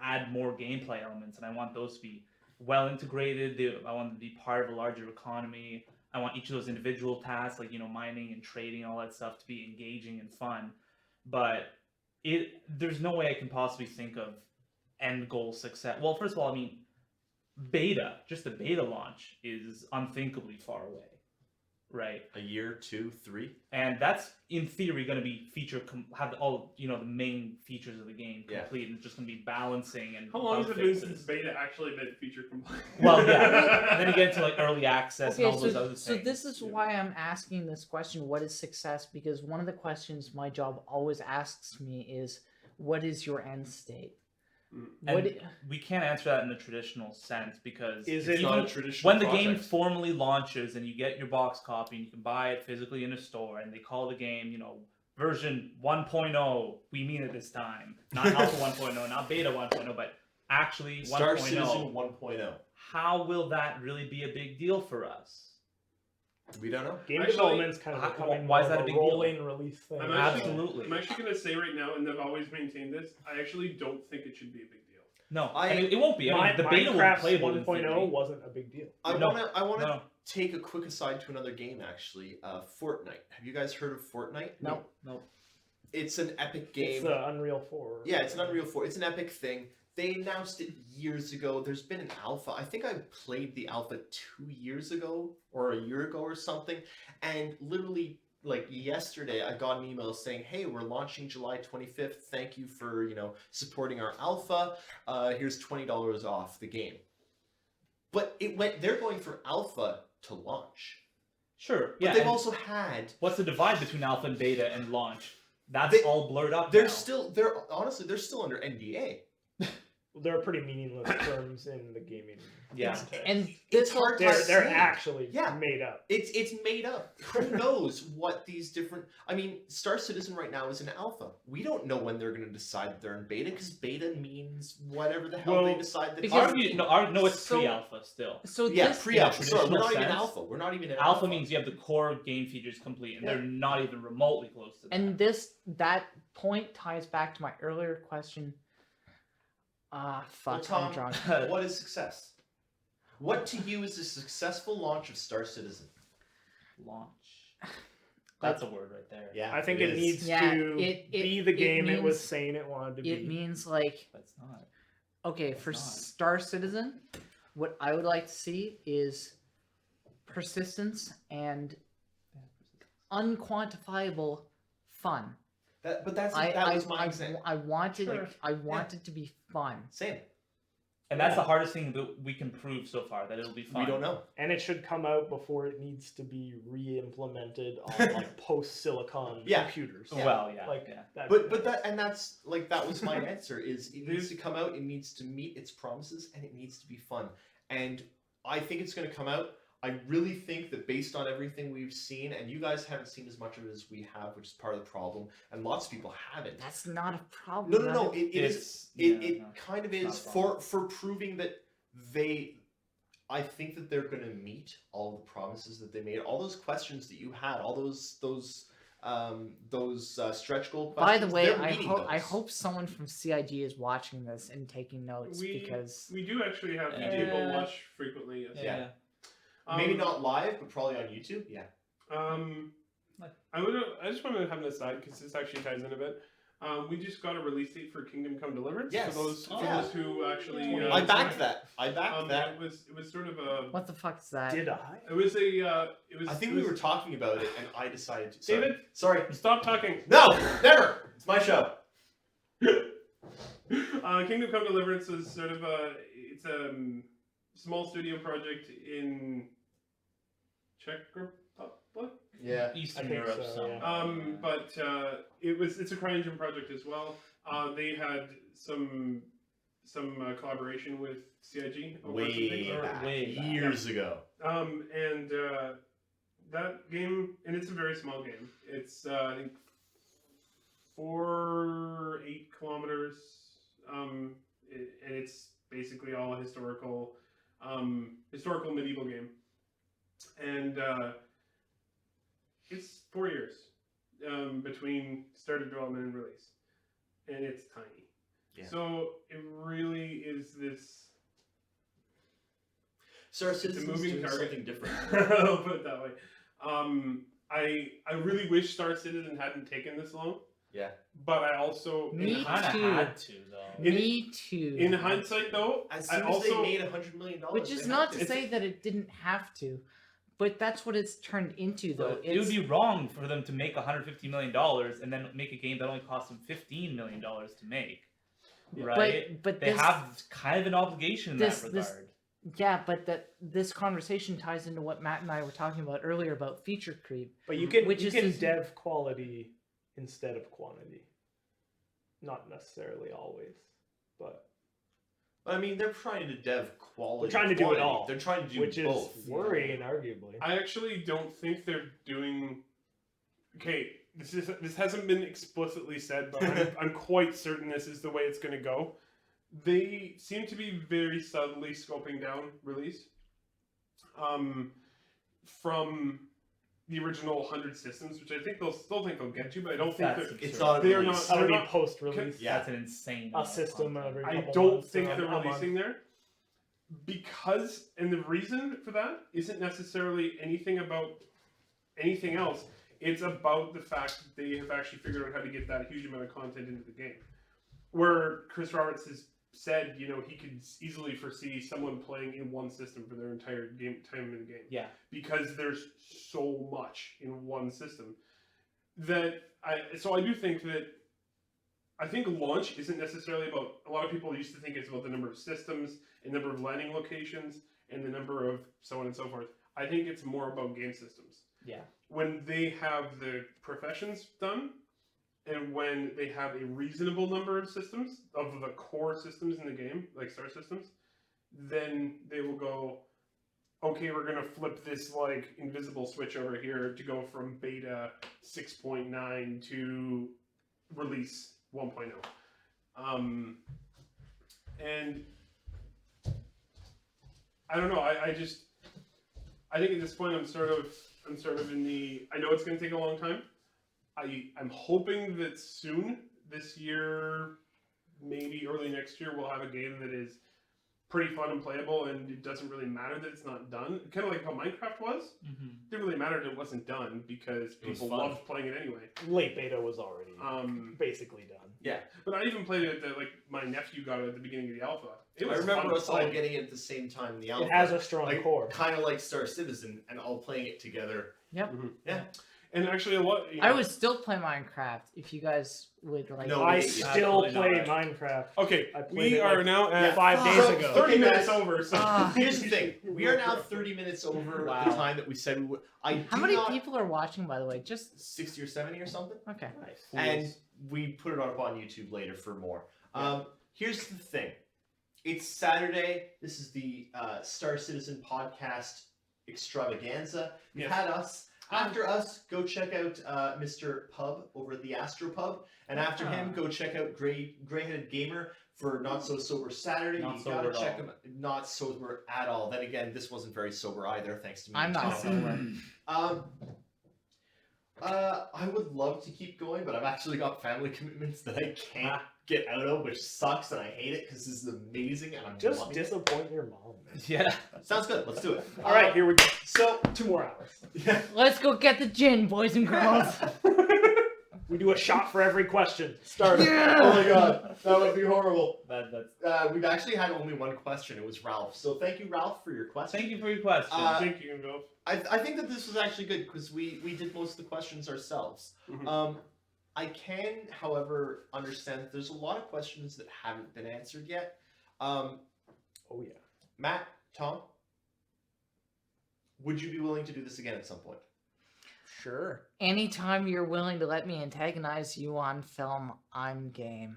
add more gameplay elements, and I want those to be well integrated. I want them to be part of a larger economy. I want each of those individual tasks, like, you know, mining and trading, all that stuff, to be engaging and fun. But there's no way I can possibly think of end goal success. Well, first of all, I mean, just the beta launch is unthinkably far away, right? A year, 2, 3. And that's in theory going to be have all, you know, the main features of the game Yeah. complete, and it's just going to be balancing and How long has bug it been fixes. since beta actually been feature compliant? Well, yeah. And then you get into like early access and Okay, all those so, other so things. this is why I'm asking this question, what is success? Because one of the questions my job always asks me is, what is your end state? What? And we can't answer that in the traditional sense because Is it's it- even not a traditional when the game project. formally launches and you get your box copy and you can buy it physically in a store and they call the game, version 1.0. We mean it this time, not Alpha 1.0, not Beta 1.0, but actually 1.0. Star Citizen 1.0. How will that really be a big deal for us? We don't know. Game Actually, development's kind of how- becoming why more is that of a a big deal? rolling release thing. I'm Absolutely. I'm actually going to say right now, and I've always maintained this, I actually don't think it should be a big deal. No, I- and it won't be. I mean, the beta will be Minecraft playable in 1.0 theory. wasn't a big deal. I No. want to No, take a quick aside to another game actually. Fortnite. Have you guys heard of Fortnite? No. no. It's an epic It's game. the Unreal 4. Yeah, it's an Unreal 4. It's an epic thing. They announced it years ago. There's been an alpha. I think I played the alpha 2 years ago or a year ago or something. And literally, like yesterday, I got an email saying, "Hey, we're launching July 25th. Thank you for supporting our alpha. Here's $20 off the game." But they're going for alpha to launch. Sure. But Yeah. they've and also had. what's the divide between alpha and beta and launch? That's They- all blurred up. They're now. still. Honestly, they're still under NDA. There are pretty meaningless terms in the gaming. Yeah. context. And It's this whole hard to they're say. actually Yeah. made up. It's made up. Who knows what these different? I mean, Star Citizen right now is in alpha. We don't know when they're going to decide that they're in beta because beta means whatever the hell they Well, decide that. because- No, it's So- pre-alpha still. So Yeah, this pre-alpha. in a Sorry, we're not traditional even sense, alpha. We're not even in Alpha means you have the core game features complete, and Yeah. they're not even remotely close to that. and that point ties back to my earlier question. Fuck, Tom, I'm drunk. What is success? What to you is a successful launch of Star Citizen? Launch. That's a word right there. Yeah, I think it is. needs Yeah, to it- be the it game it was means- saying it wanted to be. It means like, That's not. okay, It's for not. Star Citizen, what I would like to see is persistence and unquantifiable fun. That was my I example. wanted Sure. I want it to be fun. Same. And that's the hardest thing that we can prove so far, that it'll be fun. We don't know. And it should come out before it needs to be re-implemented on like post-silicon Yeah. computers. Yeah. Well, yeah. Like yeah. that'd But be that nice. that was my answer is it needs to come out, it needs to meet its promises, and it needs to be fun. And I think it's going to come out. I really think that based on everything we've seen, and you guys haven't seen as much of it as we have, which is part of the problem, and lots of people haven't. That's not a problem. No. It is. It's It no. kind of it's is not a problem. for proving that I think that they're going to meet all the promises that they made. All those questions that you had, all those stretch goal By questions. the way, they're I meeting hope those. someone from CIG is watching this and taking notes because We do actually have Yeah. people watch frequently. Yes. Yeah. Maybe not live, but probably on YouTube. Yeah. I just want to have an aside because this actually ties in a bit. We just got a release date for Kingdom Come Deliverance. Yes. For those Yeah. who actually. I backed that. I backed that. It was sort of a. what the fuck is that? Did I? It was a. It was. I think it we was- were talking about it, and I decided to. David? Sorry. Stop talking. No, never. It's my show. Kingdom Come Deliverance is sort of it's a small studio project in Czech Republic. Yeah. Eastern I think Europe. so, somewhere. yeah. But it's a CryEngine project as well. They had some collaboration with CIG over some things. Way Or back, way back. years ago. And that game, and it's a very small game. It's I think 8 kilometers, and it's basically all a historical medieval game, and it's 4 years between start of development and release, and it's tiny. Yeah. So it really is this. Star It's a Citizen's moving doing target. something different. I'll put it that way. I really wish Star Citizen hadn't taken this long. Yeah. But I also Me Kind of too. had to though. Me too. in hindsight though, As I soon as also they made $100 million, Which is they not had to say that it didn't have to, but that's what it's turned into, though. But it would be wrong for them to make $150 million and then make a game that only cost them $15 million to make. Yeah. Right? But They this, have kind of an obligation in this- that this- regard. yeah, but this conversation ties into what Matt and I were talking about earlier about feature creep. But you can Which you is can this- dev quality instead of quantity. Not necessarily always, but I mean, they're trying to dev quality. They're trying to do it quantity. all, They're trying to do which both. is worrying, arguably. I actually don't think they're doing. Okay, this hasn't been explicitly said, but I'm quite certain this is the way it's going to go. They seem to be very subtly scoping down release. From the original 100 systems, which I think they'll still think they'll get to, but I don't think That's that It's absurd. not they're released. not. That'll They're be not post-release. Yeah. That's an insane. A amount of system content. every I couple don't months think or they're a month. releasing there because, and the reason for that isn't necessarily anything about anything else. It's about the fact that they have actually figured out how to get that huge amount of content into the game. Where Chris Roberts has said, you know, he could easily foresee someone playing in one system for their entire game time in the game. Yeah. Because there's so much in one system that I do think that I think launch isn't necessarily about, a lot of people used to think it's about the number of systems and number of landing locations and the number of so on and so forth. I think it's more about game systems. Yeah. When they have the professions done and when they have a reasonable number of systems, of the core systems in the game, like star systems, then they will go, okay, we're going to flip this like invisible switch over here to go from beta 6.9 to release 1.0. And I don't know, I think at this point I'm sort of in the, I know it's going to take a long time. I'm hoping that soon, this year, maybe early next year, we'll have a game that is pretty fun and playable, and it doesn't really matter that it's not done. Kind of like how Minecraft was. Mm-hmm. It didn't really matter that it wasn't done because It was people fun. loved playing it anyway. Late beta was already basically done. Yeah. But I even played it, like my nephew got it at the beginning of the alpha. It I was remember fun us to all play. getting it at the same time in the alpha. It has a strong like, core. kind of like Star Citizen, and all playing it together. And actually, a lot. I would still play Minecraft if you guys would like. No, I we- still absolutely play not. Minecraft. Okay, I played we it, are like, now at 5 days So, ago. 30 Okay, minutes guys. over. So Here's the thing: we are now 30 minutes over Wow. the time that we said we would. How many people are watching, by the way? Just 60 or 70 or something. okay. And we put it up on YouTube later for more. Here's the thing. It's Saturday. This is the Star Citizen podcast extravaganza. You've Yes. had us. After us, go check out Mr. Pub over at the Astro Pub. And after him, go check out Grey-Headed Gamer for Not So Sober Saturday. Not You sober gotta at check all. him. Not sober at all. Then again, this wasn't very sober either, thanks to me. I'm and not Tom. sober. I would love to keep going, but I've actually got family commitments that I can't get out of, which sucks, and I hate it because this is amazing, and I'm Just loving it. disappoint your mom, man. Yeah. Sounds good. Let's do it. All right, here we go. So 2 more hours. yeah, Let's go get the gin, boys and girls. We do a shot for every question. Start. Yeah! oh my god, that would be horrible. That's. We've actually had only one question. It was Ralph. So thank you, Ralph, for your question. Thank you for your question. thank you, Bill. I think that this was actually good because we did most of the questions ourselves. Mhm. I can, however, understand that there's a lot of questions that haven't been answered yet. Oh yeah. Matt, Tom, would you be willing to do this again at some point? Sure. Anytime you're willing to let me antagonize you on film, I'm game.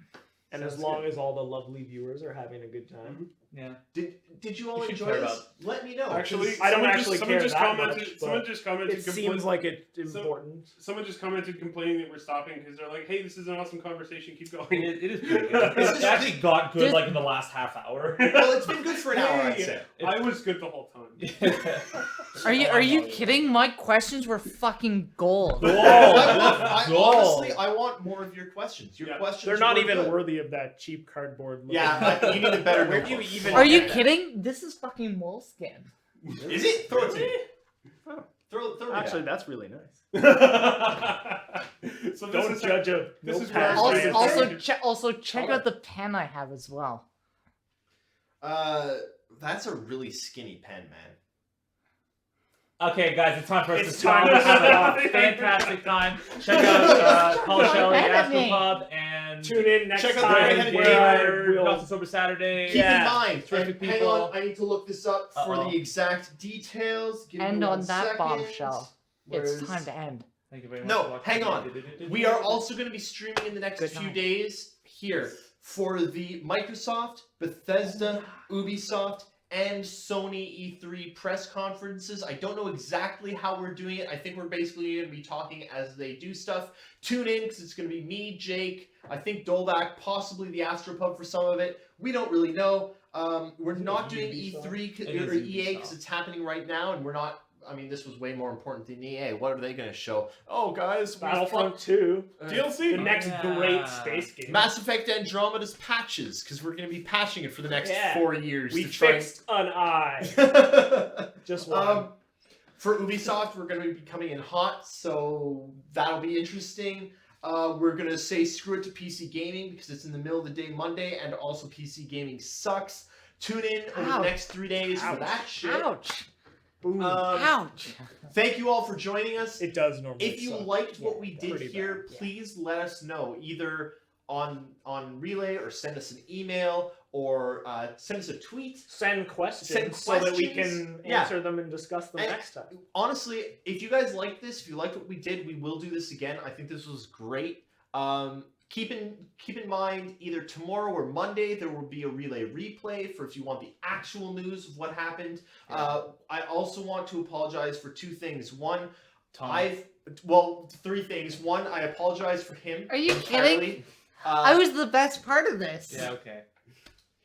And Sounds as long good. as all the lovely viewers are having a good time. yeah. Did you all You should enjoy care this? about- Let me know. Actually, 'cause I don't someone actually someone care just that commented. much, Someone but just commented. It seems like it's So- important. Someone just commented complaining that we're stopping because they're like, "Hey, this is an awesome conversation. Keep going." It is pretty good. It actually got good This- like in the last half hour. well, it's been good for an hour, I'd say. I was good the whole time. Are you kidding? My questions were fucking gold. Gold. Honestly, I want more of your questions. Your Yeah. questions. They're not were even good. worthy of that cheap cardboard. looking- Yeah, you need a better. Where do you notebook. even- Are you Yeah. kidding? This is fucking moleskin. Is it? Throw it to me. Throw it Actually, down. that's really nice. So this Don't is judge a this is notepad. where- Also, Right. also check out the pen I have as well. That's a really skinny pen, man. Okay, guys, it's time for us It's to stop. time to Have a stop. fantastic time. Check out Paul Shelley, Enemy. Astropub, and Tune in next Check out the time Red-Headed where Gamer, Not So we'll... Sober Saturday. Keep Yeah. in mind, Terrific and hang people. on, I need to look this up for Uh-oh. the exact details. Give me And 1 on that second. bombshell, Where's- it's time to end. Thank you very much. No, for watching. hang on. We are also going to be streaming in the next Good few night. days here for the Microsoft, Bethesda, Ubisoft, and Sony E3 press conferences. I don't know exactly how we're doing it. I think we're basically going to be talking as they do stuff. Tune in because it's going to be me, Jake, I think Dolvac, possibly the Astropub for some of it. We don't really know. We're not doing E3 or EA because it's happening right now, and we're not. I mean, this was way more important than EA. What are they going to show? Oh, guys, Battlefront 2, DLC. the next great space game. Mass Effect Andromeda's patches, because we're going to be patching it for the next 4 years. We to try fixed an eye. Just one. For Ubisoft, we're going to be coming in hot, so that'll be interesting. We're going to say screw it to PC gaming because it's in the middle of the day Monday, and also PC gaming sucks. Tune in over the next 3 days for that shit. Ouch. Boom. Ouch. Thank you all for joining us. It does normally If you suck. liked what we did pretty here, bad. please let us know either on Relay or send us an email or send us a tweet. Send questions, Send so that we questions. can Yeah. answer them and discuss them And- next time. Honestly, if you guys like this, if you liked what we did, we will do this again. I think this was great. Keep in mind, either tomorrow or Monday there will be a Relay replay for if you want the actual news of what happened. I also want to apologize for 2 things. One, Tom. 3 things. One, I apologize for him. Are you entirely. kidding? I was the best part of this. Yeah, okay.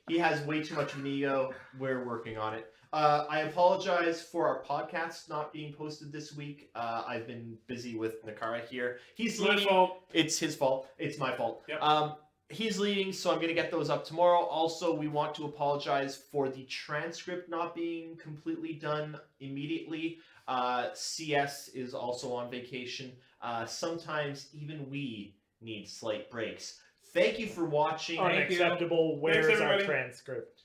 He has way too much of an ego. We're working on it. I apologize for our podcast not being posted this week. I've been busy with Nakara here. He's It's my leading. fault. It's his fault. It's my fault. Yep. He's leading, so I'm going to get those up tomorrow. Also, we want to apologize for the transcript not being completely done immediately. CS is also on vacation. Sometimes even we need slight breaks. Thank you for watching. Thank you. Unacceptable. Where's our everybody. transcript?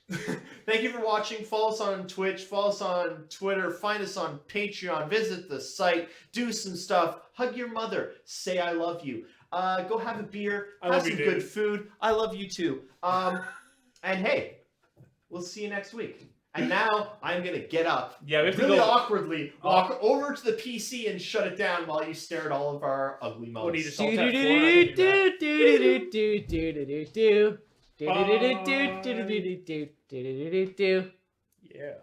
Thank you for watching. Follow us on Twitch. Follow us on Twitter. Find us on Patreon. Visit the site. Do some stuff. Hug your mother. Say I love you. Go have a beer. I Have love some you, good dude. food. I love you too. And hey, we'll see you next week. And now I'm gonna get up. Yeah, we have to really go. awkwardly walk over to the PC and shut it down while you stare at all of our ugly What do you modes. just alt F4 Do. Yeah.